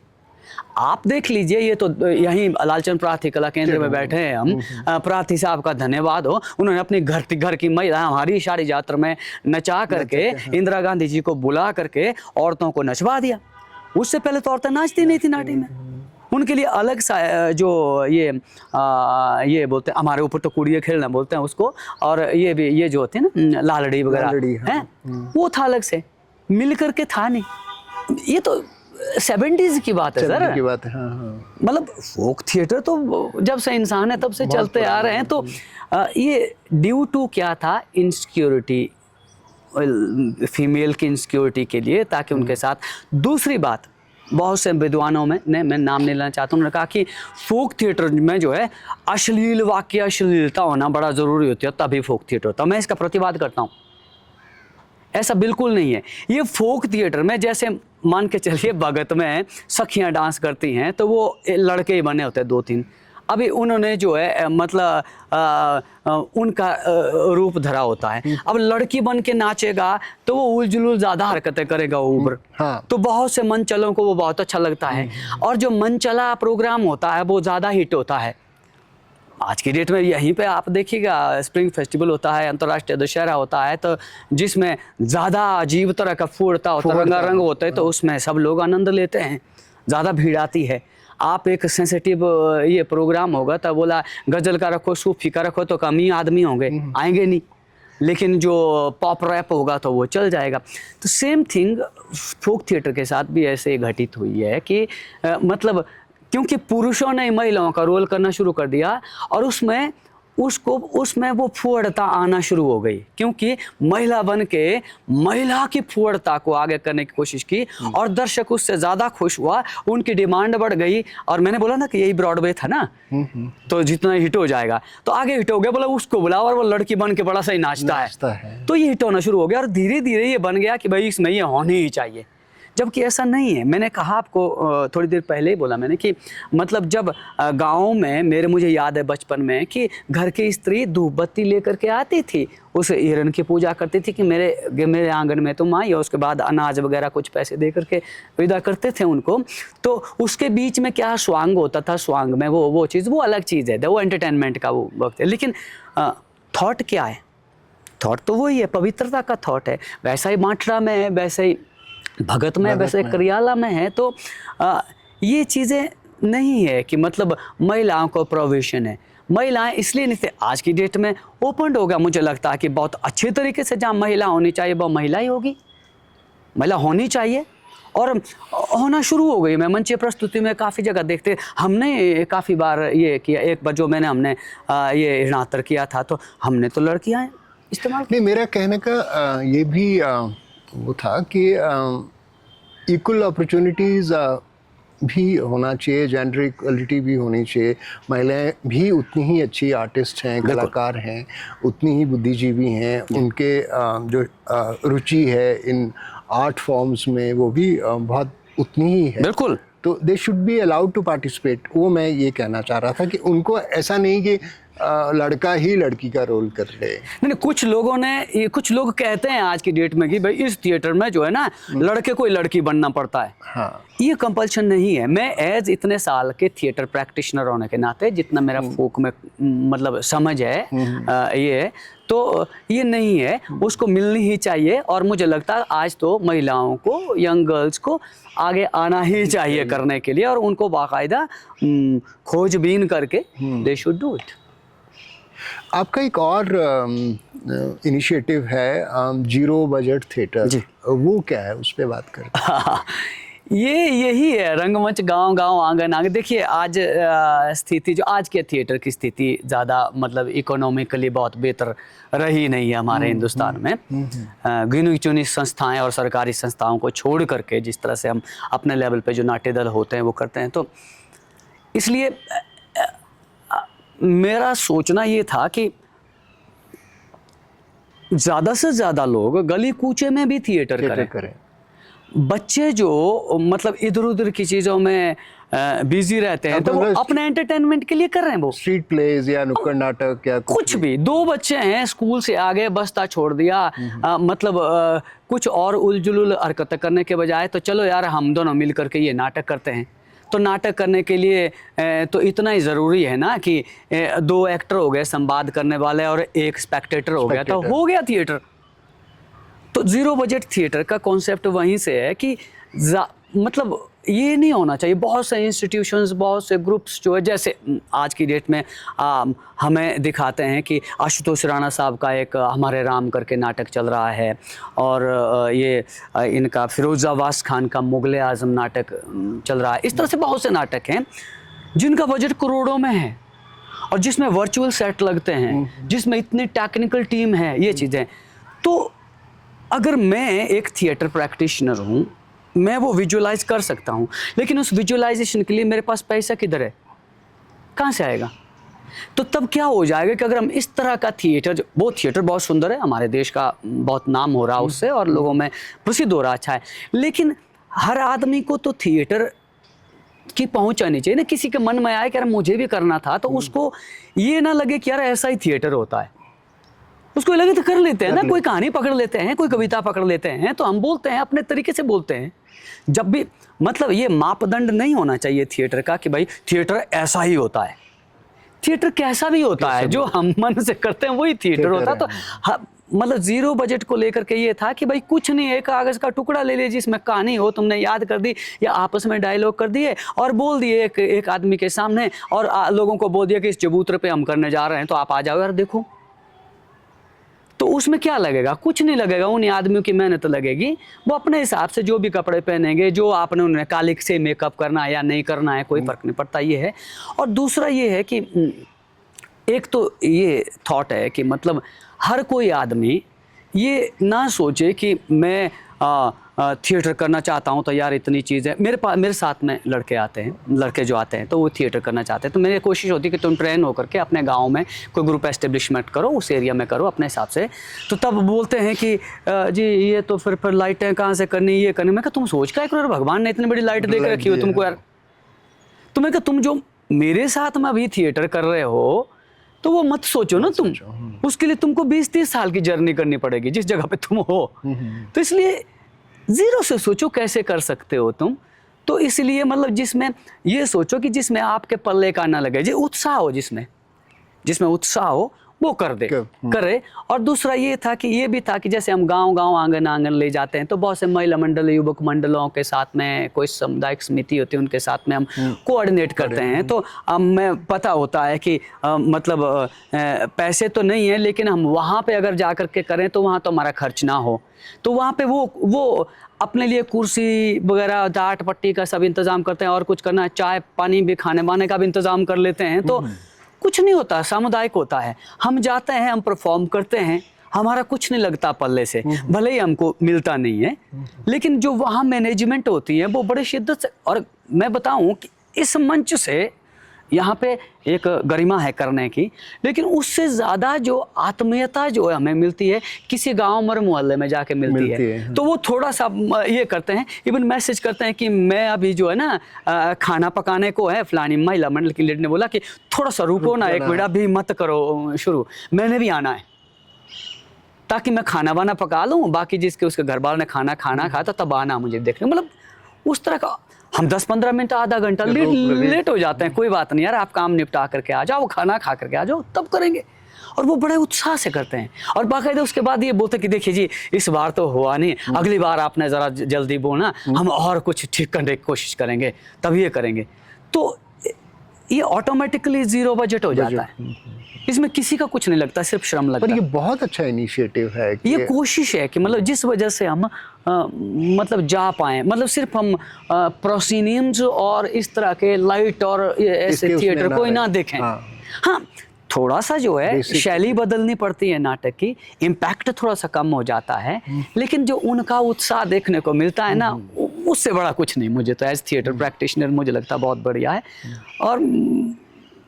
आप देख लीजिए, ये तो यहीं लालचंद प्रार्थी कला केंद्र में बैठे हैं हम, प्रार्थी साहब का धन्यवाद हो, उन्होंने अपनी घर की महिला हमारी शादी यात्रा में नचा करके इंदिरा गांधी जी को बुला करके औरतों को नचवा दिया। उससे पहले तो औरतें नाचती नहीं थी नाटी में, उनके लिए अलग सा जो ये बोलते हैं, हमारे ऊपर तो कुड़िए खेलना बोलते हैं उसको, और ये भी ये जो होते हैं ना लालड़ी वगैरह हैं, वो था अलग से, मिल करके था नहीं। ये तो 70s की बात है सर, की बात है। हाँ। मतलब फोक थिएटर तो जब से इंसान है तब से चलते आ रहे हैं। तो ये ड्यू टू क्या था, इनसिक्योरिटी, फीमेल की इनसिक्योरिटी के लिए, ताकि उनके साथ। दूसरी बात, बहुत से विद्वानों में ने, मैं नाम नहीं लेना चाहता हूँ, उन्होंने कहा कि फोक थिएटर में जो है अश्लील वाक्य, अश्लीलता होना बड़ा ज़रूरी होती है तभी फोक थिएटर होता है। मैं इसका प्रतिवाद करता हूँ, ऐसा बिल्कुल नहीं है। ये फोक थिएटर में जैसे मान के चलिए भगत में सखियां डांस करती हैं तो वो लड़के ही बने होते हैं 2-3, अभी उन्होंने जो है मतलब उनका रूप धरा होता है। अब लड़की बन के नाचेगा तो वो उलझुल ज़्यादा हरकतें करेगा ऊपर। हाँ। तो बहुत से मंचलों को वो बहुत अच्छा लगता है, और जो मंचला प्रोग्राम होता है वो ज़्यादा हिट होता है। आज की डेट में यहीं पे आप देखिएगा, स्प्रिंग फेस्टिवल होता है, अंतर्राष्ट्रीय दशहरा होता है, तो जिसमें ज़्यादा अजीब तरह का फूड़ता होता है, रंगारंग होता है, तो उसमें सब लोग आनंद लेते हैं, ज़्यादा भीड़ आती है। आप एक सेंसिटिव ये प्रोग्राम होगा तो बोला गज़ल का रखो, सूफी का रखो, तो कम ही आदमी होंगे, आएंगे नहीं। लेकिन जो पॉप रैप होगा तो वो चल जाएगा। तो सेम थिंग फोक थिएटर के साथ भी ऐसे घटित हुई है कि मतलब क्योंकि पुरुषों ने महिलाओं का रोल करना शुरू कर दिया, और उसमें वो फुअड़ता आना शुरू हो गई, क्योंकि महिला बन के महिला की फुअड़ता को आगे करने की कोशिश की, और दर्शक उससे ज़्यादा खुश हुआ, उनकी डिमांड बढ़ गई। और मैंने बोला ना कि यही ब्रॉडवे था ना, तो जितना हिट हो जाएगा तो आगे हिट हो गया, बोला उसको बुलाओ और वो लड़की बन के बड़ा सही नाचता है, तो ये हिट होना शुरू हो गया। और धीरे धीरे ये बन गया कि भाई इसमें ये होनी ही चाहिए, जबकि ऐसा नहीं है। मैंने कहा आपको थोड़ी देर पहले ही बोला मैंने कि मतलब जब गाँव में मुझे याद है बचपन में कि घर की स्त्री धूप बत्ती लेकर के आती थी, उस हिरण की पूजा करती थी कि मेरे आंगन में तुम आई, और उसके बाद अनाज वगैरह कुछ पैसे दे करके विदा करते थे उनको। तो उसके बीच में क्या स्वांग होता था, स्वांग में वो चीज़, वो अलग चीज़ है, वो एंटरटेनमेंट का वो वक्त है। लेकिन थॉट क्या है? थॉट तो वही है, पवित्रता का थॉट है। वैसा ही माठड़ा में है, वैसे ही भगत में, वैसे करियाला में है। तो ये चीज़ें नहीं है कि मतलब महिलाओं को प्रोविजन है। महिलाएं इसलिए नहीं थे, आज की डेट में ओपन हो गया। मुझे लगता है कि बहुत अच्छे तरीके से जहाँ महिला होनी चाहिए वो महिला ही होगी, महिला होनी चाहिए, और होना शुरू हो गई। मैं मंच प्रस्तुति में काफ़ी जगह देखते, हमने काफ़ी बार ये किया। एक बार जो हमने ये ऋणात्तर किया था तो हमने तो लड़कियाँ इस्तेमाल नहीं, मेरा कहने का ये भी वो था कि इक्वल अपॉर्चुनिटीज़ भी होना चाहिए, जेंडर इक्वलिटी भी होनी चाहिए। महिलाएं भी उतनी ही अच्छी आर्टिस्ट हैं, कलाकार हैं, उतनी ही बुद्धिजीवी हैं, उनके जो रुचि है इन आर्ट फॉर्म्स में वो भी बहुत उतनी ही है। बिल्कुल तो they should be allowed to participate. वो मैं ये कहना चाह रहा था कि उनको ऐसा नहीं कि लड़का ही लड़की का रोल कर ले। नहीं, कुछ लोगों ने ये, कुछ लोग कहते हैं आज की डेट में कि भाई इस थिएटर में जो है ना लड़के को ही लड़की बनना पड़ता है। हाँ, ये कंपल्शन नहीं है। मैं एज इतने साल के थिएटर प्रैक्टिशनर होने के नाते जितना मेरा फोक में मतलब समझ है ये तो ये नहीं है, उसको मिलनी ही चाहिए। और मुझे लगता है आज तो महिलाओं को, यंग गर्ल्स को आगे आना ही चाहिए करने के लिए, और उनको बाकायदा खोजबीन करके दे शुड डू इट। आपका एक और इनिशिएटिव है जीरो बजट थिएटर, वो क्या है, उस पर बात करते ये यही है, रंगमंच गांव गांव आंगन आंगन। देखिए आज स्थिति जो आज के थिएटर की स्थिति ज़्यादा मतलब इकोनॉमिकली बहुत बेहतर रही नहीं है हमारे हिंदुस्तान में। गिनी चुनी संस्थाएं और सरकारी संस्थाओं को छोड़ करके जिस तरह से हम अपने लेवल पे जो नाट्य दल होते हैं वो करते हैं, तो इसलिए मेरा सोचना ये था कि ज़्यादा से ज़्यादा लोग गली कूचे में भी थिएटर करें। बच्चे जो मतलब इधर उधर की चीज़ों में बिजी रहते हैं तो वो अपने एंटरटेनमेंट के लिए कर रहे हैं, वो स्ट्रीट प्लेज या नुक्कड़ नाटक या कुछ भी। दो बच्चे हैं स्कूल से आगे बस्ता छोड़ दिया, मतलब कुछ और उलझुल हरकतें करने के बजाय तो चलो यार हम दोनों मिल करके ये नाटक करते हैं। तो नाटक करने के लिए तो इतना ही ज़रूरी है ना कि दो एक्टर हो गए संवाद करने वाले और एक स्पेक्टेटर हो गया, तो हो गया थिएटर। तो जीरो बजट थिएटर का कॉन्सेप्ट वहीं से है कि मतलब ये नहीं होना चाहिए। बहुत से इंस्टीट्यूशंस, बहुत से ग्रुप्स जो है, जैसे आज की डेट में हमें दिखाते हैं कि आशुतोष राणा साहब का एक हमारे राम करके नाटक चल रहा है, और ये इनका फिरोज़ अब्बास खान का मुग़ल आज़म नाटक चल रहा है। इस तरह से बहुत से नाटक हैं जिनका बजट करोड़ों में है और जिसमें वर्चुअल सेट लगते हैं, जिसमें इतनी टेक्निकल टीम है, ये चीज़ें। तो अगर मैं एक थिएटर प्रैक्टिशनर हूँ, मैं वो विजुअलाइज कर सकता हूँ, लेकिन उस विजुअलाइजेशन के लिए मेरे पास पैसा किधर है, कहाँ से आएगा? तो तब क्या हो जाएगा कि अगर हम इस तरह का थिएटर, वो थिएटर बहुत सुंदर है, हमारे देश का बहुत नाम हो रहा है उससे और लोगों में प्रसिद्ध हो रहा, अच्छा है, लेकिन हर आदमी को तो थिएटर की पहुँच आनी चाहिए ना। किसी के मन में आए कि यार मुझे भी करना था, तो उसको ये ना लगे कि यार ऐसा ही थिएटर होता है। उसको लगे तो कर लेते हैं ना, कोई कहानी पकड़ लेते हैं, कोई कविता पकड़ लेते हैं, तो हम बोलते हैं, अपने तरीके से बोलते हैं। जब भी मतलब ये मापदंड नहीं होना चाहिए थिएटर का कि भाई थिएटर ऐसा ही होता है। थिएटर कैसा भी होता है, जो हम मन से करते हैं वही थिएटर होता है। तो मतलब जीरो बजट को लेकर के ये था कि भाई कुछ नहीं, एक कागज का टुकड़ा ले लीजिए जिसमें कहानी हो, तुमने याद कर दी या आपस में डायलॉग कर दिए और बोल दिए एक आदमी के सामने, और लोगों को बोल दिया कि इस चबूतरे पे हम करने जा रहे हैं, तो आप आ जाओ यार देखो। तो उसमें क्या लगेगा? कुछ नहीं लगेगा, उन आदमियों की मेहनत लगेगी। वो अपने हिसाब से जो भी कपड़े पहनेंगे, जो आपने उन्हें कालिक से मेकअप करना है या नहीं करना है, कोई फर्क नहीं पड़ता, ये है। और दूसरा ये है कि एक तो ये थॉट है कि मतलब हर कोई आदमी ये ना सोचे कि मैं थिएटर करना चाहता हूँ तो यार इतनी चीज़ें। मेरे साथ में लड़के आते हैं, लड़के जो आते हैं तो वो थिएटर करना चाहते हैं, तो मेरी कोशिश होती है कि तुम ट्रेन होकर के अपने गांव में कोई ग्रुप एस्टेब्लिशमेंट करो, उस एरिया में करो अपने हिसाब से। तो तब बोलते हैं कि जी ये तो फिर लाइटें कहाँ से करनी, ये करनी। मैं कहा तुम सोच क्या करो, भगवान ने इतनी बड़ी लाइट दे के रखी हो तुमको यार। तो मैं कहा तुम जो मेरे साथ में अभी थिएटर कर रहे हो तो वो मत सोचो ना तुम, उसके लिए तुमको 20-30 साल की जर्नी करनी पड़ेगी जिस जगह पे तुम हो। तो इसलिए जीरो से सोचो कैसे कर सकते हो तुम। तो इसलिए मतलब जिसमें ये सोचो कि जिसमें आपके पल्ले का ना लगे, जो उत्साह हो, जिसमें उत्साह हो वो कर दे, करे। और दूसरा ये था कि ये भी था कि जैसे हम गांव गांव आंगन आंगन ले जाते हैं, तो बहुत से महिला मंडल, युवक मंडलों के साथ में कोई सामुदायिक समिति होती है, उनके साथ में हम कोऑर्डिनेट करते हैं। तो मैं पता होता है कि मतलब पैसे तो नहीं है, लेकिन हम वहाँ पे अगर जा कर के करें तो वहाँ तो हमारा खर्च ना हो, तो वहाँ पे वो अपने लिए कुर्सी वगैरह, डाट पट्टी का सब इंतज़ाम करते हैं, और कुछ करना है, चाय पानी भी, खाने वाने का भी इंतज़ाम कर लेते हैं। तो कुछ नहीं होता, सामुदायिक होता है। हम जाते हैं, हम परफॉर्म करते हैं, हमारा कुछ नहीं लगता पल्ले से, भले ही हमको मिलता नहीं है, लेकिन जो वहाँ मैनेजमेंट होती है वो बड़े शिद्दत से। और मैं बताऊं कि इस मंच से यहाँ पे एक गरिमा है करने की, लेकिन उससे ज़्यादा जो आत्मीयता जो है हमें मिलती है किसी गांव मर मोहल्ले में जाके मिलती है। तो वो थोड़ा सा ये करते हैं, इवन मैसेज करते हैं कि मैं अभी जो है ना खाना पकाने को है, फलानी महिला मंडल की लीडर ने बोला कि थोड़ा सा रुको ना, 1 मिनट अभी मत करो शुरू, मैंने भी आना है ताकि मैं खाना वाना पका लूँ, बाकी जिसके उसके घर वालों ने खाना खाया तो तब आना मुझे देखने। मतलब उस तरह का हम 10-15 मिनट आधा घंटा लेट हो जाते हैं, कोई बात नहीं यार, आप काम निपटा करके आ जाओ, खाना खा करके आ जाओ, तब करेंगे। और वो बड़े उत्साह से करते हैं और बाकायदा उसके बाद ये बोलते कि देखिए जी इस बार तो हुआ नहीं, अगली बार आपने ज़रा जल्दी बोलना, हम और कुछ ठीक करने की कोशिश करेंगे, तब ये करेंगे। तो ये ऑटोमेटिकली 0 बजट हो जाता है, इसमें किसी का कुछ नहीं लगता, सिर्फ श्रम लगता है। पर ये बहुत अच्छा इनिशिएटिव है, ये कोशिश है कि मतलब जिस वजह से हम मतलब जा पाए, मतलब सिर्फ हम प्रोसीनियम्स और इस तरह के लाइट और ऐसे थिएटर कोई ना देखें। हाँ, थोड़ा सा जो है शैली बदलनी पड़ती है नाटक की, इम्पैक्ट थोड़ा सा कम हो जाता है, लेकिन जो उनका उत्साह देखने को मिलता है ना, उससे बड़ा कुछ नहीं। मुझे तो एज थिएटर प्रैक्टिशनर मुझे लगता है बहुत बढ़िया है। और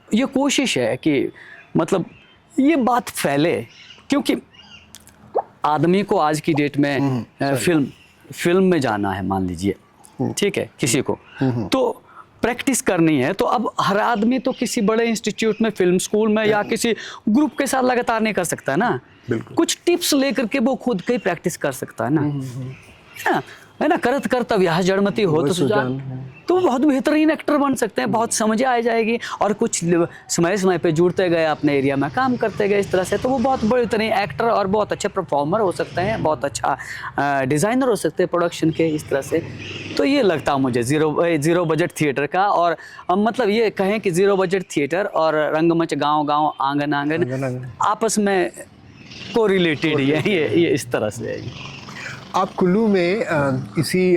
ये कोशिश है कि मतलब ये बात फैले, क्योंकि आदमी को आज की डेट में फिल्म में जाना है, मान लीजिए, ठीक है, किसी को तो प्रैक्टिस करनी है, तो अब हर आदमी तो किसी बड़े इंस्टीट्यूट में, फिल्म स्कूल में या किसी ग्रुप के साथ लगातार नहीं कर सकता है ना। कुछ टिप्स लेकर के वो खुद की प्रैक्टिस कर सकता है ना, है ना। करत कर्तव्य जड़मती हो तो सुजान, तो बहुत बेहतरीन एक्टर बन सकते हैं, बहुत समझ आ जाएगी। और कुछ समय समय पे जुड़ते गए, अपने एरिया में काम करते गए इस तरह से, तो वो बहुत बेहतरीन एक्टर और बहुत अच्छे परफॉर्मर हो सकते हैं, बहुत अच्छा डिज़ाइनर हो सकते हैं प्रोडक्शन के, इस तरह से। तो ये लगता मुझे ज़ीरो बजट थिएटर का, और मतलब ये कहें कि 0 बजट थिएटर और रंगमंच गाँव आंगन आपस में को रिलेटेड ये इस तरह से है। आप कुल्लू में इसी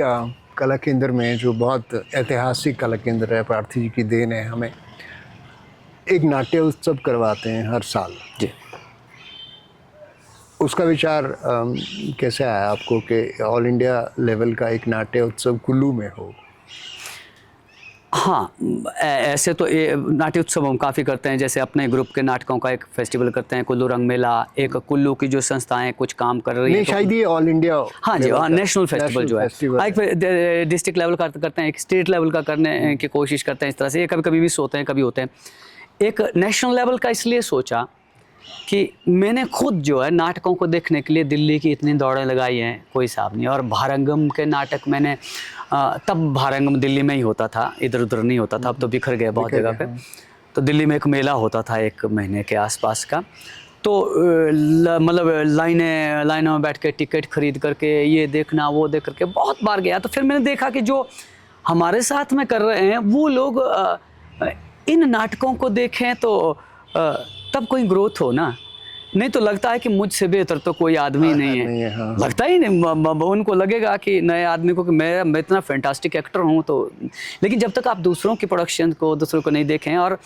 कला केंद्र में, जो बहुत ऐतिहासिक कला केंद्र है, पार्थी जी की देन है, हमें एक नाट्य उत्सव करवाते हैं हर साल जी। उसका विचार कैसे आया आपको कि ऑल इंडिया लेवल का एक नाट्य उत्सव कुल्लू में हो? हाँ, ऐसे तो ये नाट्य उत्सव हम काफ़ी करते हैं, जैसे अपने ग्रुप के नाटकों का एक फेस्टिवल करते हैं, कुल्लू रंग मेला। एक कुल्लू की जो संस्थाएं कुछ काम कर रही हैं, शायद ये ऑल इंडिया, हाँ जी, हाँ, नेशनल फेस्टिवल जो है, एक डिस्ट्रिक्ट लेवल का करते हैं, एक स्टेट लेवल का करने की कोशिश करते हैं, इस तरह से। ये कभी कभी मिस होते हैं, कभी होते हैं। एक नेशनल लेवल का इसलिए सोचा कि मैंने खुद जो है नाटकों को देखने के लिए दिल्ली की इतनी दौड़ें लगाई हैं, कोई हिसाब नहीं। और भारंगम के नाटक मैंने तब भारंगम दिल्ली में ही होता था, इधर उधर नहीं होता था, अब तो बिखर गया बहुत जगह पे। तो दिल्ली में एक मेला होता था 1 महीने के आसपास का, तो मतलब लाइनों में बैठ के टिकट खरीद करके ये देखना वो देख करके बहुत बार गया। तो फिर मैंने देखा कि जो हमारे साथ में कर रहे हैं वो लोग इन नाटकों को देखें तो तब कोई ग्रोथ हो ना, नहीं तो लगता है कि मुझसे बेहतर तो कोई आदमी नहीं है। हाँ। लगता ही नहीं, उनको लगेगा कि नए आदमी को कि मैं इतना फैंटास्टिक एक्टर हूँ। तो लेकिन जब तक आप दूसरों की प्रोडक्शन को, दूसरों को नहीं देखें, और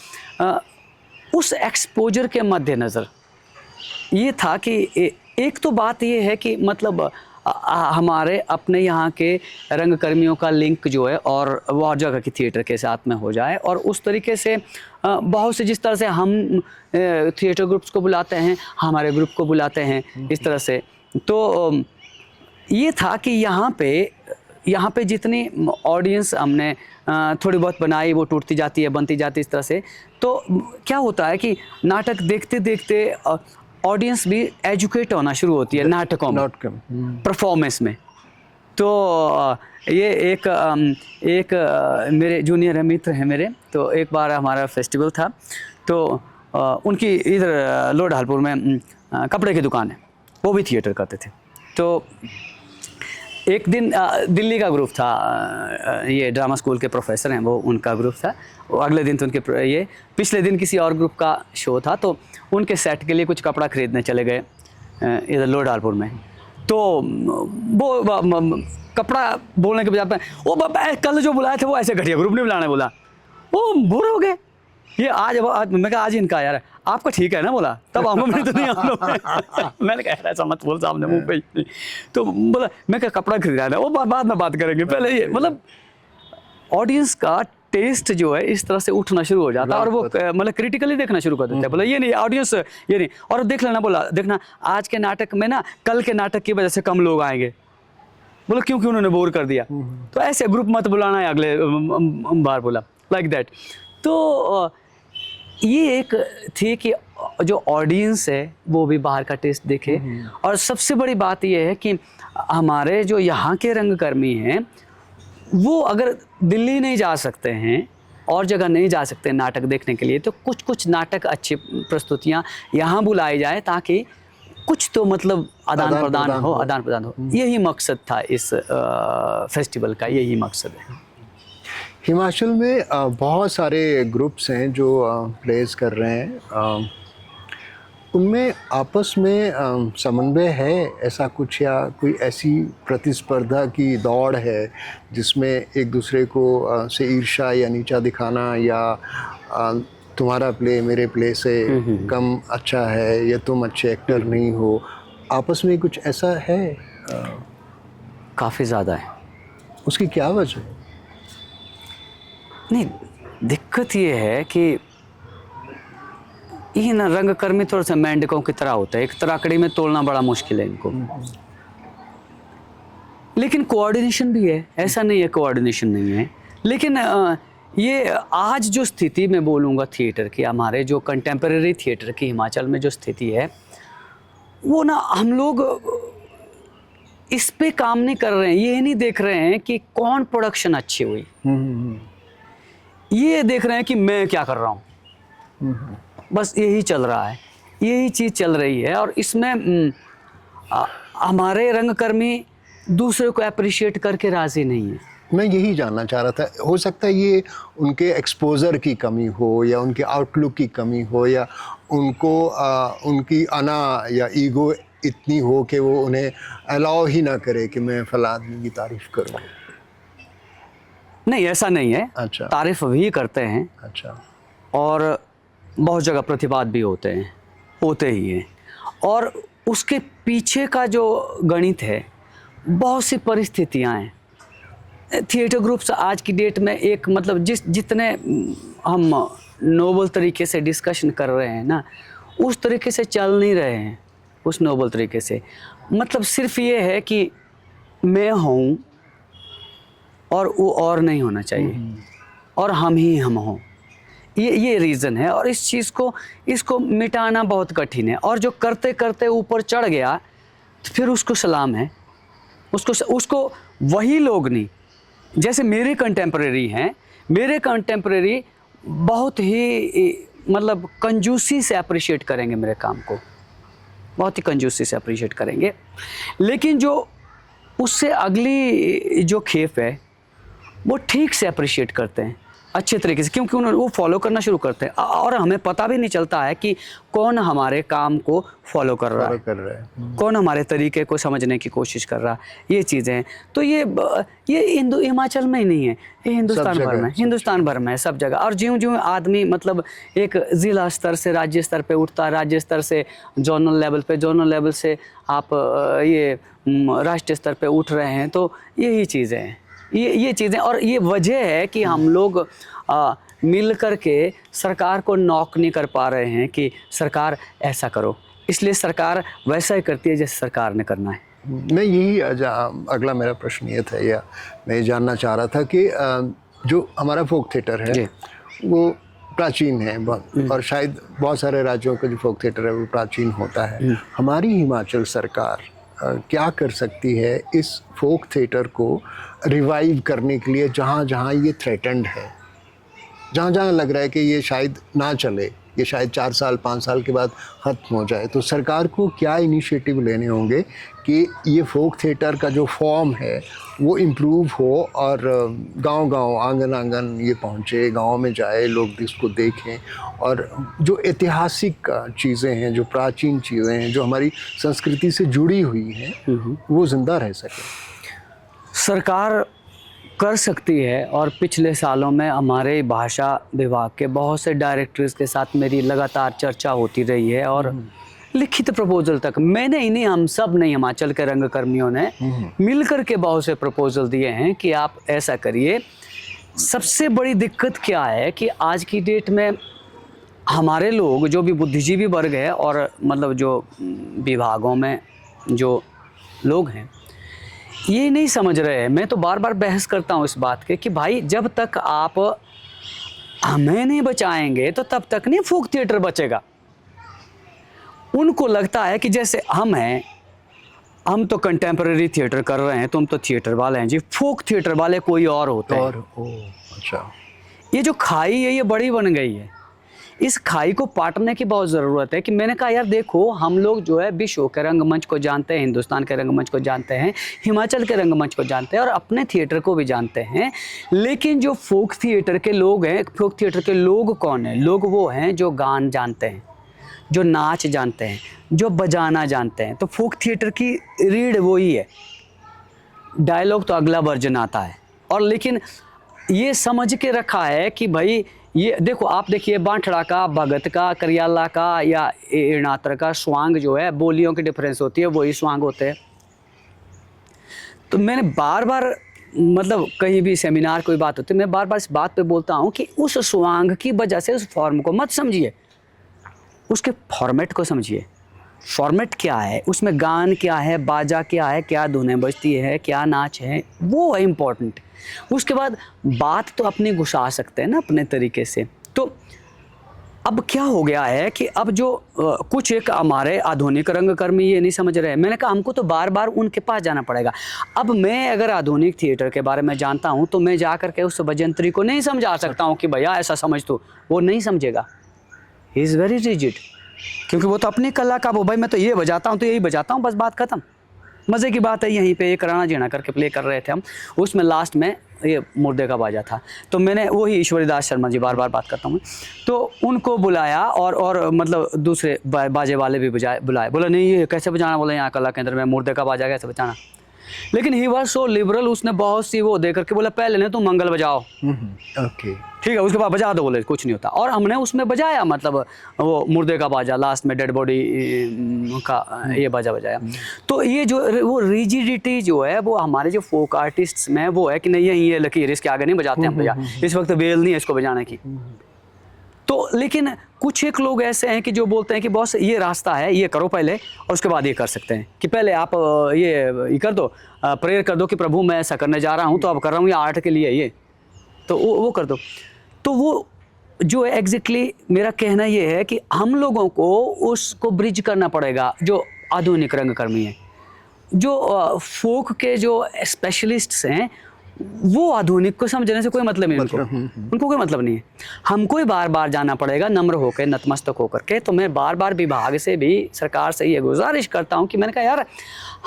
उस एक्सपोजर के मद्देनज़र ये था कि एक तो बात ये है कि मतलब हमारे अपने यहाँ के रंगकर्मियों का लिंक जो है और वो हर जगह की थिएटर के साथ में हो जाए, और उस तरीके से बहुत से, जिस तरह से हम थिएटर ग्रुप्स को बुलाते हैं, हमारे ग्रुप को बुलाते हैं, इस तरह से। तो ये था कि यहाँ पे जितनी ऑडियंस हमने थोड़ी बहुत बनाई, वो टूटती जाती है, बनती जाती है, इस तरह से। तो क्या होता है कि नाटक देखते देखते ऑडियंस भी एजुकेट होना शुरू होती है नाटकों में, परफॉर्मेंस में। तो ये एक मेरे जूनियर मित्र हैं मेरे, तो एक बार हमारा फेस्टिवल था, तो उनकी इधर लोढ़ालपुर में कपड़े की दुकान है, वो भी थिएटर करते थे। तो एक दिन दिल्ली का ग्रुप था, ये ड्रामा स्कूल के प्रोफेसर हैं वो, उनका ग्रुप था। अगले दिन तो उनके ये पिछले दिन किसी और ग्रुप का शो था, तो उनके सेट के लिए कुछ कपड़ा ख़रीदने चले गए इधर लोढ़ालपुर में। तो वो कपड़ा बोलने के बजाय वो कल जो बुलाए थे वो ऐसे घटिया ग्रुप नहीं बुलाने बोला, वो बोर हो गए। ये आज मैं कहा आज इनका यार आपका ठीक है ना, बोला तब हम लोग तो नहीं हम लोग मैंने कहा ऐसा मत बोल सामने मुंह पे। तो बोला मैं क्या कपड़ा खरीदा है, वो बाद में बात करेंगे, पहले ये मतलब ऑडियंस का टेस्ट जो है इस तरह से उठना शुरू हो जाता है और वो मतलब क्रिटिकली देखना शुरू कर देते हैं। बोला ये नहीं ऑडियंस ये नहीं, और देख लेना, बोला देखना आज के नाटक में ना कल के नाटक की वजह से कम लोग आएंगे। बोला क्योंकि उन्होंने बोर कर दिया, तो ऐसे ग्रुप मत बुलाना है अगले बार, बोला लाइक दैट। तो ये एक थी कि जो ऑडियंस है वो भी बाहर का टेस्ट देखे। और सबसे बड़ी बात ये है कि हमारे जो यहाँ के रंगकर्मी हैं वो अगर दिल्ली नहीं जा सकते हैं और जगह नहीं जा सकते नाटक देखने के लिए, तो कुछ कुछ नाटक अच्छी प्रस्तुतियाँ यहाँ बुलाई जाए ताकि कुछ तो मतलब आदान प्रदान हो। यही मकसद था इस फेस्टिवल का, यही मकसद है। हिमाचल में बहुत सारे ग्रुप्स हैं जो प्लेस कर रहे हैं, उनमें आपस में समन्वय है ऐसा कुछ, या कोई ऐसी प्रतिस्पर्धा की दौड़ है जिसमें एक दूसरे को से ईर्ष्या या नीचा दिखाना, या तुम्हारा प्ले मेरे प्ले से कम अच्छा है, या तुम अच्छे एक्टर नहीं हो, आपस में कुछ ऐसा है? काफ़ी ज़्यादा है। उसकी क्या वजह है? नहीं, दिक्कत ये है कि ये ना रंगकर्मी थोड़ा सा मेंढकों की तरह होता है, एक तराकड़ी में तोड़ना बड़ा मुश्किल है इनको। लेकिन कोऑर्डिनेशन भी है, ऐसा नहीं है कोऑर्डिनेशन नहीं है। लेकिन ये आज जो स्थिति मैं बोलूँगा थिएटर की, हमारे जो कंटेम्प्रेरी थिएटर की हिमाचल में जो स्थिति है वो ना, हम लोग इस पे काम नहीं कर रहे हैं। ये नहीं देख रहे हैं कि कौन प्रोडक्शन अच्छी हुई, ये देख रहे हैं कि मैं क्या कर रहा हूँ। बस यही चल रहा है, यही चीज़ चल रही है। और इसमें हमारे रंगकर्मी दूसरे को अप्रिशिएट करके राज़ी नहीं है। मैं यही जानना चाह रहा था, हो सकता है ये उनके एक्सपोज़र की कमी हो, या उनके आउटलुक की कमी हो, या उनको उनकी अना या ईगो इतनी हो कि वो उन्हें अलाउ ही ना करे कि मैं फलां आदमी की तारीफ़ करूँ। नहीं, ऐसा नहीं है। अच्छा। तारीफ़ भी करते हैं। अच्छा। और बहुत जगह प्रतिवाद भी होते ही हैं। और उसके पीछे का जो गणित है, बहुत सी परिस्थितियाँ हैं। थिएटर ग्रुप्स आज की डेट में एक मतलब जितने हम नोबल तरीके से डिस्कशन कर रहे हैं ना, उस तरीके से चल नहीं रहे हैं, उस नोबल तरीके से। मतलब सिर्फ ये है कि मैं हूँ और वो और नहीं होना चाहिए, और हम ही हम हों, ये रीज़न है। और इस चीज़ को इसको मिटाना बहुत कठिन है। और जो करते करते ऊपर चढ़ गया तो फिर उसको सलाम है, उसको वही लोग नहीं, जैसे मेरे कंटेम्प्रेरी हैं, मेरे कंटेम्प्रेरी बहुत ही मतलब कंजूसी से अप्रिशिएट करेंगे मेरे काम को, बहुत ही कंजूसी से अप्रिशिएट करेंगे। लेकिन जो उससे अगली जो खेप है वो ठीक से अप्रिशिएट करते हैं, अच्छे तरीके से, क्योंकि उन्होंने वो फॉलो करना शुरू करते हैं। और हमें पता भी नहीं चलता है कि कौन हमारे काम को फॉलो कर रहा है, कौन हमारे तरीके को समझने की कोशिश कर रहा है। ये चीज़ें हैं। तो ये हिमाचल में ही नहीं है, ये हिंदुस्तान भर में, हिंदुस्तान भर में है, सब जगह। और ज्यों ज्यों आदमी मतलब एक ज़िला स्तर से राज्य स्तर पे उठता है, राज्य स्तर से जोनल लेवल पे, जोनल लेवल से आप ये राष्ट्रीय स्तर पे उठ रहे हैं, तो यही चीज़ें हैं, ये चीज़ें। और ये वजह है कि हम लोग मिल कर के सरकार को नॉक नहीं कर पा रहे हैं कि सरकार ऐसा करो, इसलिए सरकार वैसा ही करती है जैसे सरकार ने करना है। मैं यही अगला मेरा प्रश्न ये था, या मैं ये जानना चाह रहा था कि जो हमारा फोक थिएटर है वो प्राचीन है बहुत, और शायद बहुत सारे राज्यों का जो फोक थिएटर है वो प्राचीन होता है। हमारी हिमाचल सरकार क्या कर सकती है इस फोक थिएटर को रिवाइव करने के लिए, जहाँ जहाँ ये थ्रेटेंड है, जहाँ जहाँ लग रहा है कि ये शायद ना चले, ये शायद 4 साल 5 साल के बाद ख़त्म हो जाए, तो सरकार को क्या इनिशिएटिव लेने होंगे कि ये फोक थिएटर का जो फॉर्म है वो इम्प्रूव हो, और गांव-गांव, आंगन-आंगन ये पहुँचे, गांव में जाए, लोग इसको देखें, और जो ऐतिहासिक चीज़ें हैं, जो प्राचीन चीज़ें हैं, जो हमारी संस्कृति से जुड़ी हुई हैं, वो ज़िंदा रह सके। सरकार कर सकती है। और पिछले सालों में हमारे भाषा विभाग के बहुत से डायरेक्टर्स के साथ मेरी लगातार चर्चा होती रही है, और लिखित प्रपोजल तक मैंने ही नहीं, हम सब ने, हिमाचल के रंगकर्मियों ने मिलकर के बहुत से प्रपोजल दिए हैं कि आप ऐसा करिए सबसे बड़ी दिक्कत क्या है कि आज की डेट में हमारे लोग जो भी बुद्धिजीवी वर्ग है और मतलब जो विभागों में जो लोग हैं ये नहीं समझ रहे हैं। मैं तो बार बार बहस करता हूँ इस बात के कि भाई जब तक आप हमें नहीं बचाएंगे तो तब तक नहीं फोक थिएटर बचेगा। उनको लगता है कि जैसे हम हैं, हम तो कंटेम्पररी थिएटर कर रहे हैं, तुम तो थिएटर वाले हैं जी, फोक थिएटर वाले कोई और होते हैं। अच्छा, ये जो खाई है ये बड़ी बन गई है, इस खाई को पाटने की बहुत ज़रूरत है। कि मैंने कहा यार देखो, हम लोग जो है विश्व के रंगमंच को जानते हैं, हिंदुस्तान के रंगमंच को जानते हैं, हिमाचल के रंगमंच को जानते हैं और अपने थिएटर को भी जानते हैं, लेकिन जो फोक थिएटर के लोग हैं, फोक थिएटर के लोग कौन हैं? लोग वो हैं जो गान जानते हैं, जो नाच जानते हैं, जो बजाना जानते हैं। तो फोक थिएटर की रीढ़ वही है, डायलॉग तो अगला वर्जन आता है। और लेकिन ये समझ के रखा है कि भाई ये देखो, आप देखिए बांठड़ा का, भगत का, करियाला का या इरनात्र का स्वांग जो है, बोलियों की डिफरेंस होती है, वही स्वांग होते हैं। तो मैंने बार बार मतलब कहीं भी सेमिनार कोई बात होती है, मैं बार बार इस बात पे बोलता हूँ कि उस स्वांग की वजह से उस फॉर्म को मत समझिए, उसके फॉर्मेट को समझिए। फॉर्मेट क्या है, उसमें गान क्या है, बाजा क्या है, क्या धुनें बजती है, क्या नाच है, वो है इम्पोर्टेंट। उसके बाद बात तो अपनी घुसा सकते हैं ना अपने तरीके से। तो अब क्या हो गया है कि अब जो कुछ एक हमारे आधुनिक रंगकर्मी ये नहीं समझ रहे हैं। मैंने कहा हमको तो बार बार उनके पास जाना पड़ेगा। अब मैं अगर आधुनिक थिएटर के बारे में जानता हूँ तो मैं जा करके उस भजंत्री को नहीं समझा सकता हूँ कि भैया ऐसा समझ, तो वो नहीं समझेगा। ही इज़ वेरी रिजिड, क्योंकि वो तो अपनी कला का वो भाई मैं तो ये बजाता हूँ तो यही बजाता हूँ, बस बात खत्म। मज़े की बात है, यहीं पे एक राणा जीना करके प्ले कर रहे थे हम, उसमें लास्ट में ये मुर्दे का बाजा था, तो मैंने वही ईश्वरीदास शर्मा जी, बार बार बात करता हूँ, तो उनको बुलाया और मतलब दूसरे बाजे वाले भी बुलाए। बोला नहीं ये कैसे बजाना, बोला यहाँ कला केंद्र में मुर्दे का बाजा कैसे बजाना। लेकिन ही वॉज सो लिबरल, उसने बहुत सी वो दे करके बोला पहले ना तुम मंगल बजाओ, ओके ठीक है, उसके बाद बजा दो, बोले कुछ नहीं होता। और हमने उसमें बजाया, मतलब वो मुर्दे का बाजा, लास्ट में डेड बॉडी का ये बाजा बजाया। तो ये जो वो रिजिडिटी जो है वो हमारे जो फोक आर्टिस्ट्स में वो है कि नहीं ये लकीर, इसके आगे नहीं बजाते हम भैया, इस वक्त बेल नहीं है इसको बजाने की। तो लेकिन कुछ एक लोग ऐसे हैं कि जो बोलते हैं कि बॉस ये रास्ता है, ये करो पहले और उसके बाद ये कर सकते हैं, कि पहले आप ये कर दो, प्रेयर कर दो कि प्रभु मैं ऐसा करने जा रहा हूँ तो अब कर रहा हूँ, ये आर्ट के लिए ये, तो वो कर दो। तो वो जो है एग्जैक्टली मेरा कहना ये है कि हम लोगों को उसको ब्रिज करना पड़ेगा। जो आधुनिक रंगकर्मी हैं, जो फोक के जो स्पेशलिस्ट्स हैं, वो आधुनिक को समझने से कोई मतलब नहीं उनको कोई मतलब नहीं है। हमको ही बार बार जाना पड़ेगा नम्र होकर, नतमस्तक होकर के। तो मैं बार बार विभाग से भी, सरकार से ये गुजारिश करता हूँ कि मैंने कहा यार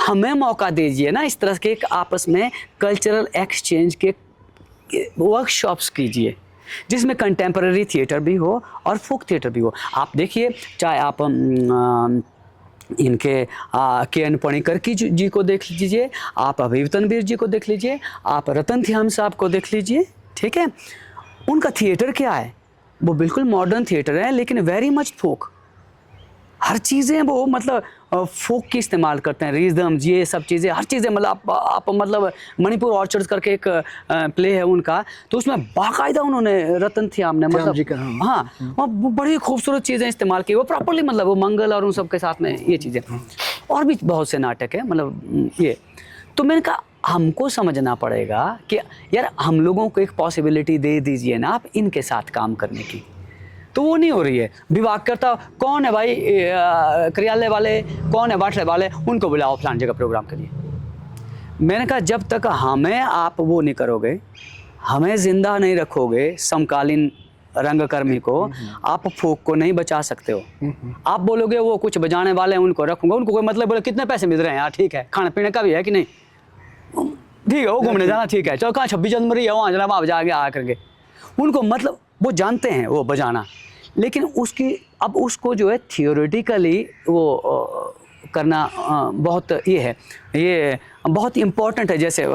हमें मौका दीजिए ना, इस तरह के एक आपस में कल्चरल एक्सचेंज के वर्कशॉप्स कीजिए जिसमें कंटेम्पररी थिएटर भी हो और फोक थिएटर भी हो। आप देखिए, चाहे आप इनके के एन पणिकर जी को देख लीजिए, आप अभिव तनवीर जी को देख लीजिए, आप रतन ध्यान साहब को देख लीजिए, ठीक है। उनका थिएटर क्या है, वो बिल्कुल मॉडर्न थिएटर है लेकिन वेरी मच फोक। हर चीज़ें वो मतलब फोक की इस्तेमाल करते हैं, रिदम्स, ये सब चीज़ें, हर चीज़ें। मतलब आप मतलब मणिपुर ऑर्चर्ड्स करके एक प्ले है उनका, तो उसमें बाकायदा उन्होंने रतन थ्याम ने मतलब हाँ वो बड़ी खूबसूरत चीज़ें इस्तेमाल की, वो प्रॉपरली मतलब वो मंगल और उन सब के साथ में ये चीज़ें, और भी बहुत से नाटक है मतलब ये। तो मैंने कहा हमको समझना पड़ेगा कि यार हम लोगों को एक पॉसिबिलिटी दे दीजिए ना आप इनके साथ काम करने की। तो वो नहीं हो रही है। विभाग करता कौन है भाई, करियाले वाले कौन है, बाटले वाले, उनको बुलाओ फलान जगह प्रोग्राम के लिए। मैंने कहा जब तक हमें आप वो नहीं करोगे, हमें जिंदा नहीं रखोगे समकालीन रंगकर्मी को, आप फोक को नहीं बचा सकते हो। आप बोलोगे वो कुछ बजाने वाले हैं उनको रखूंगा, उनको कोई मतलब, बोले कितने पैसे मिल रहे हैं यार, ठीक है, खाने पीने का भी है कि नहीं, ठीक है, वो घूमने जाना ठीक है, चलो कहाँ 26 जनवरी है वहाँ जनाब आप जाके आ करके, उनको मतलब वो जानते हैं वो बजाना, लेकिन उसकी अब उसको जो है थियोरेटिकली वो करना बहुत ये है, ये बहुत इम्पोर्टेंट है। जैसे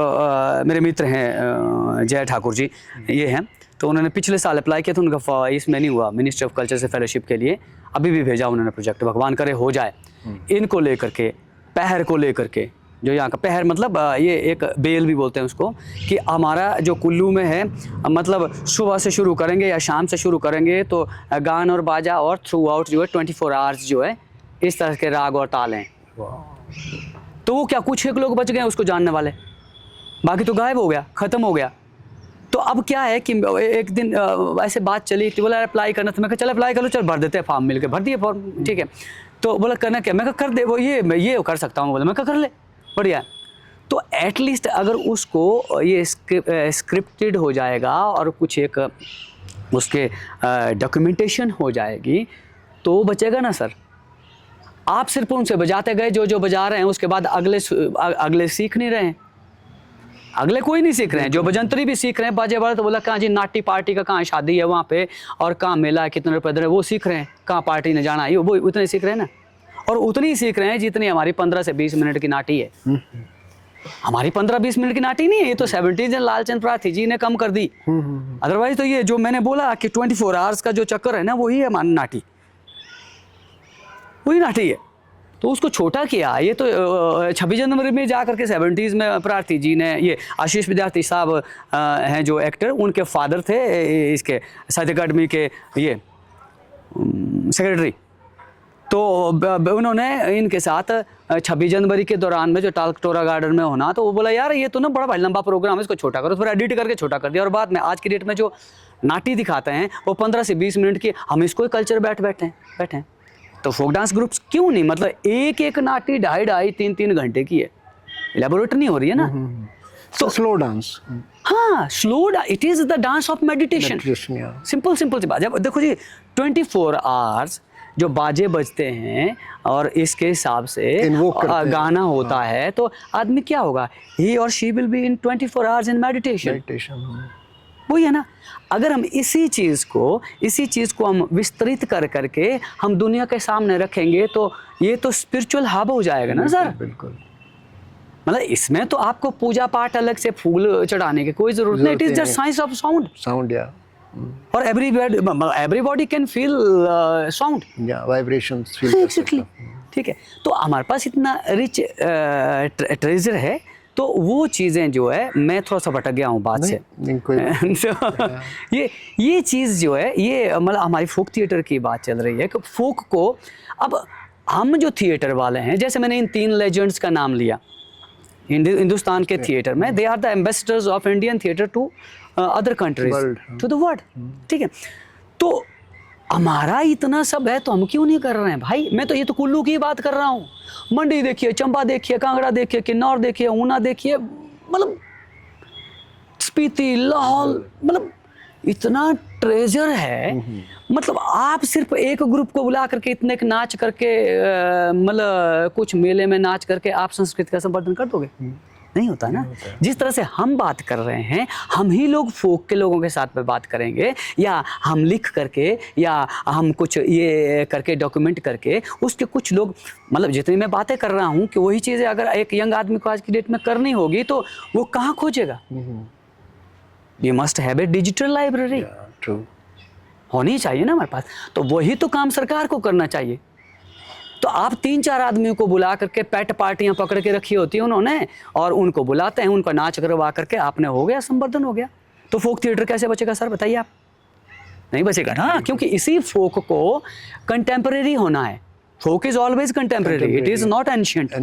मेरे मित्र हैं जय ठाकुर जी, ये हैं, तो उन्होंने पिछले साल अप्लाई किया था, उनका इसमें नहीं हुआ, मिनिस्ट्री ऑफ कल्चर से फेलोशिप के लिए अभी भी भेजा उन्होंने प्रोजेक्ट, भगवान करे हो जाए। इनको लेकर के, पहर को लेकर के, जो यहाँ का पहर मतलब ये एक बेल भी बोलते हैं उसको, कि हमारा जो कुल्लू में है मतलब सुबह से शुरू करेंगे या शाम से शुरू करेंगे तो गान और बाजा और थ्रू आउट जो है 24 आवर्स जो है इस तरह के राग और ताल हैं। तो वो क्या कुछ एक लोग बच गए उसको जानने वाले, बाकी तो गायब हो गया, ख़त्म हो गया। तो अब क्या है कि एक दिन ऐसे बात चली कि बोला अप्लाई करना, तो मैं कहा चल अप्लाई कर लो, चल भर देते हैं फॉर्म, मिल के भर दिए फॉर्म, ठीक है। तो बोला करना क्या, मैं कहा कर दे, वो ये कर सकता हूँ, बोला मैं कहा कर ले, बढ़िया। तो एटलीस्ट अगर उसको ये स्क्रिप्टेड हो जाएगा और कुछ एक उसके डॉक्यूमेंटेशन हो जाएगी तो बचेगा ना सर। आप सिर्फ उनसे बजाते गए, जो बजा रहे हैं, उसके बाद अगले सीख नहीं रहे हैं, अगले कोई नहीं सीख रहे हैं। जो बजंतरी भी सीख रहे हैं बाजे वाले, तो बोला कहाँ जी नाटी पार्टी का कहाँ शादी है वहाँ पे और कहाँ मेला है, कितने रुपये दे रहे हैं, वो सीख रहे हैं, कहाँ पार्टी ने जाना है, वो उतने सीख रहे हैं ना। और उतनी ही सीख रहे हैं जितनी हमारी 15 से 20 मिनट की नाटी है। हमारी 15-20 मिनट की नाटी नहीं है, ये तो 70s लालचंद प्रार्थी जी ने कम कर दी। अदरवाइज तो ये जो मैंने बोला कि 24 आवर्स का जो चक्कर है ना, वही है हमारी नाटी, वही नाटी है। तो उसको छोटा किया। ये तो 26 जनवरी में जा करके 70s में प्रार्थी जी ने, ये आशीष विद्यार्थी साहब हैं जो एक्टर, उनके फादर थे इसके साहित्य अकादमी के ये सेक्रेटरी। तो उन्होंने इनके साथ 26 जनवरी के दौरान में जो टालकटोरा गार्डन में होना, तो वो बोला यार ये तो ना बड़ा भाई लंबा प्रोग्राम है, इसको छोटा करो, फिर एडिट करके छोटा कर दिया। और बाद में आज की डेट में जो नाटी दिखाते हैं वो 15 से 20 मिनट की, हम इसको कल्चर बैठे हैं। तो फोक डांस ग्रुप्स क्यों नहीं, मतलब एक नाटी 2.5-3 घंटे की है, इलेबोरेट नहीं हो रही है ना। तो स्लो डांस, हाँ slow, it is the dance of meditation. Simple सी बात। जब देखो जी 24 आवर्स जो बाजे बजते हैं और इसके हिसाब से गाना होता है, तो आदमी क्या होगा, ही और she will be in 24 hours in meditation. वही है ना। अगर हम इसी चीज़ को हम विस्तृत करके हम दुनिया के सामने रखेंगे तो ये तो स्पिरिचुअल हब हो जाएगा ना सर। बिल्कुल। मतलब इसमें तो आपको पूजा पाठ अलग से फूल चढ़ाने की कोई जरूरत नहीं। It is just science of sound या, और एवरीबॉडी कैन फील साउंड या वाइब्रेशंस फील कर सकते हैं। ठीक है। तो हमारे पास इतना रिच ट्रेजर है, तो वो चीज़ें जो है, मैं थोड़ा सा भटक गया हूँ बात से। तो ये चीज़ जो है, ये मतलब हमारी फोक थिएटर की बात चल रही है कि फोक को अब हम जो थिएटर वाले हैं, जैसे मैंने इन 3 लेजेंड्स का नाम लिया हिंदुस्तान के थिएटर में, they are the ambassadors of Indian theatre to other countries, to the world. ठीक है। तो हमारा इतना सब है तो हम क्यों नहीं कर रहे हैं भाई। मैं तो ये तो कुल्लू की बात कर रहा हूँ, मंडी देखिए, चंबा देखिए, कांगड़ा देखिए, किन्नौर देखिए, ऊना देखिए, मतलब स्पीति, लाहौल, मतलब इतना ट्रेजर है। मतलब आप सिर्फ एक ग्रुप को बुला करके इतने एक नाच करके मतलब कुछ मेले में नाच करके आप संस्कृति का संवर्धन कर दोगे? नहीं होता ना। जिस तरह से हम बात कर रहे हैं, हम ही लोग फोक के लोगों के साथ में बात करेंगे, या हम लिख करके, या हम कुछ ये करके डॉक्यूमेंट करके, उसके कुछ लोग, मतलब जितनी मैं बातें कर रहा हूँ कि वही चीज़ें अगर एक यंग आदमी को आज की डेट में करनी होगी तो वो कहाँ खोजेगा? You must have a digital library, होनी चाहिए ना हमारे पास। तो वही तो काम सरकार को करना चाहिए। तो आप 3-4 आदमियों को बुला करके पेट पार्टियां पकड़ के रखी होती हैं उन्होंने, और उनको बुलाते हैं, उनका नाच करवा करके आपने हो गया, संवर्धन हो गया। तो फोक थिएटर कैसे बचेगा सर, बताइए आप? नहीं बचेगा ना, क्योंकि इसी फोक को कंटेम्परेरी होना है। Folk is always contemporary, it is not ancient.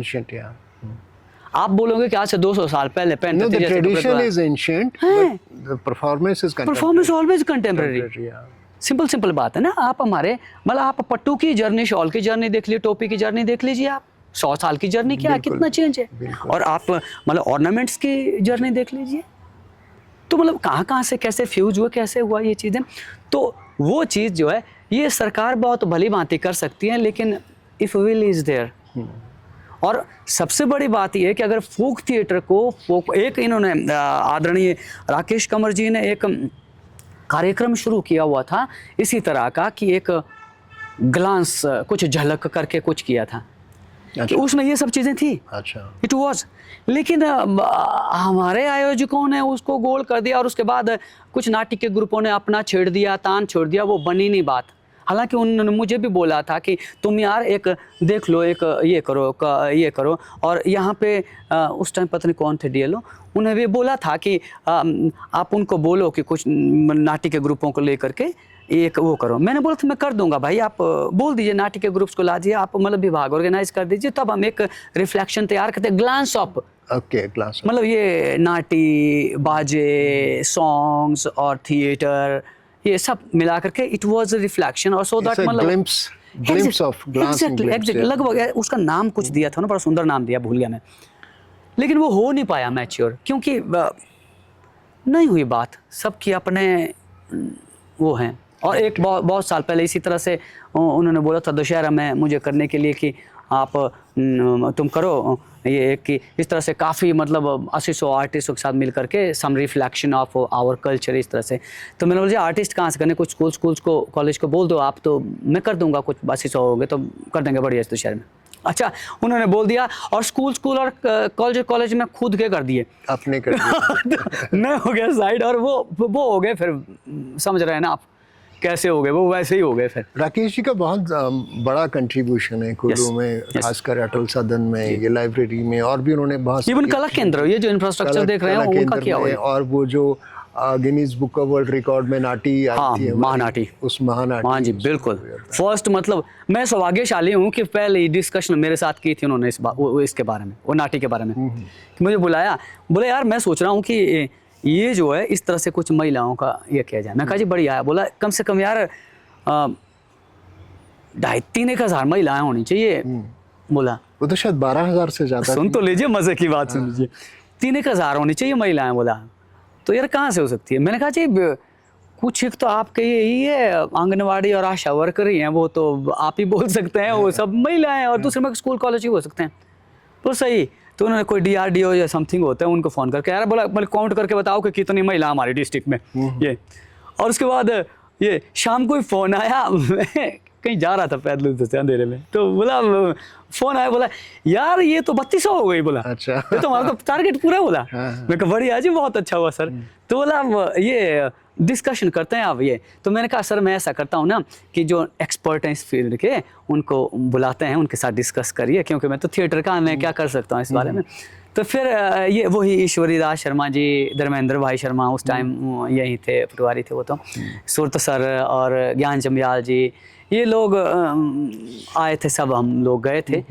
आप बोलोगे कि आज से 200 साल पहले पहनते थे, tradition is ancient, the performance is contemporary, performance always contemporary. Simple बात है ना। आप हमारे मतलब आप पट्टू की जर्नी, शॉल की जर्नी देख लीजिए, टोपी की जर्नी देख लीजिए, आप 100 साल की जर्नी क्या है, कितना चेंज है। और आप मतलब ऑर्नामेंट्स की जर्नी देख लीजिए, तो मतलब कहाँ से कैसे फ्यूज हुआ, कैसे हुआ ये चीज़ें। तो वो चीज़ जो है, ये सरकार बहुत भली भांति कर सकती है, लेकिन इफ़ विल इज़ देयर। और सबसे बड़ी बात यह है कि अगर फोक थिएटर को एक इन्होंने आदरणीय राकेश कंवर जी ने एक कार्यक्रम शुरू किया हुआ था इसी तरह का, कि एक ग्लांस, कुछ झलक करके कुछ किया था। अच्छा। उसमें ये सब चीज़ें थी। अच्छा। इट वाज, लेकिन हमारे आयोजकों ने उसको गोल कर दिया, और उसके बाद कुछ नाटक के ग्रुपों ने अपना छेड़ दिया, तान छोड़ दिया, वो बनी नहीं बात। हालांकि उन्होंने मुझे भी बोला था कि तुम यार एक देख लो, एक ये करो और यहाँ पे उस टाइम पता नहीं कौन थे डीएलओ, उन्हें भी बोला था कि आप उनको बोलो कि कुछ नाटी के ग्रुपों को लेकर के एक वो करो। मैंने बोला था मैं कर दूंगा भाई, आप बोल दीजिए नाटी के ग्रुप्स को ला दीजिए, आप मतलब विभाग ऑर्गेनाइज कर दीजिए, तब हम एक रिफ्लेक्शन तैयार करते हैं, ग्लांस ऑफ ओके क्लास मतलब ये नाटी, बाजे, सॉन्ग्स और थिएटर, ये सब मिला करके इट वाज अ रिफ्लेक्शन और सो दैट मतलब ग्लिम्प्स ऑफ ग्लास एग्जैक्टली लगभग उसका नाम कुछ दिया था ना, बड़ा सुंदर नाम दिया, भूल गया मैं, लेकिन वो हो नहीं पाया मैच्योर क्योंकि नहीं हुई बात, सबकी अपने वो हैं। और एक बहुत साल पहले इसी तरह से उन्होंने बोला था दशहरा में मुझे करने के लिए कि आप तुम करो ये कि इस तरह से काफ़ी मतलब 80-100 आर्टिस्टों के साथ मिल करके सम रिफ्लेक्शन ऑफ आवर कल्चर इस तरह से। तो मैंने बोला आर्टिस्ट कहाँ से करने, कुछ स्कूल्स को कॉलेज को बोल दो आप, तो मैं कर दूंगा, कुछ 80-100 हो गए तो कर देंगे बढ़िया इस शहर में। अच्छा उन्होंने बोल दिया और स्कूल और कॉलेज में खुद के कर दिए, आपने कर दिया मैं हो गया साइड और वो हो गए, फिर समझ रहे हैं ना आप कैसे हो गए, वो वैसे ही हो गए। फिर राकेश जी का बहुत बड़ा कंट्रीब्यूशन है कुल्लू में, खासकर अटल सदन में, ये लाइब्रेरी में, और भी उन्होंने बहुत इवन कला केंद्र, ये जो इंफ्रास्ट्रक्चर देख रहे हैं उनका क्या हुआ, और वो जो Guinness book of world record में नाटी आई थी, महानाटी, उस महानाटी, हाँ जी बिल्कुल फर्स्ट, मतलब मैं सौभाग्यशाली हूँ कि पहले डिस्कशन मेरे साथ की थी उन्होंने इसके बारे में, वो नाटी के बारे में, कि मुझे बुलाया, बोले यार मैं सोच रहा हूँ कि ये जो है इस तरह से कुछ महिलाओं का ये किया जाए। मैं कहा जी बढ़िया है। बोला कम से कम यार 2,500-3,000 हज़ार महिलाएं होनी चाहिए। बोला वो तो शायद 12,000 से ज्यादा, सुन तो लीजिए, मजे की बात सुन लीजिए, 3,000 हज़ार होनी चाहिए महिलाएं। बोला तो यार कहाँ से हो सकती है। मैंने कहा जी कुछ एक तो आपके यही है आंगनवाड़ी और आशा वर्कर ही हैं, वो तो आप ही बोल सकते हैं, वो सब महिलाएं, और दूसरे में स्कूल कॉलेज ही हो सकते हैं। तो सही, तो उन्होंने कोई DRDO या समथिंग होता है उनको फ़ोन करके यार बोला मतलब काउंट करके बताओ कि कितनी महिला हमारे डिस्ट्रिक्ट में ये। और उसके बाद ये शाम को ही फ़ोन आया, कहीं जा रहा था पैदल से अंधेरे में, तो बोला फ़ोन आया, बोला यार ये तो 3200 हो गई। बोला अच्छा ये तो हमारा टारगेट पूरा। बोला मैं कहा बढ़िया जी, बहुत अच्छा हुआ सर। तो बोला ये डिस्कशन करते हैं आप ये। तो मैंने कहा सर मैं ऐसा करता हूँ ना कि जो एक्सपर्ट हैं इस फील्ड के उनको बुलाते हैं, उनके साथ डिस्कस करिए, क्योंकि मैं तो थिएटर का, मैं क्या कर सकता हूँ इस बारे में। तो फिर ये वही ईश्वरी दास शर्मा जी, धर्मेंद्र भाई शर्मा उस टाइम यही थे, पटवारी थे वो तो, सुरत सर और ज्ञान जम्याल जी, ये लोग आए थे, सब हम लोग गए थे।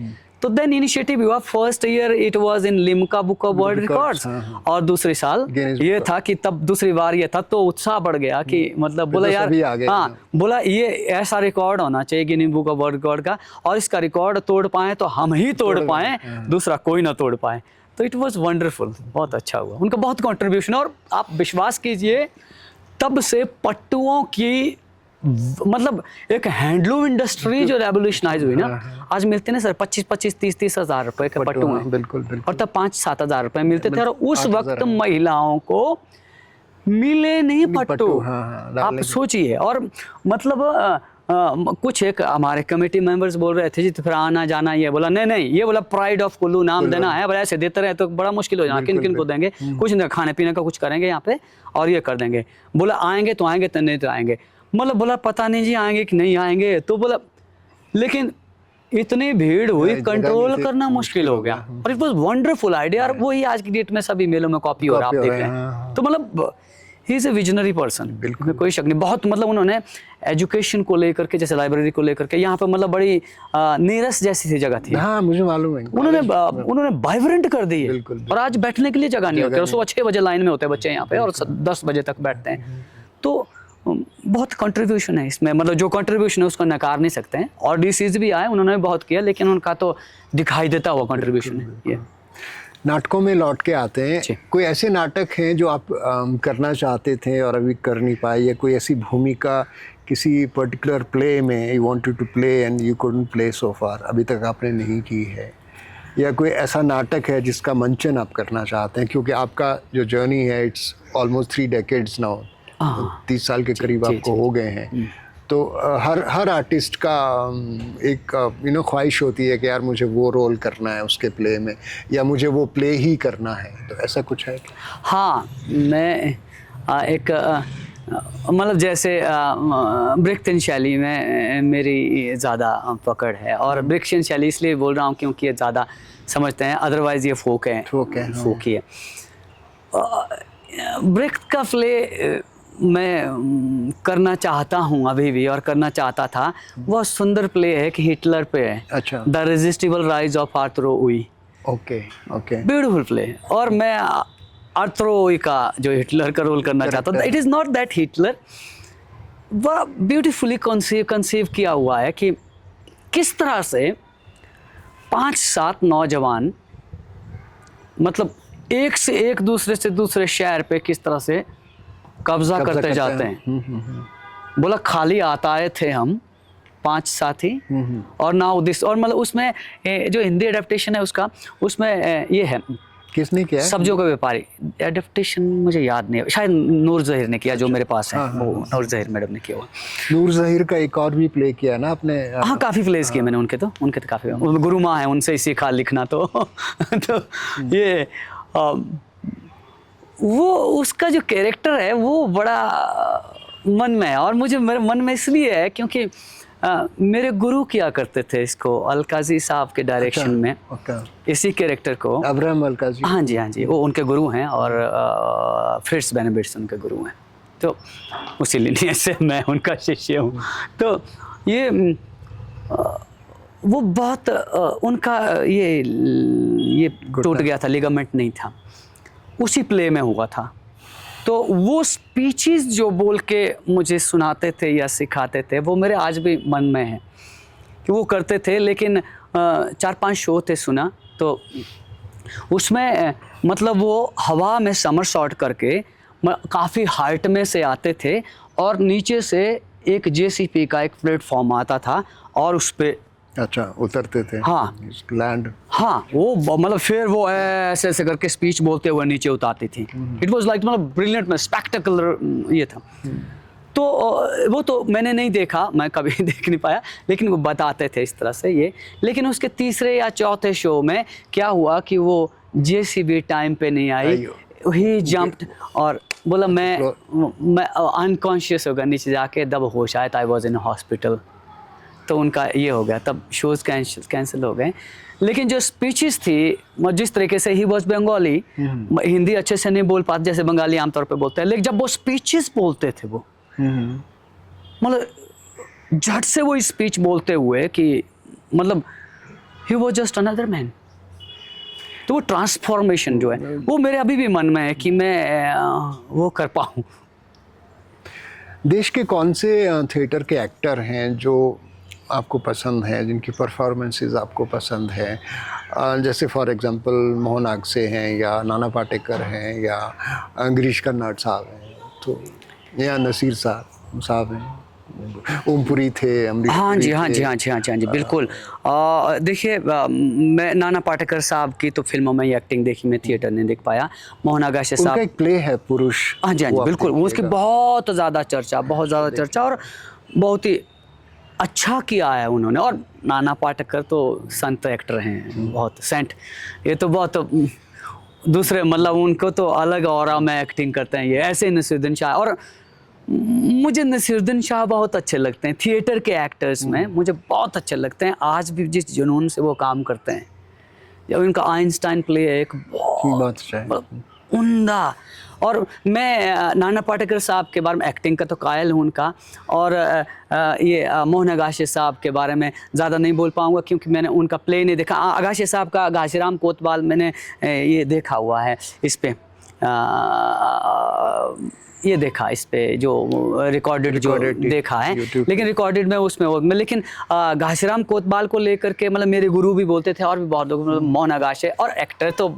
तो देन इनिशिएटिव हुआ, first year it was in Limca book of world records, और दूसरे साल ये था कि तब दूसरी बार ये था, तो उत्साह बढ़ गया कि मतलब बोला यार हाँ, बोला ये ऐसा रिकॉर्ड होना चाहिए Guinness book of world record का, और इसका रिकॉर्ड तोड़ पाए तो हम ही तोड़ पाए, दूसरा कोई ना तोड़ पाए। तो इट वाज वंडरफुल, बहुत अच्छा हुआ, उनका बहुत कंट्रीब्यूशन। और आप विश्वास कीजिए तब से पट्टुओं की मतलब एक हैंडलूम इंडस्ट्री जो रेवोल्यूशनाइज हुई ना, आज मिलते ना सर 25-25, 30-30 हज़ार रुपए के पट्टू हैं, बिल्कुल और तब 5-7 हज़ार रुपए मिलते थे, और उस वक्त महिलाओं को मिले नहीं पट्टू। आप सोचिए। और मतलब कुछ एक हमारे कमेटी मेंबर्स बोल रहे थे जी तो फिर आना जाना, ये बोला नहीं, ये बोला प्राइड ऑफ कुल्लू नाम देना है, बोला ऐसे देते रहे तो बड़ा मुश्किल हो जाना, किन को देंगे, कुछ नहीं, खाने पीने का कुछ करेंगे यहाँ पे और ये कर देंगे। बोला आएंगे तो आएंगे, तो नहीं तो आएंगे। मतलब बोला पता नहीं जी आएंगे कि नहीं आएंगे। तो बोला लेकिन इतनी भीड़ हुई, कंट्रोल करना मुश्किल हो गया। और इट वाज वंडरफुल आइडिया, और वही आज की डेट में सभी मेलों में कॉपी हो रहा, आप देख रहे हैं। तो मतलब he is a visionary person, बिल्कुल कोई शक नहीं। बहुत मतलब उन्होंने एजुकेशन को लेकर के, जैसे लाइब्रेरी को लेकर के, यहाँ पे मतलब बड़ी नीरस जैसी सी जगह थी, हाँ मुझे मालूम है, उन्होंने वाइब्रेंट कर दी है। और आज बैठने के लिए जगह नहीं होती, सुबह 6 बजे लाइन में होते हैं बच्चे यहाँ पे, और 10 बजे तक बैठते हैं। तो बहुत कंट्रीब्यूशन है इसमें, मतलब जो कंट्रीब्यूशन है उसको नकार नहीं सकते हैं। और DCs भी आए, उन्होंने बहुत किया, लेकिन उनका तो दिखाई देता हुआ कंट्रीब्यूशन है ये। नाटकों में लौट के आते हैं, कोई ऐसे नाटक हैं जो आप करना चाहते थे और अभी कर नहीं पाए, या कोई ऐसी भूमिका किसी पर्टिकुलर प्ले में you wanted to play and you couldn't play so far, अभी तक आपने नहीं की है, या कोई ऐसा नाटक है जिसका मंचन आप करना चाहते हैं, क्योंकि आपका जो जर्नी है इट्स ऑलमोस्ट 3 decades नाउ, 30 साल के करीब आपको हो गए हैं। तो हर आर्टिस्ट का एक ख्वाहिश होती है कि यार मुझे वो रोल करना है उसके प्ले में, या मुझे वो प्ले ही करना है, तो ऐसा कुछ है? हाँ, मैं एक मतलब जैसे ब्रिक्तन शैली में मेरी ज़्यादा पकड़ है, और ब्रिक्शन शैली इसलिए बोल रहा हूँ क्योंकि ये ज़्यादा समझते हैं, अदरवाइज़ ये फोक है, फोक है, हाँ। फोक ही है। ब्रिक्ट का प्ले मैं करना चाहता हूँ अभी भी, और करना चाहता था। बहुत सुंदर प्ले है कि हिटलर पे है, अच्छा। द रेजिस्टिबल राइज ऑफ आर्थरो उई। Okay okay. ब्यूटीफुल प्ले, और मैं आर्थरो उई का जो हिटलर का रोल करना चाहता हूँ। It is not that Hitler, वह ब्यूटीफुली कंसीव किया हुआ है कि किस तरह से 5-7 नौजवान मतलब एक से एक दूसरे से दूसरे शहर पे किस तरह से कब्जा करते जाते हैं। बोला खाली आताए थे हम 5 साथी, और नाउ दिस, और मतलब उसमें जो हिंदी एडेप्टेशन है उसका, उसमें ये है किसने किया है? सब्जियों का व्यापारी। एडेप्टेशन मुझे याद नहीं है, शायद नूर जहीर ने किया, जो मेरे पास है वो नूर जहीर मैडम ने किया हुआ। नूर जहीर का एक और भी प्ले किया ना आपने? हाँ, काफ़ी प्लेस किए मैंने उनके तो काफ़ी। गुरु माँ है, उनसे ही सीखा लिखना तो तो ये वो उसका जो कैरेक्टर है वो बड़ा मन में है, और मुझे मेरे मन में इसलिए है क्योंकि मेरे गुरु किया करते थे इसको, अलकाजी साहब के डायरेक्शन में इसी कैरेक्टर को। अब्राहम अलकाजी। हाँ जी, हाँ जी, वो उनके गुरु हैं, और फ्रिट्स बेनेडिक्ट उनके गुरु हैं, तो उसी लिए से मैं उनका शिष्य हूँ। तो ये वो बहुत उनका ये टूट गया था, लिगामेंट नहीं था, उसी प्ले में हुआ था। तो वो स्पीचेस जो बोल के मुझे सुनाते थे या सिखाते थे, वो मेरे आज भी मन में है कि वो करते थे। लेकिन 4-5 शो थे सुना, तो उसमें मतलब वो हवा में समरसॉट करके काफ़ी हाइट में से आते थे, और नीचे से एक जेसीपी का एक प्लेटफॉर्म आता था, और उस पर अच्छा उतरते थे। हाँ, लैंड। हाँ, वो मतलब फिर वो ऐसे ऐसे करके स्पीच बोलते हुए नीचे उतारती थी। इट वाज लाइक मतलब ब्रिलियंट में स्पेक्टेकुलर ये था। तो वो तो मैंने नहीं देखा, मैं कभी देख नहीं पाया, लेकिन वो बताते थे इस तरह से ये। लेकिन उसके तीसरे या चौथे शो में क्या हुआ कि वो जेसीबी टाइम पे नहीं आई, ही जंप्ड और बोला मैं अनकॉन्शियस हो गया नीचे जाके, तब होश आया, आई वाज इन हॉस्पिटल। तो उनका ये हो गया, तब शोज़ कैंसिल हो गए। लेकिन जो स्पीचेस थी, जिस तरीके से ही वॉज बंगाली, हिंदी अच्छे से नहीं बोल पाते जैसे बंगाली आमतौर पे बोलते हैं, लेकिन जब वो स्पीचेस बोलते थे वो मतलब झट से वो स्पीच बोलते हुए कि मतलब he was just another man. तो वो ट्रांसफॉर्मेशन जो है वो मेरे अभी भी मन में है कि मैं वो कर पाऊँ। देश के कौन से थिएटर के एक्टर हैं जो आपको पसंद है, जिनकी परफॉर्मेंसेस आपको पसंद है? जैसे फॉर एग्जांपल मोहन आगसे हैं, या नाना पाटेकर हैं, या गिरीश कर्नाड साहब हैं, तो या नसीर साहब हैं, ओमपुरी थे, अमरीश हाँ जी, पुरी हाँ थे। जी, हाँ जी, हाँ जी, हाँ जी, बिल्कुल। देखिए, मैं नाना पाटेकर साहब की तो फिल्मों में ही एक्टिंग देखी, मैं थिएटर नहीं देख पाया। मोहन आगाशे साहब, उनका एक प्ले है पुरुष। हाँ जी, हाँ जी, बिल्कुल, उसकी बहुत ज़्यादा चर्चा, और बहुत ही अच्छा किया है उन्होंने। और नाना पाटेकर तो संत एक्टर हैं, बहुत सेंट, ये तो बहुत दूसरे मतलब उनको तो अलग ऑरा में एक्टिंग करते हैं ये। ऐसे नसीरुद्दीन शाह, और मुझे नसीरुद्दीन शाह बहुत अच्छे लगते हैं थिएटर के एक्टर्स में, मुझे बहुत अच्छे लगते हैं आज भी, जिस जुनून से वो काम करते हैं। जब उनका आइंस्टाइन प्ले है, एक बहुत अच्छा है, उम्दा। और मैं नाना पाटेकर साहब के बारे में, एक्टिंग का तो कायल हूँ उनका, और ये मोहन आगाशे साहब के बारे में ज़्यादा नहीं बोल पाऊँगा क्योंकि मैंने उनका प्ले नहीं देखा। आगाशे साहब का घासीराम कोतवाल मैंने ये देखा हुआ है, इस पे ये देखा, इस पे जो रिकॉर्डेड जो देखा है, लेकिन रिकॉर्डेड में उसमें वो, लेकिन घासीराम कोतवाल को लेकर के मतलब मेरे गुरु भी बोलते थे, और भी बहुत लोग, मतलब मोहन आगाशे, और एक्टर तो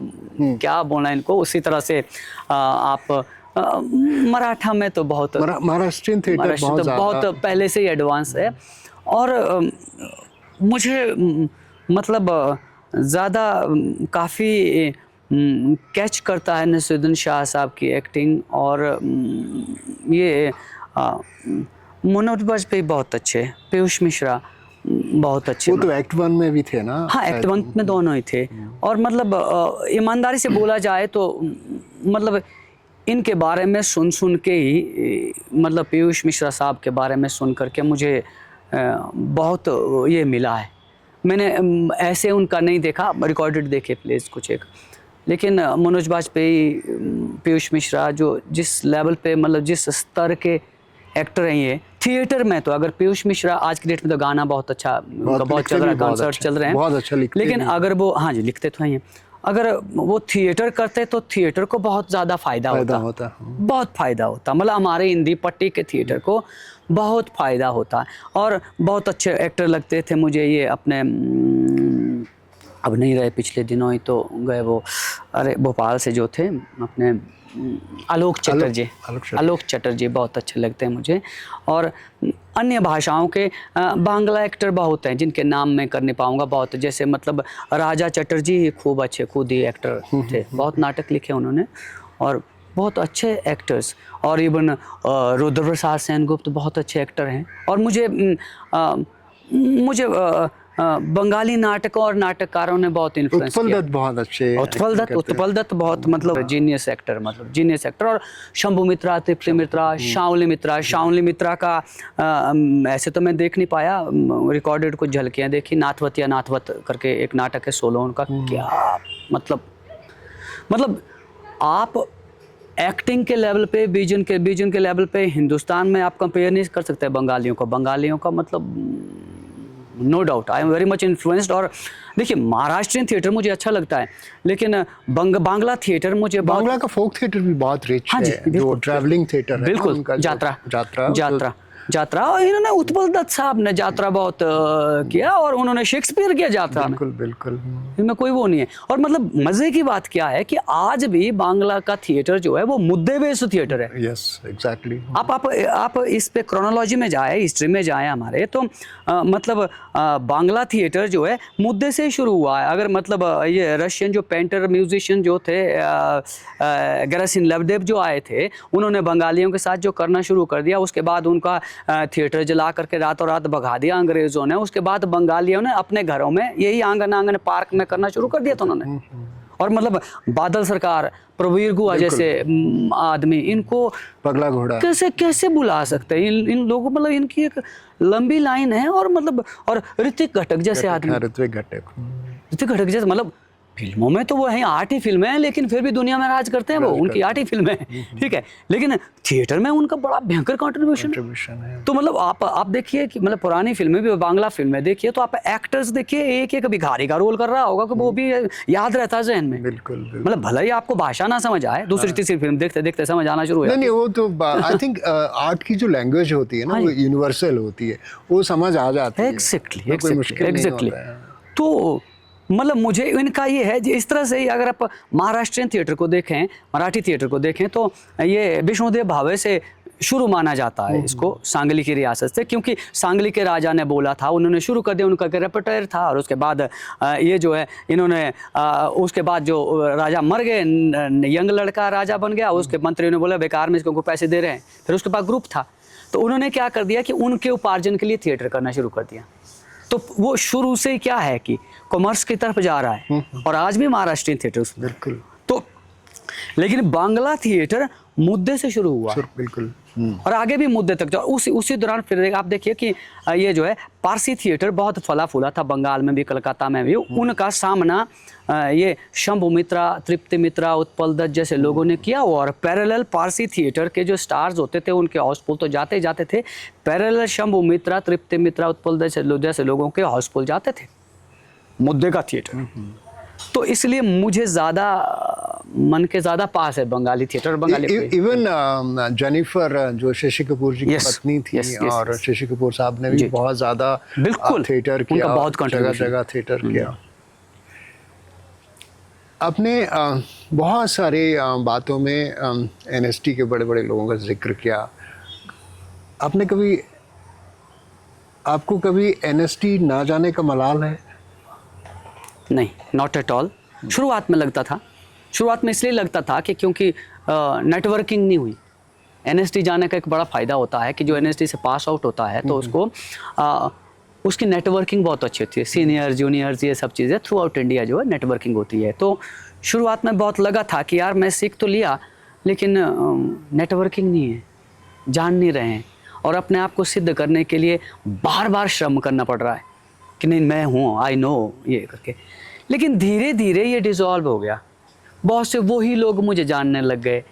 क्या बोलना इनको। उसी तरह से आप मराठा में तो बहुत, महाराष्ट्रियन थिएटर बहुत पहले से ही एडवांस है। और मुझे मतलब ज़्यादा काफ़ी कैच करता है नसीरुद्दीन शाह साहब की एक्टिंग। और ये मनोज वाजपेयी बहुत अच्छे, पीयूष मिश्रा बहुत अच्छे। वो तो एक्ट 1 में भी थे ना? हाँ, एक्ट 1 में दोनों ही थे। और मतलब ईमानदारी से बोला जाए तो मतलब इनके बारे में सुन के ही मतलब पीयूष मिश्रा साहब के बारे में सुन करके मुझे बहुत ये मिला है। मैंने ऐसे उनका नहीं देखा, रिकॉर्डेड देखे प्लेस कुछ एक, लेकिन मनोज बाजपेयी, पीयूष मिश्रा जो जिस लेवल पे मतलब जिस स्तर के एक्टर हैं ये थिएटर में, तो अगर पीयूष मिश्रा आज की डेट में तो गाना बहुत अच्छा उनका बहुत चल रहा है, कॉन्सर्ट चल रहे हैं, बहुत अच्छा लिखते लेकिन अगर वो, हाँ जी लिखते तो हैं, अगर वो थिएटर करते तो थिएटर को बहुत ज़्यादा फायदा होता, बहुत फायदा होता, मतलब हमारे हिंदी पट्टी के थिएटर को बहुत फायदा होता। और बहुत अच्छे एक्टर लगते थे मुझे ये अपने, अब नहीं रहे, पिछले दिनों ही तो गए वो, अरे भोपाल से जो थे अपने आलोक चटर्जी बहुत अच्छे लगते हैं मुझे। और अन्य भाषाओं के बांग्ला एक्टर बहुत हैं जिनके नाम मैं कर नहीं पाऊँगा, बहुत, जैसे मतलब राजा चटर्जी खूब अच्छे खुद ही एक्टर थे, बहुत नाटक लिखे उन्होंने और बहुत अच्छे एक्टर्स। और इवन रुद्र प्रसाद सेनगुप्त बहुत अच्छे एक्टर हैं। और मुझे बंगाली नाटकों और नाटककारों ने बहुत इन्फ्लुएंस किया। उत्पल दत्त बहुत अच्छे, उत्पल दत्त बहुत मतलब जीनियस एक्टर। और शंभू मित्रा, तृप्ति मित्रा, शावली मित्रा का ऐसे तो मैं देख नहीं पाया, रिकॉर्डेड कुछ झलकियाँ देखी। नाथवत करके एक नाटक है सोलो उनका, क्या मतलब आप एक्टिंग के लेवल पे, विजन के लेवल पे हिंदुस्तान में आप कंपेयर नहीं कर सकते बंगालियों का मतलब no doubt I am very much influenced. और देखिए महाराष्ट्रियन थिएटर मुझे अच्छा लगता है, लेकिन बांग्ला थिएटर मुझे, बांग्ला का फोक थिएटर भी बहुत रिच है, जो ट्रैवलिंग थिएटर है, बिल्कुल, यात्रा और इन्होंने उत्पल दत्त साहब ने यात्रा बहुत किया और उन्होंने शेक्सपियर किया यात्रा में, बिल्कुल इनमें कोई वो नहीं है। और मतलब मजे की बात क्या है कि आज भी बांग्ला का थिएटर जो है वो मुद्दे बेस्ड थिएटर है। Yes exactly. आप इस पे क्रोनोलॉजी में जाए, हिस्ट्री में जाए हमारे, तो मतलब बांग्ला थिएटर जो है मुद्दे से ही शुरू हुआ है। अगर मतलब ये रशियन जो पेंटर म्यूजिशियन जो थे गेरासिन लेवडेव जो आए थे, उन्होंने बंगालियों के साथ जो करना शुरू कर दिया, उसके बाद उनका थिएटर जला करके रातों रात भगा दिया अंग्रेजों ने। उसके बाद बंगालियों ने अपने घरों में यही आंगन पार्क में करना शुरू कर दिया था उन्होंने। और मतलब बादल सरकार, प्रवीर गुहा जैसे आदमी, इनको पगला घोड़ा कैसे बुला सकते हैं इन लोगों, मतलब इनकी एक लंबी लाइन है। और मतलब और ऋतिक घटक जैसे आदमी, ऋतिक घटक जैसे, मतलब फिल्मों में तो वो है आर्ट ही फिल्में हैं, लेकिन फिर भी दुनिया में राज करते हैं वो, उनकी आर्ट ही फिल्में हैं, ठीक है, लेकिन थिएटर में उनका बड़ा भयंकर कंट्रीब्यूशन है। तो मतलब आप देखिए कि मतलब पुरानी फिल्में भी, बांग्ला फिल्में देखिए तो आप एक्टर्स देखिए, एक भिखारी का रोल कर रहा होगा कि वो भी याद रहता है जहन में। बिल्कुल। मतलब भले ही आपको भाषा ना समझ आए, दूसरी तीसरी फिल्म देखते देखते समझ आना शुरू हो। नहीं, वो तो आई थिंक आर्ट की जो लैंग्वेज होती है ना, वो यूनिवर्सल होती है, वो समझ आ जाती है। एग्जैक्टली। तो मतलब मुझे इनका ये है, इस तरह से ही अगर आप महाराष्ट्रियन थिएटर को देखें, मराठी थिएटर को देखें, तो ये विष्णुदेव भावे से शुरू माना जाता है इसको, सांगली की रियासत से, क्योंकि सांगली के राजा ने बोला था, उन्होंने शुरू कर दिया, उनका रेpertoire था। और उसके बाद ये जो है इन्होंने उसके बाद जो राजा मर गए, यंग लड़का राजा बन गया, उसके मंत्रियों ने बोला बेकार में इसको पैसे दे रहे हैं। फिर उसके पास ग्रुप था, तो उन्होंने क्या कर दिया कि उनके उपार्जन के लिए थिएटर करना शुरू कर दिया। तो वो शुरू से क्या है कि कॉमर्स की तरफ जा रहा है, और आज भी महाराष्ट्रियन थिएटर बिल्कुल। तो लेकिन बांग्ला थिएटर मुद्दे से शुरू हुआ, बिल्कुल, और आगे भी मुद्दे तक जाओ। उसी दौरान फिर आप देखिए कि ये जो है पारसी थिएटर बहुत फला फूला था, बंगाल में भी, कलकत्ता में भी। उनका सामना ये शंभू मित्रा, तृप्ति मित्रा, उत्पल दत्त जैसे लोगों ने किया। और पैरेलल पारसी थिएटर के जो स्टार्स होते थे उनके हाउसफुल तो जाते ही जाते थे, पैरेलल शंभू मित्रा, तृप्ति मित्रा, उत्पल दत्त जैसे लोगों के हाउसफुल जाते थे, मुद्दे का थिएटर। तो इसलिए मुझे मन के ज्यादा पास है Bengali theatre. Bengali even Jennifer जो शशि कपूर जी की पत्नी थी, और शशि कपूर साहब ने भी बहुत ज्यादा थिएटर किया, बहुत जगह थिएटर किया। आपने बहुत सारे बातों में एनएसटी के बड़े बड़े लोगों का जिक्र किया। आपको कभी एनएसटी ना जाने का मलाल है? नहीं, नॉट एट ऑल। शुरुआत में लगता था, शुरुआत में इसलिए लगता था कि क्योंकि नेटवर्किंग नहीं हुई। एनएसटी जाने का एक बड़ा फ़ायदा होता है कि जो एनएसटी से पास आउट होता है तो उसको उसकी नेटवर्किंग बहुत अच्छी होती है, सीनियर जूनियर्स ये सब चीज़ें थ्रू आउट इंडिया जो है नेटवर्किंग होती है। तो शुरुआत में बहुत लगा था कि यार मैं सीख तो लिया, लेकिन नेटवर्किंग नहीं है, जान नहीं रहे हैं, और अपने आप को सिद्ध करने के लिए बार बार श्रम करना पड़ रहा है कि नहीं मैं हूँ, आई नो, ये करके। लेकिन धीरे धीरे ये डिसॉल्व हो गया, बहुत से वही लोग मुझे जानने लग गए,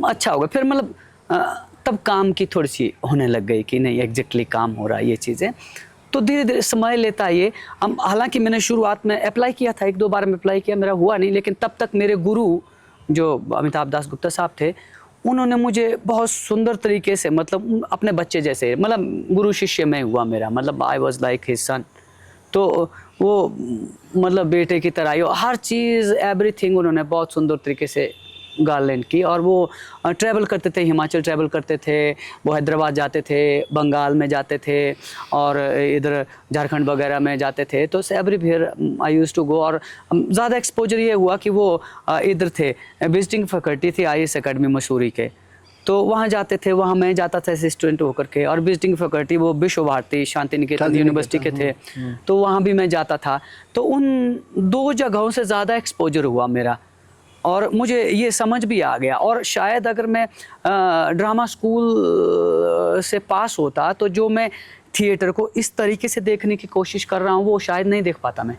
अच्छा हो गया। फिर मतलब तब काम की थोड़ी सी होने लग गई कि नहीं एग्जैक्टली काम हो रहा है, ये चीज़ें। तो धीरे धीरे समय लेता है ये। हम हालांकि मैंने शुरुआत में अप्लाई किया था, 1-2 बार में अप्लाई किया, मेरा हुआ नहीं, लेकिन तब तक मेरे गुरु जो अमिताभ दास गुप्ता साहब थे, उन्होंने मुझे बहुत सुंदर तरीके से, मतलब अपने बच्चे जैसे, मतलब गुरु शिष्य में हुआ मेरा, मतलब I was like his son. तो वो मतलब बेटे की तरह ही हर चीज़, एवरीथिंग उन्होंने बहुत सुंदर तरीके से गार्लैंड की। और वो ट्रैवल करते थे, हिमाचल ट्रैवल करते थे, वो हैदराबाद जाते थे, बंगाल में जाते थे, और इधर झारखंड वगैरह में जाते थे। तो everywhere I used to go. और ज़्यादा एक्सपोजर ये हुआ कि वो इधर थे, विजिटिंग फैकल्टी थी IAS अकेडमी मसूरी के, तो वहाँ जाते थे, वहाँ मैं जाता था असिस्टेंट होकर के। और विजिटिंग फैकल्टी वो विश्व भारती शांति निकेतन यूनिवर्सिटी के थे, तो वहाँ भी मैं जाता था। तो उन 2 जगहों से ज़्यादा एक्सपोजर हुआ मेरा, और मुझे ये समझ भी आ गया। और शायद अगर मैं ड्रामा स्कूल से पास होता, तो जो मैं थिएटर को इस तरीके से देखने की कोशिश कर रहा हूँ वो शायद नहीं देख पाता मैं,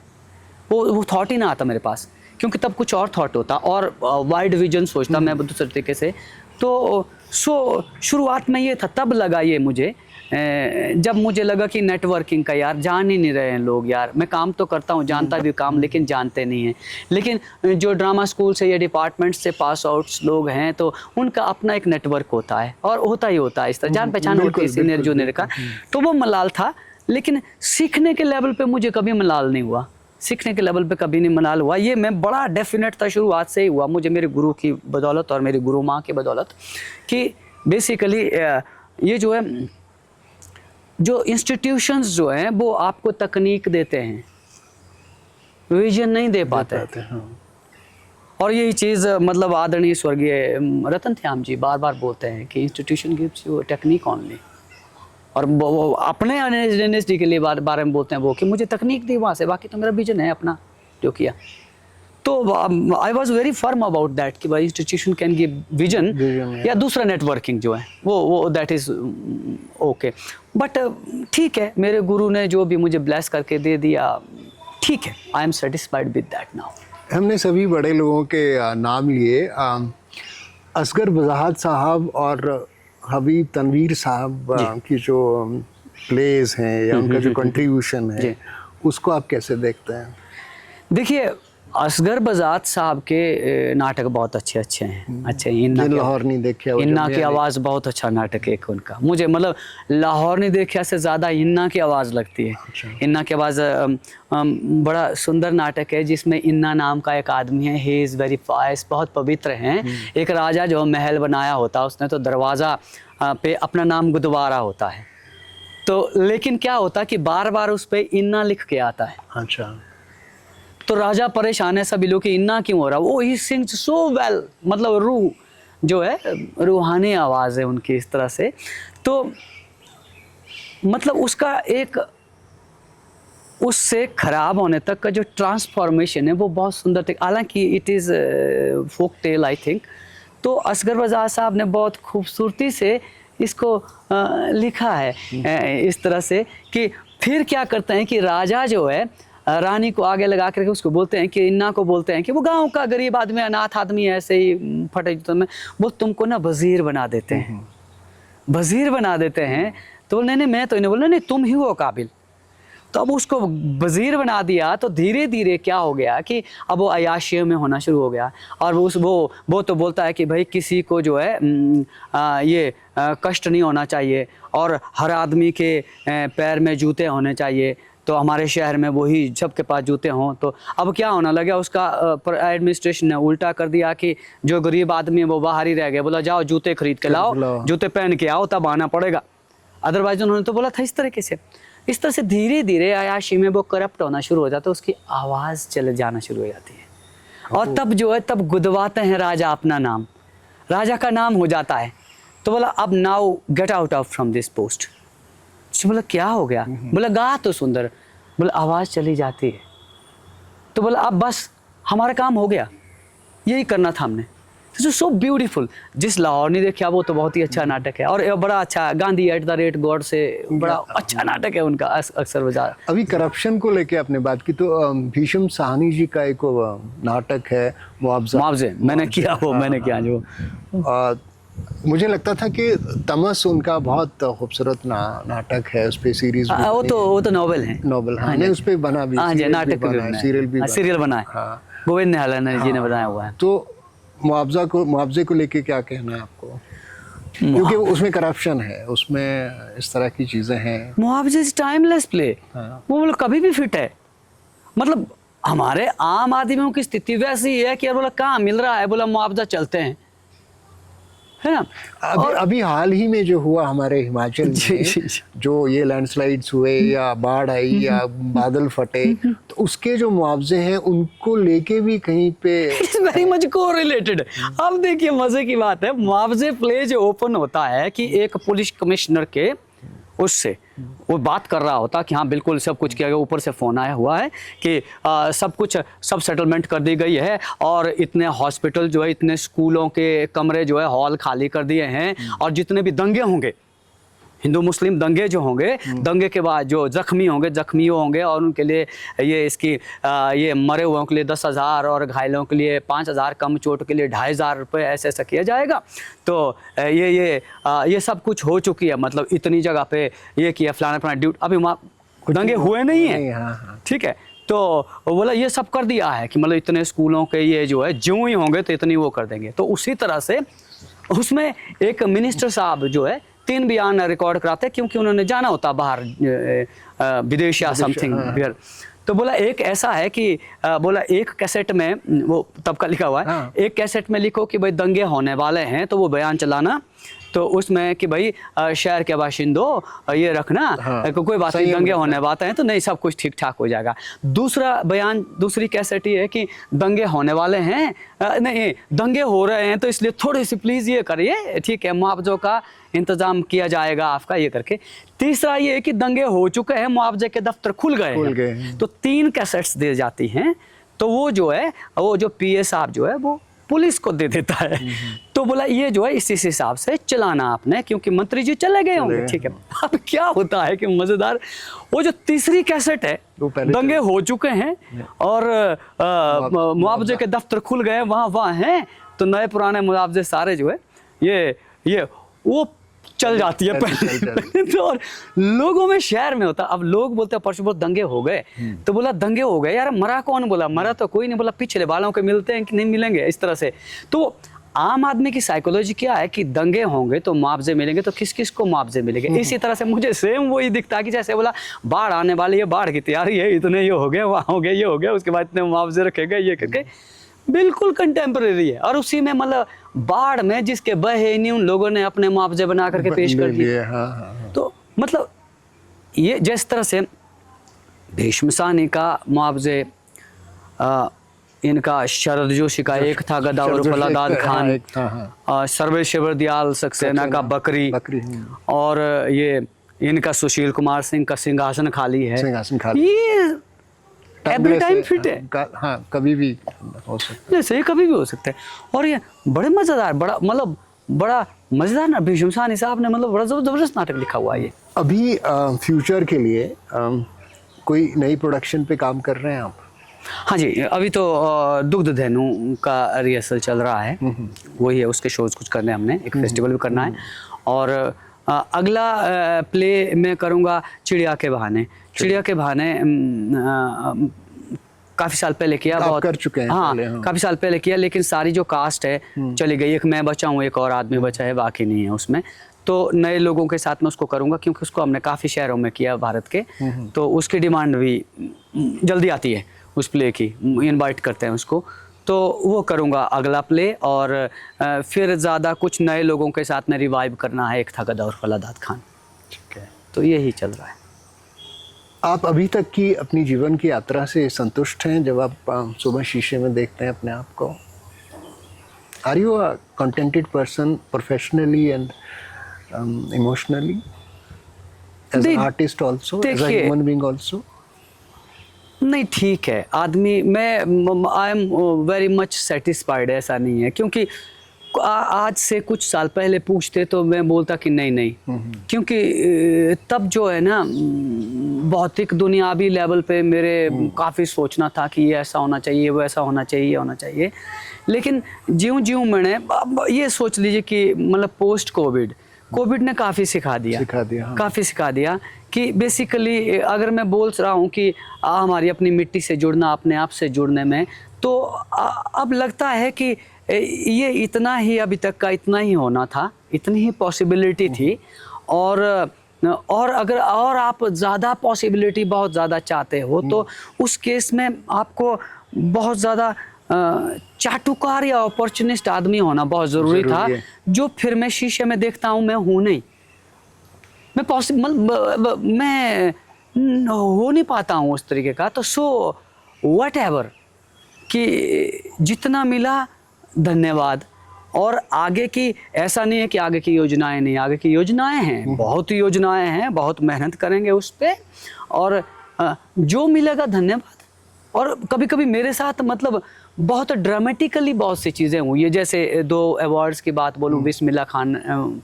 वो थॉट ही ना आता मेरे पास, क्योंकि तब कुछ और थॉट होता और वाइड विजन सोचता मैं दूसरे तरीके से। तो शुरुआत में ये था, तब लगा ये मुझे, जब मुझे लगा कि नेटवर्किंग का यार जान ही नहीं रहे हैं लोग, यार मैं काम तो करता हूँ, जानता भी काम, लेकिन जानते नहीं हैं। लेकिन जो ड्रामा स्कूल से या डिपार्टमेंट से पास आउट्स लोग हैं, तो उनका अपना एक नेटवर्क होता है, और होता ही होता है, इस तरह जान पहचान होती है सीनियर जूनियर का। तो वो मलाल था, लेकिन सीखने के लेवल पे मुझे कभी मलाल नहीं हुआ, सीखने के लेवल पे कभी नहीं मलाल हुआ। ये मैं बड़ा डेफिनेट था, शुरुआत से ही हुआ मुझे, मेरे गुरु की बदौलत और मेरी गुरु माँ की बदौलत, कि बेसिकली ये जो है, जो इंस्टीट्यूशंस जो हैं वो आपको तकनीक देते हैं, विजन नहीं दे पाते हैं। और यही चीज़ मतलब आदरणीय स्वर्गीय रतन श्याम जी बार बार बोलते हैं कि institution gives you technique only. और वो अपने एनएसडी के लिए बारे में बोलते हैं वो, कि मुझे तकनीक दी वहाँ से, बाकी तो मेरा विजन है अपना जो किया। तो I was very firm about that कि भाई इंस्टीट्यूशन कैन गिव विजन, या दूसरा नेटवर्किंग जो है वो दैट इज़ ओके। बट ठीक है, मेरे गुरु ने जो भी मुझे ब्लेस करके दे दिया, ठीक है, I am satisfied with that now. हमने सभी बड़े लोगों के नाम लिए, असगर वजाहत साहब और हबीब तनवीर साहब की जो प्लेज हैं या उनका जो कंट्रीब्यूशन है, उसको आप कैसे देखते हैं? देखिए, असगर बजात साहब के नाटक बहुत अच्छे हैं, अच्छे। लाहौर नहीं देखा, इन्ना की आवाज़ बहुत अच्छा नाटक है एक उनका, मुझे मतलब लाहौर नहीं देखा से ज़्यादा इन्ना की आवाज़ लगती है। अच्छा। इन्ना की आवाज़ बड़ा सुंदर नाटक है, जिसमें इन्ना नाम का एक आदमी है, ही इज़ वेरी फाइस, बहुत पवित्र हैं। एक राजा जो महल बनाया होता है, उसने तो दरवाज़ा पे अपना नाम गुदवारा होता है, तो लेकिन क्या होता है कि बार बार उस पर इन्ना लिख के आता है। अच्छा। तो राजा परेशान है, सभी लोग कि इन्ना क्यों हो रहा, वो ही सिंग्स सो वेल, मतलब रूह जो है, रूहानी आवाज़ है उनकी इस तरह से। तो मतलब उसका एक उससे ख़राब होने तक का जो ट्रांसफॉर्मेशन है वो बहुत सुंदर था। हालांकि it is folk tale I think. तो असगर वजाहत साहब ने बहुत खूबसूरती से इसको लिखा है इस तरह से कि फिर क्या करते हैं कि राजा जो है रानी को आगे लगा करके उसको बोलते हैं कि इन्ना को बोलते हैं कि वो गांव का गरीब आदमी, अनाथ आदमी है, ऐसे ही फटे जूतों में, वो तुमको ना वजीर बना देते हैं, वजीर बना देते हैं। तो बोले नहीं मैं तो इन्हें बोला नहीं तुम ही हो काबिल। तो अब उसको वजीर बना दिया, तो धीरे धीरे क्या हो गया कि अब वो अयाशियों में होना शुरू हो गया। और वो तो बोलता है कि भाई किसी को जो है ये कष्ट नहीं होना चाहिए, और हर आदमी के पैर में जूते होने चाहिए। तो हमारे शहर में वही सबके पास जूते हों। तो अब क्या होने लगा, उसका एडमिनिस्ट्रेशन ने उल्टा कर दिया कि जो गरीब आदमी है वो बाहर ही रह गए, बोला जाओ जूते खरीद के लाओ, जूते पहन के आओ, तब आना पड़ेगा, अदरवाइज उन्होंने तो बोला था इस तरीके से। इस तरह से धीरे धीरे अयाशी में वो करप्ट होना शुरू हो जाता है, उसकी आवाज़ चले जाना शुरू हो जाती है। और तब जो है तब गुदवाते हैं राजा अपना नाम, राजा का नाम हो जाता है। तो बोला अब now get out of from this post. बोला क्या हो गया? बोला गा तो सुंदर, बोला आवाज़ चली जाती है। तो बोला अब बस हमारा काम हो गया, यही करना था हमने। So beautiful. जिस लाहौर नहीं देखा वो तो बहुत ही अच्छा नाटक है, और ये बड़ा अच्छा Gandhi at the rate God से बड़ा अच्छा नाटक है उनका, अक्सर बाजार। अभी करप्शन को लेके आपने बात की, तो भीष्म साहनी जी का एक नाटक है मुआवजे, मैंने किया वो, मैंने किया जो मुझे लगता था कि तमस उनका बहुत खूबसूरत नाटक है, उस पे सीरीज वो तो नॉवेल है, नॉवेल। हाँ, नहीं उस पे बना भी, हाँ जी, नाटक भी बना, सीरियल भी, सीरियल बना है, हाँ, गोविंद निहालन जी ने बनाया हुआ है। तो मुआवजे को लेके क्या कहना है आपको? क्योंकि उसमें करप्शन है, उसमें इस तरह की चीजें हैं। मुआवजे टाइमलेस प्ले, वो मतलब कभी भी फिट है। मतलब हमारे आम आदमियों की स्थिति वैसी है कि यार बोला कहाँ मिल रहा है, बोला मुआवजा चलते हैं, है ना। अभी हाल ही में जो हुआ हमारे हिमाचल में, जो ये लैंडस्लाइड्स हुए या बाढ़ आई या बादल फटे, तो उसके जो मुआवजे हैं उनको लेके भी कहीं पे वेरी मच कोरिलेटेड। अब देखिए मजे की बात है, मुआवजे प्ले जो ओपन होता है कि एक पुलिस कमिश्नर के उससे वो बात कर रहा होता कि हाँ बिल्कुल सब कुछ किया गया, ऊपर से फ़ोन आया हुआ है कि सब सेटलमेंट कर दी गई है, और इतने हॉस्पिटल जो है, इतने स्कूलों के कमरे जो है, हॉल खाली कर दिए हैं, और जितने भी दंगे होंगे, हिंदू मुस्लिम दंगे जो होंगे, दंगे के बाद जो जख्मी होंगे, और उनके लिए ये मरे हुओं के लिए 10,000 और घायलों के लिए 5,000, कम चोट के लिए 2,500 रुपये ऐसा किया जाएगा। तो ये सब कुछ हो चुकी है, मतलब इतनी जगह पे ये किया, फलाना ड्यूट, अभी वहाँ दंगे हुए नहीं है, ठीक है। तो बोला ये सब कर दिया है कि मतलब इतने स्कूलों के ये जो है ज्यों ही होंगे तो इतनी वो कर देंगे। तो उसी तरह से उसमें एक मिनिस्टर साहब जो है 3 बयान रिकॉर्ड कराते हैं, क्योंकि उन्होंने जाना होता बाहर विदेश या समथिंग। तो बोला एक ऐसा है कि बोला एक कैसेट में, वो तब का लिखा हुआ है, एक कैसेट में लिखो कि भाई दंगे होने वाले हैं, तो वो बयान चलाना, तो उसमें कि भाई शहर के बाशिंदों ये रखना, कोई बात नहीं, दंगे होने वाले हैं तो नहीं, सब कुछ ठीक ठाक हो जाएगा। दूसरा बयान, दूसरी कैसेट ये है कि दंगे होने वाले हैं, नहीं दंगे हो रहे हैं, तो इसलिए थोड़ी सी प्लीज़ ये करिए, ठीक है, मुआवजों का इंतजाम किया जाएगा आपका, ये करके। तीसरा ये है कि दंगे हो चुके हैं, मुआवजे के दफ्तर खुल गए, तो 3 कैसेट्स दे जाती हैं। तो वो जो है, वो जो पीए साहब जो है वो पुलिस को दे देता है। तो बोला ये जो है इस हिसाब से चलाना आपने, क्योंकि मंत्री जी चले गए होंगे, ठीक है। अब क्या होता है कि मजेदार, वो जो तीसरी कैसेट है, दंगे हो चुके हैं और मुआवजे के दफ्तर खुल गए, वहाँ हैं, तो नए पुराने मुआवजे सारे जो है ये वो चल जाती है पहले। तो और लोगों में, शहर में होता, अब लोग बोलते हैं परसों बहुत दंगे हो गए, तो बोला दंगे हो गए यार, मरा कौन? बोला मरा तो कोई नहीं, बोला पिछले वालों के मिलते हैं कि नहीं मिलेंगे, इस तरह से। तो आम आदमी की साइकोलॉजी क्या है कि दंगे होंगे तो मुआवजे मिलेंगे, तो किस किस को मुआवजे मिलेंगे। इसी तरह से मुझे सेम वही दिखता है कि जैसे बोला बाढ़ आने वाली है, बाढ़ की तैयारी है, इतने ये हो गए, वहाँ हो गया, ये हो गया, उसके बाद इतने मुआवजे रखे गए, ये करके बिल्कुल कंटेम्प्रेरी है। और उसी में मतलब बाढ़ में जिसके बहे नहीं, उन लोगों ने अपने मुआवजे बना करके पेश कर दिए। तो मतलब ये जिस तरह से भीष्म साहनी का मुआवजे, इनका शरद जोशी का एक था गदा और फलादाद खान, सर्वेश्वर दयाल सक्सेना का बकरी, और ये इनका सुशील कुमार सिंह का सिंहासन खाली है। ये एवरी टाइम फिट है, हाँ, कभी भी हो सकता है, जैसे कभी भी हो सकता है। और ये बड़े मजेदार, बड़ा मजेदार ना, भीष्म साहनी साहब ने मतलब बड़ा जबरदस्त नाटक लिखा हुआ है ये। अभी फ्यूचर के लिए कोई नई प्रोडक्शन पे काम कर रहे हैं आप? हाँ जी, अभी तो दुग्ध धेनु का रिहर्सल चल रहा है, वही है, उसके शोज कुछ करने हमने, एक फेस्टिवल भी करना है। और अगला प्ले मैं करूँगा चिड़िया के बहाने। चिड़िया के बहाने काफ़ी साल पहले किया, बहुत कर चुके हैं। हाँ, काफ़ी साल पहले किया, लेकिन सारी जो कास्ट है चली गई, एक मैं बचा हूँ, एक और आदमी बचा है, बाकी नहीं है उसमें। तो नए लोगों के साथ में उसको करूँगा, क्योंकि उसको हमने काफ़ी शहरों में किया भारत के, तो उसकी डिमांड भी जल्दी आती है उस प्ले की, इनवाइट करते हैं उसको, तो वो करूँगा अगला प्ले। और फिर ज़्यादा कुछ नए लोगों के साथ में रिवाइव करना है, एक था गदा और फलादाद खान, ठीक है। तो यही चल रहा है। आप अभी तक की अपनी जीवन की यात्रा से संतुष्ट हैं? जब आप सुबह शीशे में देखते हैं अपने आप को, are you a contented person professionally and emotionally, as an artist also, as a human being also? नहीं, ठीक है आदमी, मैं I am very much satisfied, ऐसा नहीं है, क्योंकि आज से कुछ साल पहले पूछते तो मैं बोलता कि नहीं, क्योंकि तब जो है ना भौतिक दुनियावी लेवल पे मेरे काफ़ी सोचना था कि ये ऐसा होना चाहिए, वो ऐसा होना चाहिए, ये होना चाहिए। लेकिन ज्यों मैंने ये सोच लीजिए कि मतलब पोस्ट कोविड ने काफ़ी सिखा दिया हाँ। काफ़ी सिखा दिया कि बेसिकली अगर मैं बोल रहा हूँ कि हमारी अपनी मिट्टी से जुड़ना, अपने आप से जुड़ने में, तो अब लगता है कि ये इतना ही अभी तक का इतना ही होना था, इतनी ही पॉसिबिलिटी थी। और अगर और आप ज़्यादा पॉसिबिलिटी बहुत ज़्यादा चाहते हो तो उस केस में आपको बहुत ज़्यादा चाटुकार या अपॉर्चुनिस्ट आदमी होना बहुत ज़रूरी था, जो फिर मैं शीशे में देखता हूँ मैं हूँ नहीं, मैं हो नहीं पाता हूँ उस तरीके का। तो सो वट एवर कि जितना मिला धन्यवाद। और आगे की ऐसा नहीं है कि आगे की योजनाएं नहीं, आगे की योजनाएं हैं, बहुत योजनाएं हैं, बहुत मेहनत करेंगे उस पर, और जो मिलेगा धन्यवाद। और कभी कभी मेरे साथ मतलब बहुत ड्रामेटिकली बहुत सी चीज़ें हुई है, जैसे 2 अवार्ड्स की बात बोलूँ, बिस्मिल्लाह खान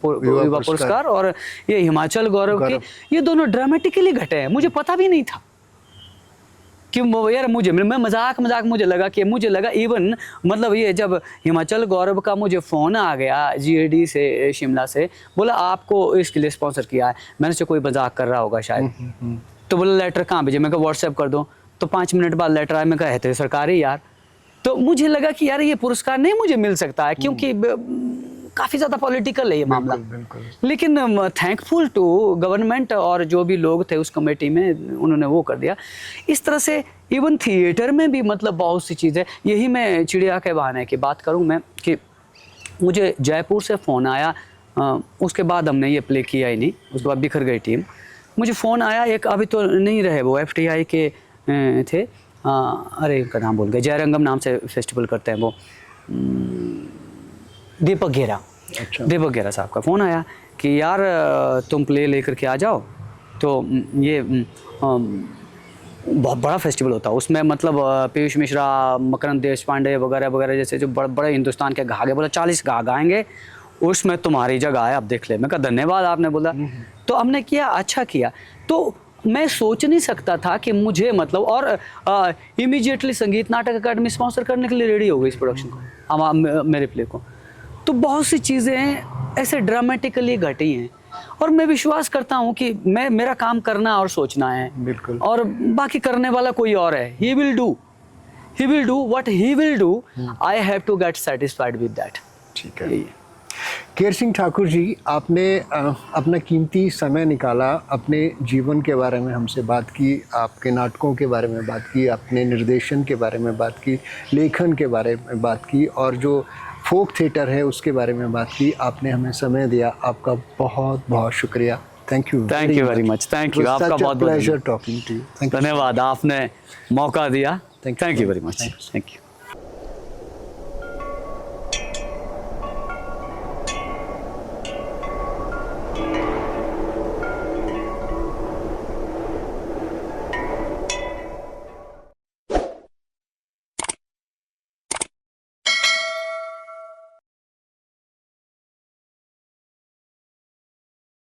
युवा पुरस्कार और ये हिमाचल गौरव की, ये दोनों ड्रामेटिकली घटे हैं। मुझे पता भी नहीं था कि यार मैं मजाक मुझे लगा इवन मतलब ये जब हिमाचल गौरव का मुझे फ़ोन आ गया GAD से, शिमला से, बोला आपको इसके लिए स्पॉन्सर किया है। मैंने से कोई मजाक कर रहा होगा शायद, तो बोला लेटर कहाँ भेजे, मैं कहा व्हाट्सएप कर दो। तो 5 मिनट बाद लेटर आया, मैं कहा है सरकारी यार। तो मुझे लगा कि यार ये पुरस्कार नहीं मुझे मिल सकता है, क्योंकि काफ़ी ज़्यादा पॉलिटिकल है ये मामला। लेकिन थैंकफुल टू गवर्नमेंट और जो भी लोग थे उस कमेटी में, उन्होंने वो कर दिया। इस तरह से इवन थिएटर में भी मतलब बहुत सी चीज़ें, यही मैं चिड़िया के बहाने की बात करूं मैं कि मुझे जयपुर से फ़ोन आया, उसके बाद हमने ये प्ले किया ही नहीं, उसके बाद बिखर गई टीम। मुझे फ़ोन आया एक, अभी तो नहीं रहे वो, FTI के थे, अरे उनका नाम भूल गए, जयरंगम नाम से फेस्टिवल करते हैं वो, दीपक घेरा। अच्छा। दीपक घेरा साहब का फ़ोन आया कि यार तुम प्ले लेकर के आ जाओ। तो ये बहुत बड़ा फेस्टिवल होता है, उसमें मतलब पीयूष मिश्रा, मकरंद देशपांडे वगैरह वगैरह जैसे जो बड़े बड़े हिंदुस्तान के गा गए, बोला 40 गा गाएंगे, उसमें तुम्हारी जगह है, अब देख ले। मैं कहा धन्यवाद आपने बोला। तो हमने किया, अच्छा किया। तो मैं सोच नहीं सकता था कि मुझे मतलब, और इमीडिएटली संगीत नाटक अकादमी स्पॉन्सर करने के लिए रेडी हो गई इस प्रोडक्शन को, मेरे प्ले को। तो बहुत सी चीज़ें ऐसे ड्रामेटिकली घटी हैं, और मैं विश्वास करता हूँ कि मेरा काम करना और सोचना है, बिल्कुल, और बाकी करने वाला कोई और है। He will do what he will do, I have to get satisfied with that. ठीक है। केर सिंह ठाकुर जी, आपने अपना कीमती समय निकाला, अपने जीवन के बारे में हमसे बात की, आपके नाटकों के बारे में बात की, अपने निर्देशन के बारे में बात की, लेखन के बारे में बात की, और जो फोक थिएटर है उसके बारे में बात की। आपने हमें समय दिया, आपका बहुत बहुत शुक्रिया। Thank you very much. Thank you, आपका बहुत प्लेजर टॉकिंग टू यू। धन्यवाद, आपने मौका दिया। Thank you very much. Thank you.